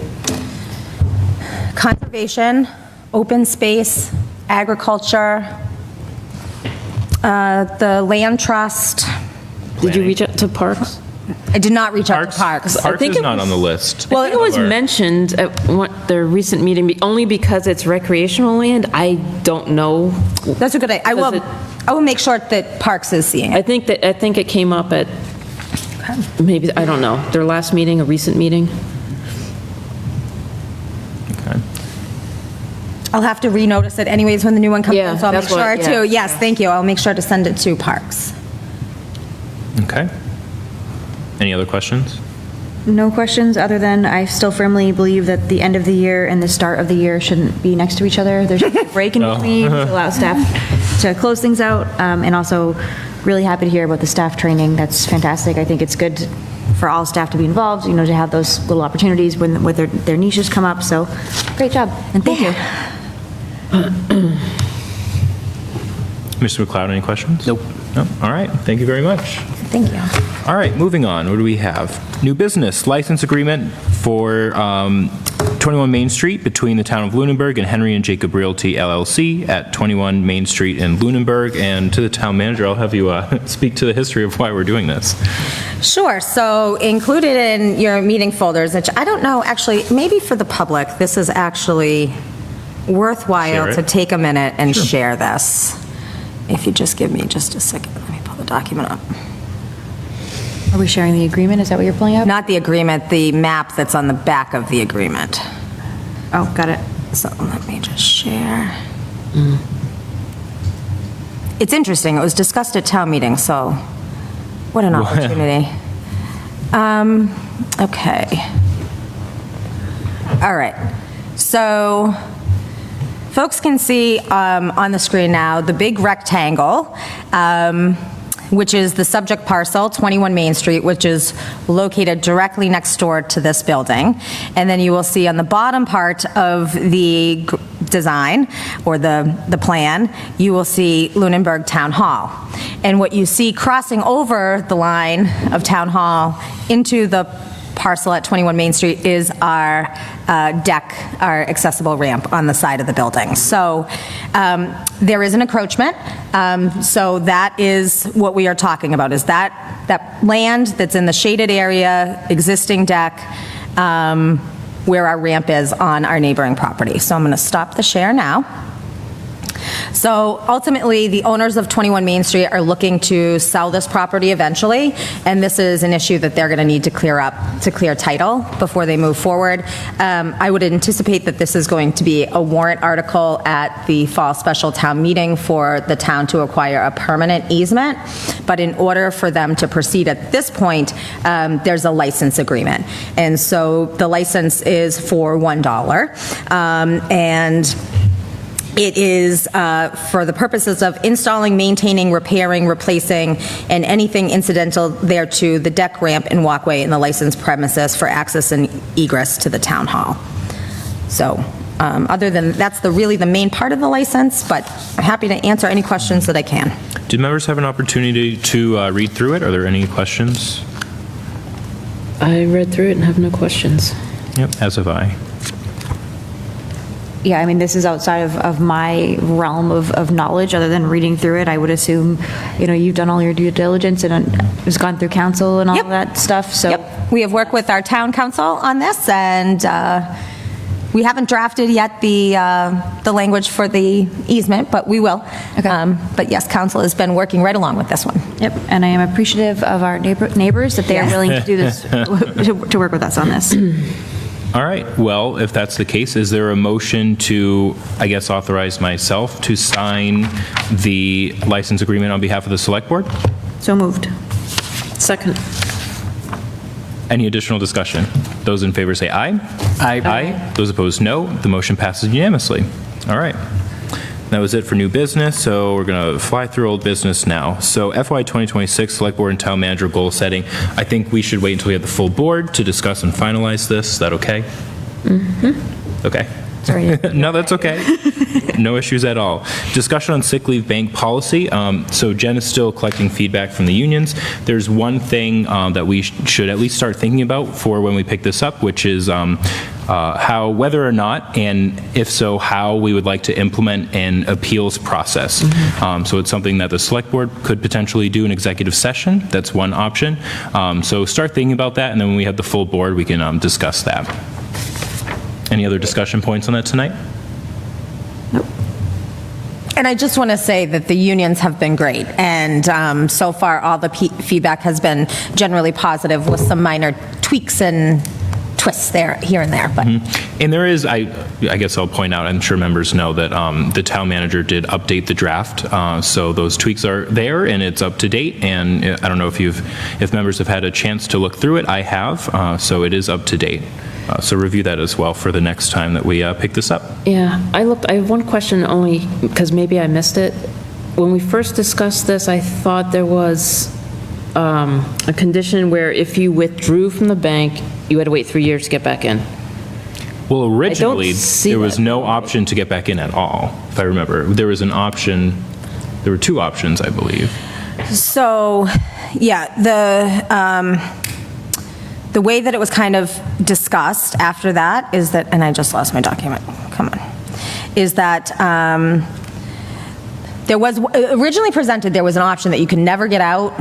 Conservation, open space, agriculture, the land trust. Did you reach out to Parks? I did not reach out to Parks. Parks is not on the list. Well, it was mentioned at their recent meeting, only because it's recreational land. I don't know. That's a good idea. I will make sure that Parks is seeing it. I think it came up at maybe, I don't know, their last meeting, a recent meeting. Okay. I'll have to renotice it anyways when the new one comes Yeah, in, so I'll make that's what- sure yeah. to, yes, thank you. I'll make sure to send it to Parks. Okay. Any other questions? No questions, other than I still firmly believe that the end of the year and the start of the year shouldn't be next to each other. There should be a break in between to allow staff to close things out. And also, really happy to hear about the staff training. That's fantastic. I think it's good for all staff to be involved, you know, to have those little opportunities when their niches come up. So, great job, and thank you. Mr. McLeod, any questions? Nope. No? All right. Thank you very much. Thank you. All right, moving on. What do we have? New business, license agreement for 21 Main Street between the Town of Lunenburg and Henry and Jacob Realty LLC at 21 Main Street in Lunenburg. And to the town manager, I'll have you speak to the history of why we're doing this. Sure. So included in your meeting folders, which I don't know, actually, maybe for the public, this is actually worthwhile to take a minute and share this. If you just give me just a second, let me pull the document up. Are we sharing the agreement? Is that what you're pulling up? Not the agreement, the map that's on the back of the agreement. Oh, got it. So let me just share. It's interesting. It was discussed at town meeting, so what an opportunity. Okay. All right. So folks can see on the screen now the big rectangle, which is the subject parcel, 21 Main Street, which is located directly next door to this building. And then you will see on the bottom part of the design, or the plan, you will see Lunenburg Town Hall. And what you see crossing over the line of Town Hall into the parcel at 21 Main Street is our deck, our accessible ramp on the side of the building. So there is an encroachment. So that is what we are talking about, is that land that's in the shaded area, existing deck, where our ramp is on our neighboring property. So I'm going to stop the share now. So ultimately, the owners of 21 Main Street are looking to sell this property eventually, and this is an issue that they're going to need to clear up, to clear title before they move forward. I would anticipate that this is going to be a warrant article at the fall special town meeting for the town to acquire a permanent easement, but in order for them to proceed at this point, there's a license agreement. And so the license is for $1, and it is for the purposes of installing, maintaining, repairing, replacing, and anything incidental thereto, the deck, ramp, and walkway in the licensed premises for access and egress to the town hall. So other than, that's really the main part of the license, but I'm happy to answer any questions that I can. Did members have an opportunity to read through it? Are there any questions? I read through it and have no questions. Yep, as have I. Yeah, I mean, this is outside of my realm of knowledge, other than reading through it. I would assume, you've done all your due diligence and it's gone through council and all of that stuff, so. Yep, we have worked with our town council on this, and we haven't drafted yet the language for the easement, but we will. Okay. But yes, council has been working right along with this one. Yep, and I am appreciative of our neighbors that they are willing to do this, to work with us on this. All right, well, if that's the case, is there a motion to, I guess, authorize myself to sign the license agreement on behalf of the select board? So moved. Second. Any additional discussion? Those in favor say aye. Aye. Aye. Those opposed, no. The motion passes unanimously. All right. That was it for new business, so we're going to fly through old business now. So FY 2026 Select Board and Town Manager goal setting. I think we should wait until we have the full board to discuss and finalize this. Is that okay? Mm-hmm. Okay. Sorry. No, that's okay. No issues at all. Discussion on sick leave bank policy. So Jen is still collecting feedback from the unions. There's one thing that we should at least start thinking about for when we pick this up, which is how, whether or not, and if so, how we would like to implement an appeals process. So it's something that the select board could potentially do in executive session. That's one option. So start thinking about that, and then when we have the full board, we can discuss that. Any other discussion points on that tonight? And I just want to say that the unions have been great, and so far all the feedback has been generally positive with some minor tweaks and twists there, here and there. But And there is, I guess I'll point out, I'm sure members know that the town manager did update the draft, so those tweaks are there and it's up to date. And I don't know if members have had a chance to look through it. I have, so it is up to date. So review that as well for the next time that we pick this up. Yeah, I have one question only because maybe I missed it. When we first discussed this, I thought there was a condition where if you withdrew from the bank, you had to wait 3 years to get back in. Well, originally, there was no option to get back in at all, if I remember. There was an option, there were two options, I believe. so, yeah, the way that it was kind of discussed after that is that, and I just lost my document, come on, is that there was, originally presented, there was an option that you could never get out,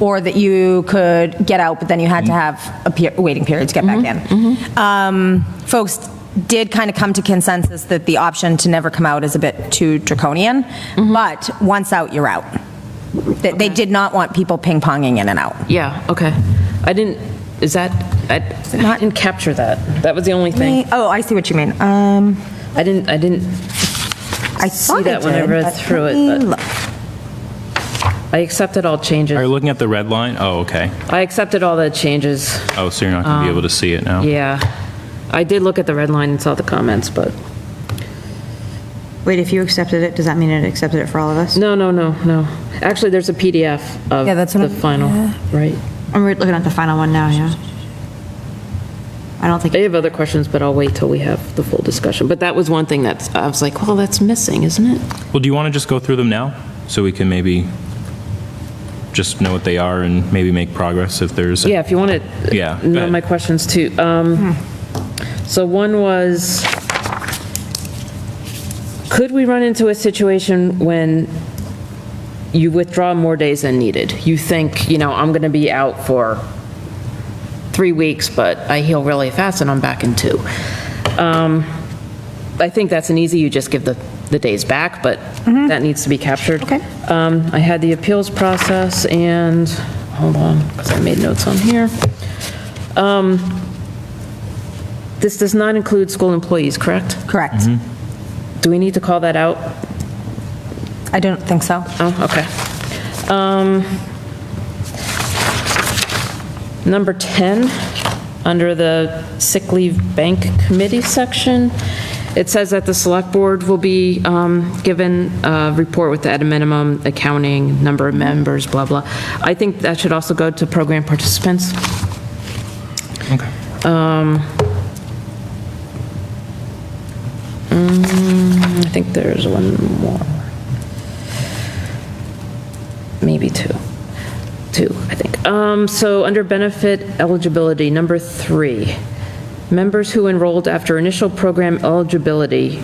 or that you could get out, but then you had to have a waiting period to get back in. Folks did kind of come to consensus that the option to never come out is a bit too draconian, but once out, you're out. They did not want people ping-ponging in and out. Yeah, okay. I didn't capture that. That was the only thing. Oh, I see what you mean. I didn't see that when I read through it, but I accepted all changes. Are you looking at the red line? Oh, okay. I accepted all the changes. Oh, so you're not going to be able to see it now? Yeah. I did look at the red line and saw the comments, but... Wait, if you accepted it, does that mean it accepted it for all of us? No. Actually, there's a PDF of the final, right? I'm looking at the final one now, yeah. I don't think... I have other questions, but I'll wait till we have the full discussion. But that was one thing that I was like, well, that's missing, isn't it? Well, do you want to just go through them now so we can maybe just know what they are and maybe make progress if there's... Yeah, if you want to know my questions too. So one was, could we run into a situation when you withdraw more days than needed? You think, I'm going to be out for 3 weeks, but I heal really fast and I'm back in 2. I think that's an easy, you just give the the days back, but that needs to be captured. Okay. I had the appeals process, and, hold on, because I made notes on here. This does not include school employees, correct? Correct. Do we need to call that out? I don't think so. Oh, okay. Number 10, under the sick leave bank committee section, it says that the select board will be given a report with the at a minimum accounting, number of members, blah, blah. I think that should also go to program participants. Okay. I think there's one more. Maybe two, I think. So under benefit eligibility, number 3, members who enrolled after initial program eligibility,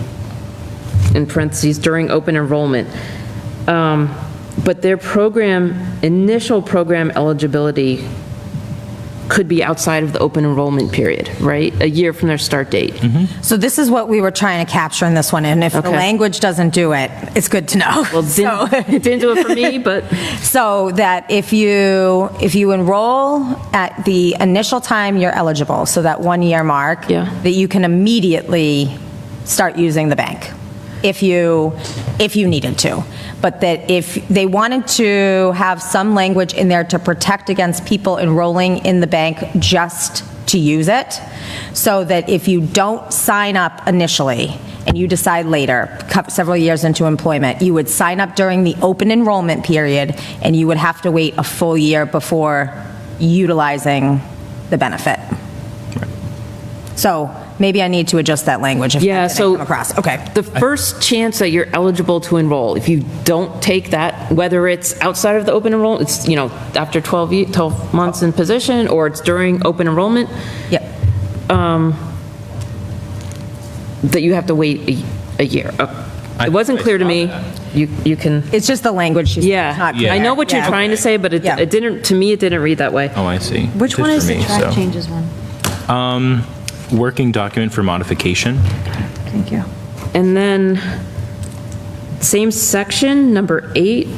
in parentheses, during open enrollment, but their initial program eligibility could be outside of the open enrollment period, right? A year from their start date. So this is what we were trying to capture in this one, and if the language doesn't do it, it's good to know. Well, it didn't do it for me, but. So that if you enroll at the initial time you're eligible, so that 1 year mark, that you can immediately start using the bank if you needed to. But that if they wanted to have some language in there to protect against people enrolling in the bank just to use it, so that if you don't sign up initially and you decide later, several years into employment, you would sign up during the open enrollment period and you would have to wait a full year before utilizing the benefit. So maybe I need to adjust that language if I didn't come across. Okay. The first chance that you're eligible to enroll, if you don't take that, whether it's outside of the open enrollment, it's, after 12 months in position, or it's during open enrollment. Yep. That you have to wait a year. It wasn't clear to me. You can. It's just the language. She's not clear. I know what you're trying to say, but it didn't, to me, it didn't read that way. Oh, I see. Which one is the track changes one? Working document for modification. Thank you. And then, same section, number 8,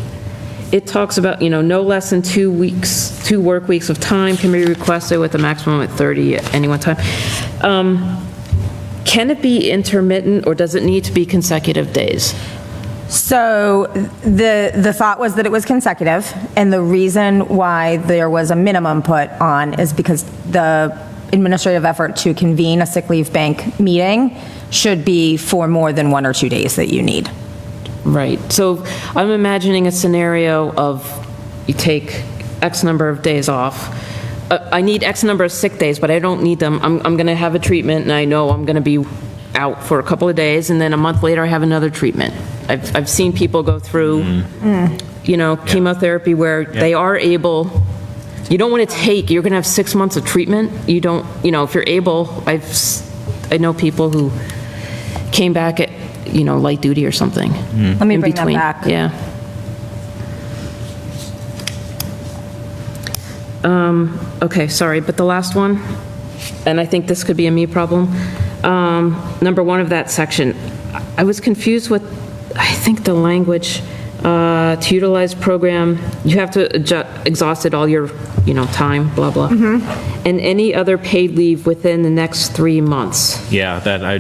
it talks about, no less than 2 work weeks of time can be requested with a maximum of 30 at any one time. Can it be intermittent, or does it need to be consecutive days? So the thought was that it was consecutive, and the reason why there was a minimum put on is because the administrative effort to convene a sick leave bank meeting should be for more than 1 or 2 days that you need. Right. So I'm imagining a scenario of you take X number of days off. I need X number of sick days, but I don't need them. I'm going to have a treatment, and I know I'm going to be out for a couple of days, and then a month later I have another treatment. I've seen people go through, chemotherapy where they are able. You don't want to you're going to have 6 months of treatment. You don't, if you're able, I know people who came back at, light duty or something. Let me bring that back. Yeah. Okay, sorry, but the last one, and I think this could be a me problem. Number 1 of that section, I was confused with, I think the language, to utilize program, you have to exhausted all your, time, blah, blah. And any other paid leave within the next 3 months. Yeah, I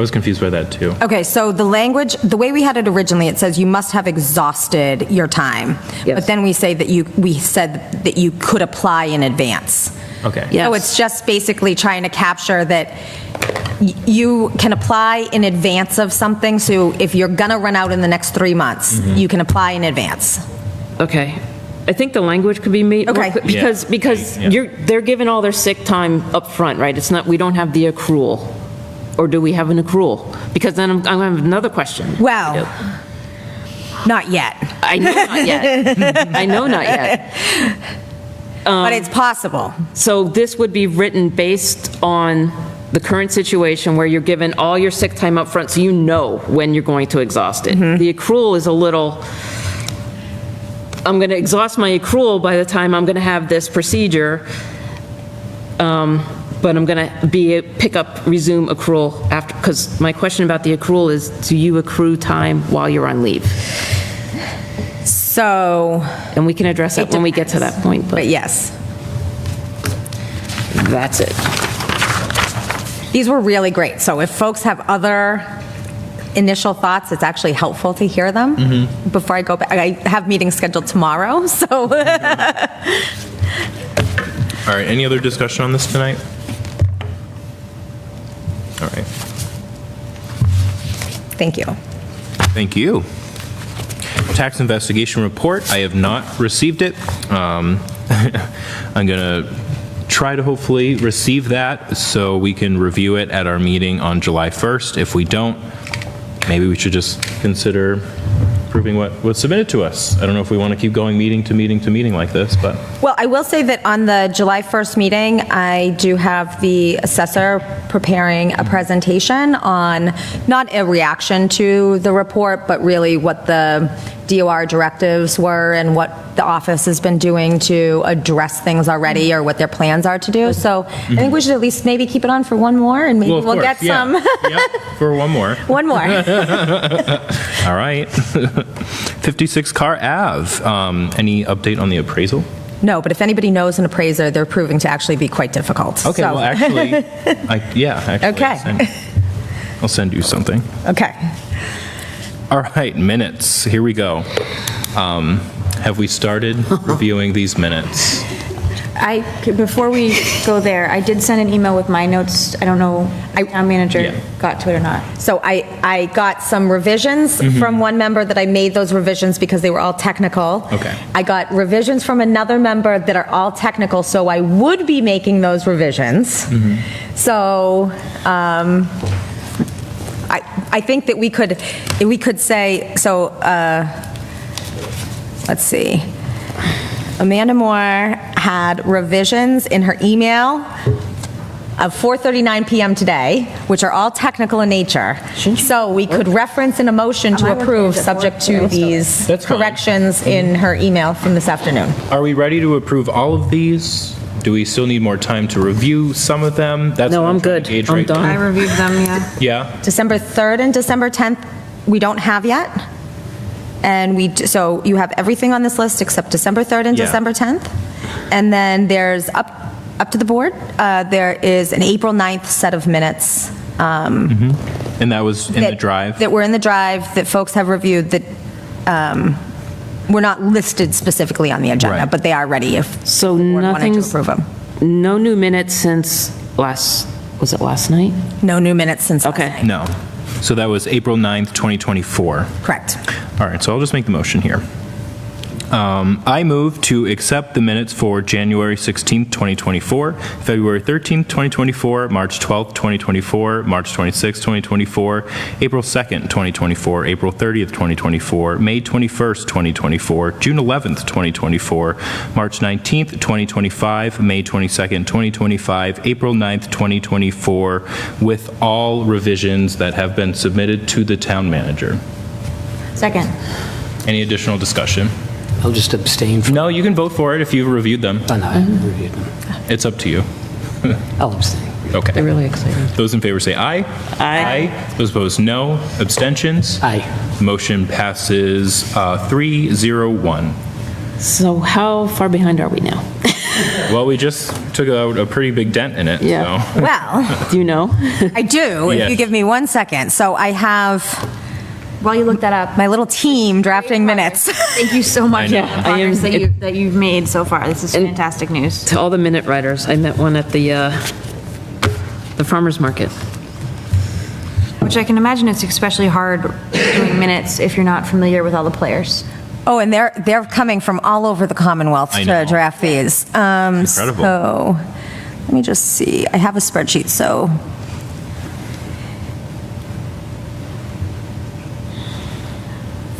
was confused by that too. Okay, so the language, the way we had it originally, it says you must have exhausted your time. Yes. But then we said that you could apply in advance. Okay. Yes. So it's just basically trying to capture that you can apply in advance of something. So if you're gonna run out in the next 3 months, you can apply in advance. Okay. I think the language could be made more clear, because they're given all their sick time up front, right? It's not, we don't have the accrual. Or do we have an accrual? Because then I'm going to have another question. Well, not yet. I know not yet. I know not yet. But it's possible. So this would be written based on the current situation where you're given all your sick time up front, so you know when you're going to exhaust it. The accrual is a little, I'm going to exhaust my accrual by the time I'm going to have this procedure. but I'm going to resume accrual after, because my question about the accrual is, do you accrue time while you're on leave? So. And we can address that when we get to that point. But yes. That's it. These were really great. So if folks have other initial thoughts, it's actually helpful to hear them before I go back. I have meetings scheduled tomorrow, so. All right, any other discussion on this tonight? All right. Thank you. Thank you. Tax investigation report, I have not received it. I'm going to try to hopefully receive that so we can review it at our meeting on July 1st. If we don't, maybe we should just consider approving what was submitted to us. I don't know if we want to keep going meeting to meeting to meeting like this, but. Well, I will say that on the July 1st meeting, I do have the assessor preparing a presentation on not a reaction to the report, but really what the DOR directives were and what the office has been doing to address things already or what their plans are to do. So I think we should at least maybe keep it on for one more and maybe we'll get some. Yep, for one more. One more. All right. 56 Carr Ave. Any update on the appraisal? No, but if anybody knows an appraiser, they're proving to actually be quite difficult. Okay, so. well, actually, Okay. I'll send you something. Okay. All right, minutes. Here we go. Have we started reviewing these minutes? Before we go there, I did send an email with my notes. I don't know, town manager got to it or not. So I got some revisions from one member that I made those revisions because they were all technical. Okay. I got revisions from another member that are all technical, so I would be making those revisions. So I think that we could say, so let's see. Amanda Moore had revisions in her email of 4:39 p.m. today, which are all technical in nature. So we could reference in a motion to approve subject to these corrections in her email from this afternoon. Are we ready to approve all of these? Do we still need more time to review some of them? No, I'm good. I'm done. I reviewed them, yeah. Yeah. December 3rd and December 10th, we don't have yet. And so you have everything on this list except December 3rd and December 10th. And then there's up to the board, there is an April 9th set of minutes. And that was in the drive? That were in the drive that folks have reviewed that were not listed specifically on the agenda, but they are ready if so the board wanted to nothing's approve them. No new minutes since was it last night? No new minutes since last night. No. So that was April 9th, 2024. Correct. All right, so I'll just make the motion here. I move to accept the minutes for January 16th, 2024, February 13th, 2024, March 12th, 2024, March 26th, 2024, April 2nd, 2024, April 30th, 2024, May 21st, 2024, June 11th, 2024, March 19th, 2025, May 22nd, 2025, April 9th, 2024, with all revisions that have been submitted to the town manager. Second. Any additional discussion? I'll just abstain from. No, you can vote for it if you've reviewed them. Oh, no, I haven't reviewed them. It's up to you. I'll abstain. Okay. They're really excited. Those in favor say aye. Aye. Those opposed, no. Abstentions? Aye. Motion passes 3-0-1. So how far behind are we now? Well, we just took out a pretty big dent in it. Yeah. So. Well. Do you know? I do, if you give me 1 second. So I have, while you look that up, my little team drafting minutes. Thank you so much for Yeah, the progress that you've made so far. This is fantastic news. To all the minute writers, I met one at the farmer's market. Which I can imagine it's especially hard doing minutes if you're not familiar with all the players. Oh, and they're coming from all over the Commonwealth to draft these. Incredible. So let me just see. I have a spreadsheet, so.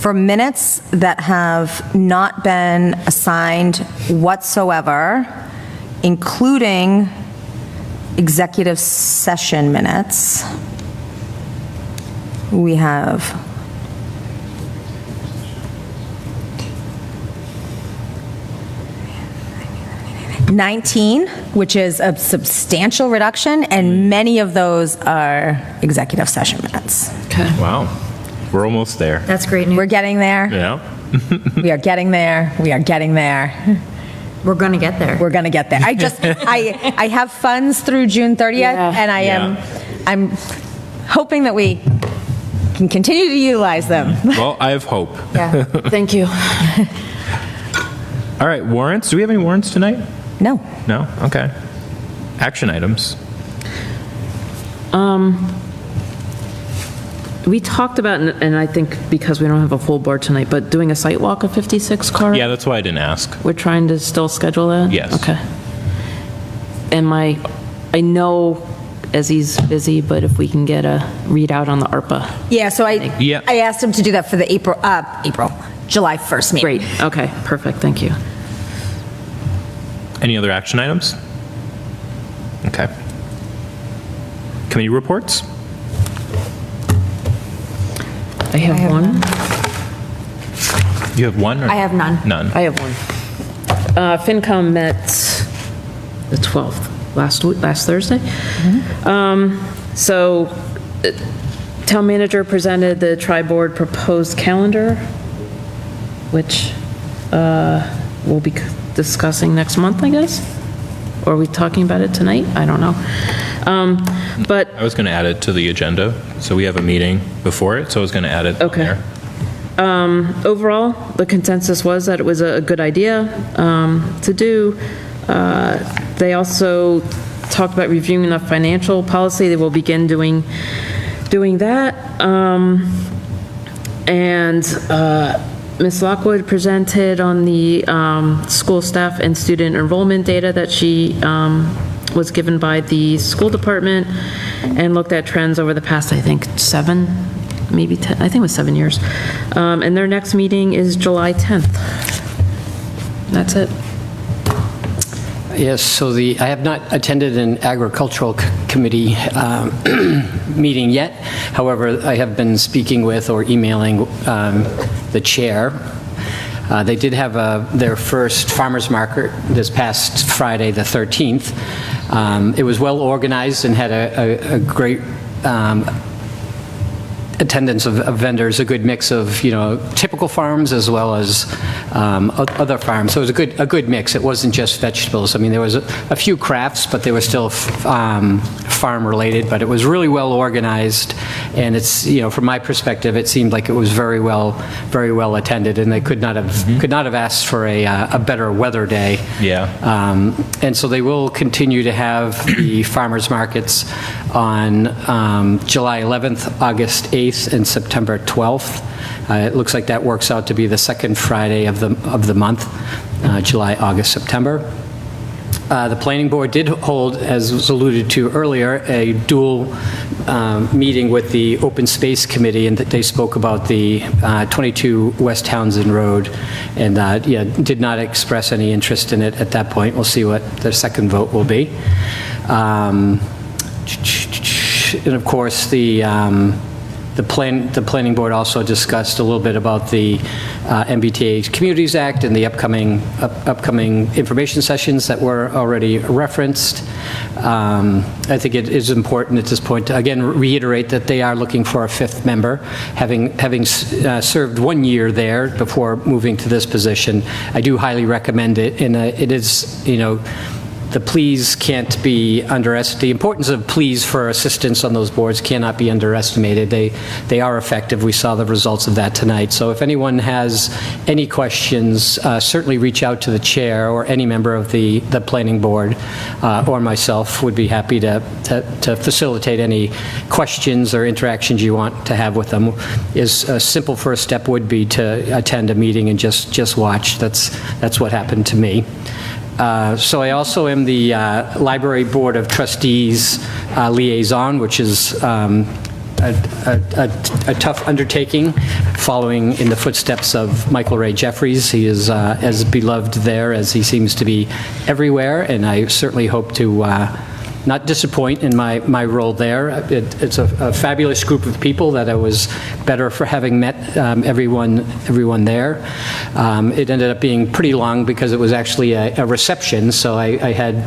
For minutes that have not been assigned whatsoever, including executive session minutes, we have 19, which is a substantial reduction, and many of those are executive session minutes. Okay. Wow. We're almost there. That's great news. We're getting there. Yeah. We are getting there. We are getting there. We're going to get there. We're going to get there. I have funds through June 30th, and I'm hoping that we can continue to utilize them. Well, I have hope. Yeah. Thank you. All right, warrants. Do we have any warrants tonight? No. No? Okay. Action items. We talked about, and I think because we don't have a full board tonight, but doing a site walk of 56 Carr? Yeah, that's why I didn't ask. We're trying to still schedule that? Yes. Okay. And I know as he's busy, but if we can get a readout on the ARPA. Yeah, so I asked him to do that for the July 1st meeting. Great, okay, perfect, thank you. Any other action items? Okay. Committee reports? I have one. You have one? Or? I have none. None. I have one. FinCom met the 12th, last Thursday. So, town manager presented the tri-board proposed calendar, which we'll be discussing next month, I guess? Or are we talking about it tonight? I don't know. But I was going to add it to the agenda, so we have a meeting before it, so I was going to add it on there. Overall, the consensus was that it was a good idea to do. They also talked about reviewing the financial policy. They will begin doing that. Ms. Lockwood presented on the school staff and student enrollment data that she was given by the school department and looked at trends over the past, I think, 7, maybe 10, I think it was 7 years. And their next meeting is July 10th. That's it. Yes, so I have not attended an agricultural committee meeting yet. However, I have been speaking with or emailing the chair. They did have their first farmers market this past Friday, the 13th. It was well organized and had a great attendance of vendors, a good mix of, typical farms as well as other farms. So it was a good mix. It wasn't just vegetables. I mean, there was a few crafts, but they were still farm related, but it was really well organized. And it's, from my perspective, it seemed like it was very well attended, and they could not have asked for a better weather day. Yeah. And so they will continue to have the farmers markets on July 11th, August 8th, and September 12th. It looks like that works out to be the second Friday of the month, July, August, September. The planning board did hold, as was alluded to earlier, a dual meeting with the Open Space Committee, and that they spoke about the 22 West Townsend Road, and did not express any interest in it at that point. We'll see what their second vote will be. And of course, the planning board also discussed a little bit about the MBTA Communities Act and the upcoming information sessions that were already referenced. I think it is important at this point to again reiterate that they are looking for a 5th member. Having served 1 year there before moving to this position, I do highly recommend it. And it is, the pleas can't be underestimated. The importance of pleas for assistance on those boards cannot be underestimated. They are effective. We saw the results of that tonight. So if anyone has any questions, certainly reach out to the chair or any member of the planning board or myself. Would be happy to facilitate any questions or interactions you want to have with them. A simple first step would be to attend a meeting and just watch. That's what happened to me. So I also am the Library Board of Trustees liaison, which is a tough undertaking, following in the footsteps of Michael Ray Jeffries. He is as beloved there as he seems to be everywhere, and I certainly hope to not disappoint in my role there. It's a fabulous group of people that I was better for having met everyone there. It ended up being pretty long because it was actually a reception, so I had,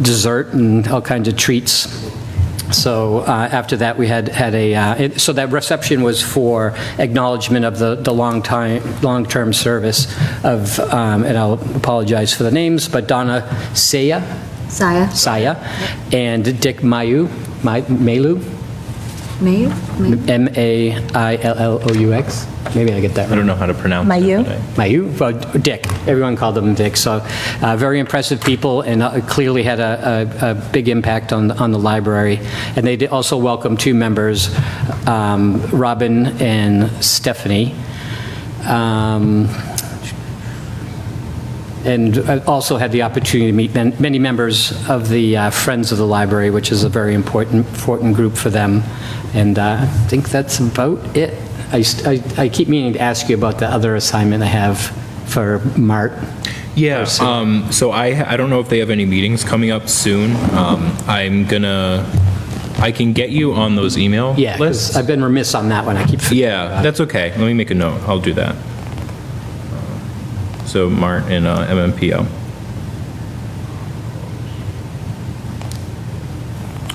dessert and all kinds of treats. So after that, we had so that reception was for acknowledgement of the long-term service of, and I'll apologize for the names, but Donna Saya, and Dick Mayu, M-A-I-L-L-O-U-X. Maybe I get that right. I don't know how to pronounce Mayu? it. Mayu? Well, Dick. Everyone called them Dick. So very impressive people, and clearly had a big impact on the library. And they did also welcome two members, Robin and Stephanie. And I also had the opportunity to meet many members of the Friends of the Library, which is a very important group for them. And I think that's about it. I keep meaning to ask you about the other assignment I have for Mart. Yeah, so I don't know if they have any meetings coming up soon. I can get you on those email lists. I've been remiss on that one. I keep forgetting about it. That's okay. Let me make a note. I'll do that. So Mart and MMPO.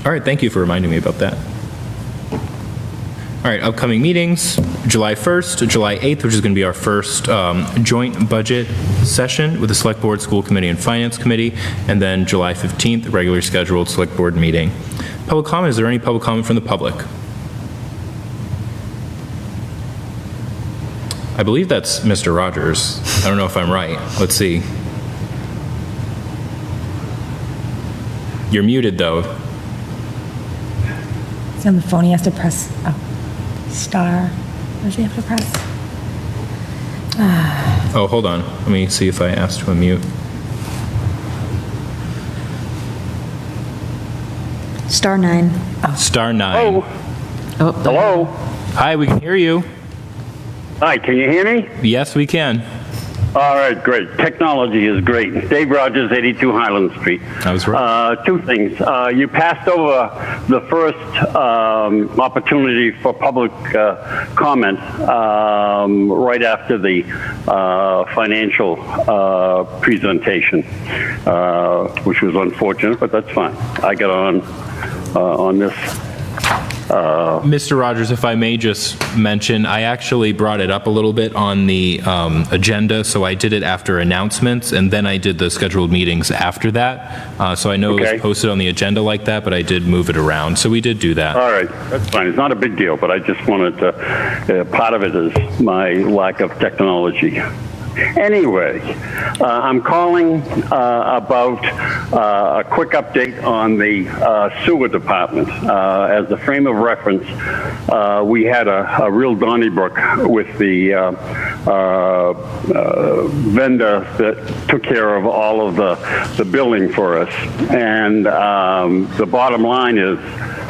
All right, thank you for reminding me about that. All right, upcoming meetings, July 1st, July 8th, which is going to be our first joint budget session with the Select Board, School Committee, and Finance Committee, and then July 15th, the regularly scheduled Select Board meeting. Public comment, is there any public comment from the public? I believe that's Mr. Rogers. I don't know if I'm right. Let's see. You're muted, though. He's on the phone. He has to press star. What does he have to press? Oh, hold on. Let me see if I asked to unmute. Star 9. Star 9. Oh. Hello? Hi, we can hear you. Hi, can you hear me? Yes, we can. All right, great. Technology is great. Dave Rogers, 82 Highland Street. I was right. Two things. You passed over the first opportunity for public comment right after the financial presentation, which was unfortunate, but that's fine. I got on this. Mr. Rogers, if I may just mention, I actually brought it up a little bit on the agenda, so I did it after announcements, and then I did the scheduled meetings after that. So I know it was posted on the agenda like that, but I did move it around. So we did do that. All right, that's fine. It's not a big deal, but I just wanted to, part of it is my lack of technology. Anyway, I'm calling about a quick update on the sewer department. As a frame of reference, we had a real Donnybrook with the vendor that took care of all of the billing for us. And the bottom line is,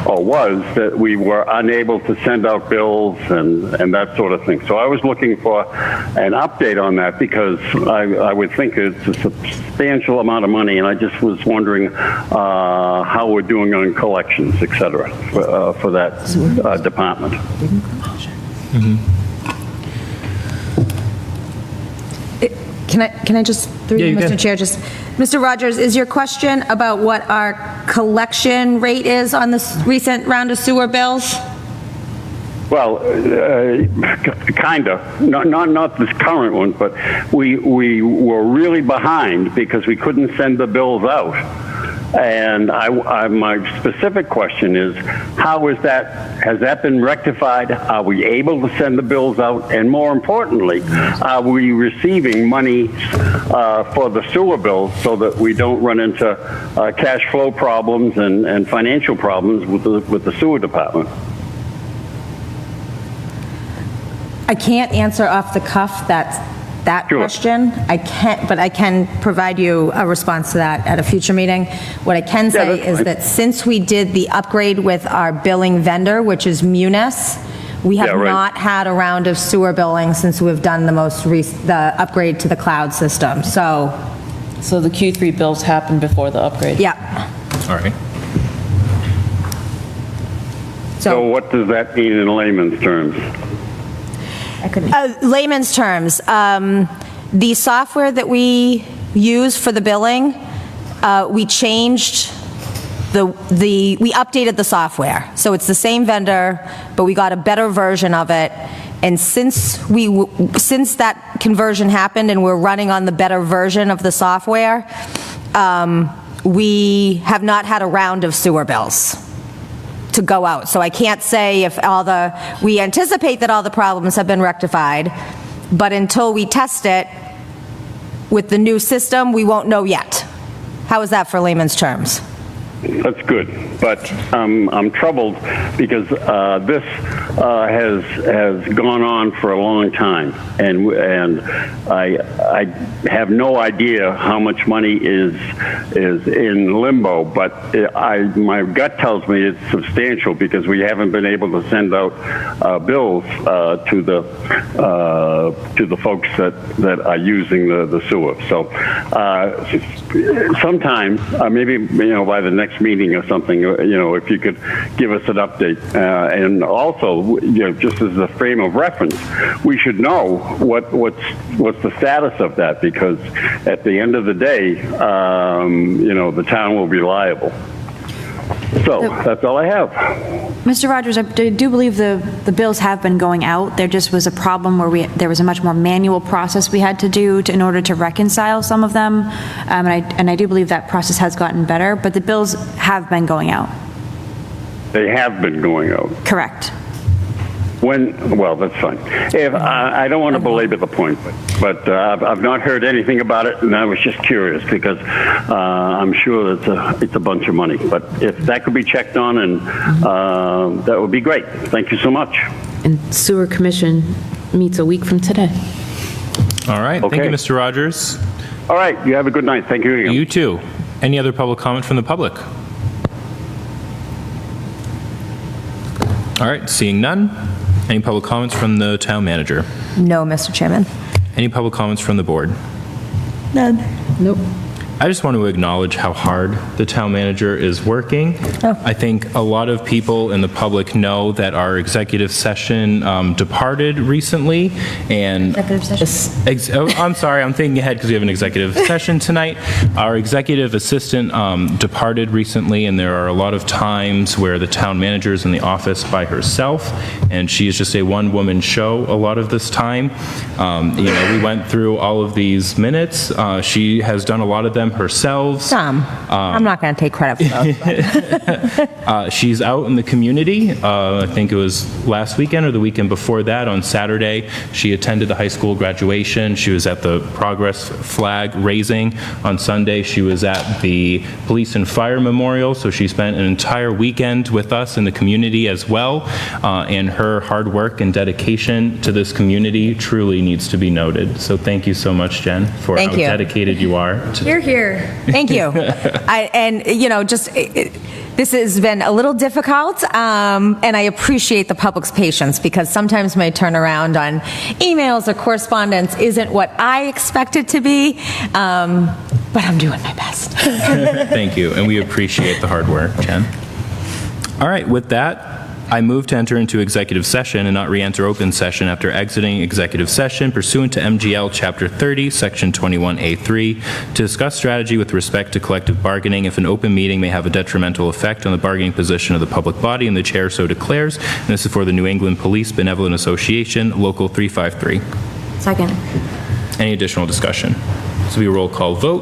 or was, that we were unable to send out bills and that sort of thing. So I was looking for an update on that because I would think it's a substantial amount of money, and I just was wondering how we're doing on collections, et cetera, for that department. Can I just, through you, Mr. Chair, just, Mr. Rogers, is your question about what our collection rate is on this recent round of sewer bills? Well, kind of. Not this current one, but we were really behind because we couldn't send the bills out. And my specific question is, how is that? Has that been rectified? Are we able to send the bills out? And more importantly, are we receiving money for the sewer bills so that we don't run into cash flow problems and financial problems with the sewer department? I can't answer off the cuff that question. I can't, but I can provide you a response to that at a future meeting. What I can say is that since we did the upgrade with our billing vendor, which is Munis, we have not had a round of sewer billing since we've done the upgrade to the cloud system. So the Q3 bills happened before the upgrade? Yeah. All right. So what does that mean in layman's terms? Layman's terms, the software that we use for the billing, we changed we updated the software. So it's the same vendor, but we got a better version of it. And since that conversion happened and we're running on the better version of the software, we have not had a round of sewer bills to go out. So I can't say if we anticipate that all the problems have been rectified, but until we test it with the new system, we won't know yet. How is that for layman's terms? That's good, but I'm troubled because this has gone on for a long time, and I have no idea how much money is in limbo. But my gut tells me it's substantial because we haven't been able to send out bills to the folks that are using the sewer. So sometime, maybe by the next meeting or something, if you could give us an update. And also, just as a frame of reference, we should know what's the status of that, because at the end of the day, the town will be liable. So that's all I have. Mr. Rogers, I do believe the bills have been going out. There just was a problem where there was a much more manual process we had to do in order to reconcile some of them. And I do believe that process has gotten better, but the bills have been going out. They have been going out. Correct. Well, that's fine. I don't want to belabor the point, but I've not heard anything about it, and I was just curious because I'm sure it's a bunch of money. But if that could be checked on, and that would be great. Thank you so much. And Sewer Commission meets a week from today. All right. Okay. Thank you, Mr. Rogers. All right. You have a good night. Thank you again. You too. Any other public comment from the public? All right. Seeing none. Any public comments from the town manager? No, Mr. Chairman. Any public comments from the board? None. Nope. I just want to acknowledge how hard the town manager is working. I think a lot of people in the public know that our executive session departed recently, and Executive session? I'm sorry, I'm thinking ahead because we have an executive session tonight. Our executive assistant departed recently, and there are a lot of times where the town manager is in the office by herself, and she is just a one-woman show a lot of this time. We went through all of these minutes. She has done a lot of them herself. I'm not going to take credit for those. She's out in the community. I think it was last weekend or the weekend before that. On Saturday, she attended the high school graduation. She was at the progress flag raising. On Sunday, she was at the police and fire memorial. So she spent an entire weekend with us in the community as well. And her hard work and dedication to this community truly needs to be noted. So thank you so much, Jen, for how dedicated you are. You're here. Thank you. This has been a little difficult, and I appreciate the public's patience because sometimes my turnaround on emails or correspondence isn't what I expect it to be, but I'm doing my best. Thank you, and we appreciate the hard work, Jen. All right, with that, I move to enter into executive session and not re-enter open session after exiting executive session pursuant to MGL Chapter 30, Section 21A3, to discuss strategy with respect to collective bargaining if an open meeting may have a detrimental effect on the bargaining position of the public body and the chair so declares. And this is for the New England Police Benevolent Association, Local 353. Second. Any additional discussion? This will be a roll call vote.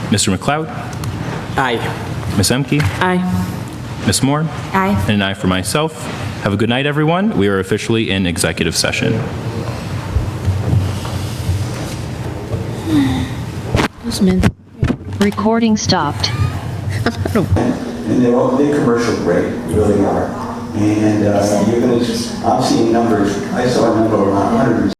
Mr. McLeod? Aye. Ms. Emke? Aye. Ms. Moore? Aye. And an aye for myself. Have a good night, everyone. We are officially in executive session. Recording stopped. And they're all big commercial grade, really are. And you're going to, I'm seeing numbers, I saw a number around 100.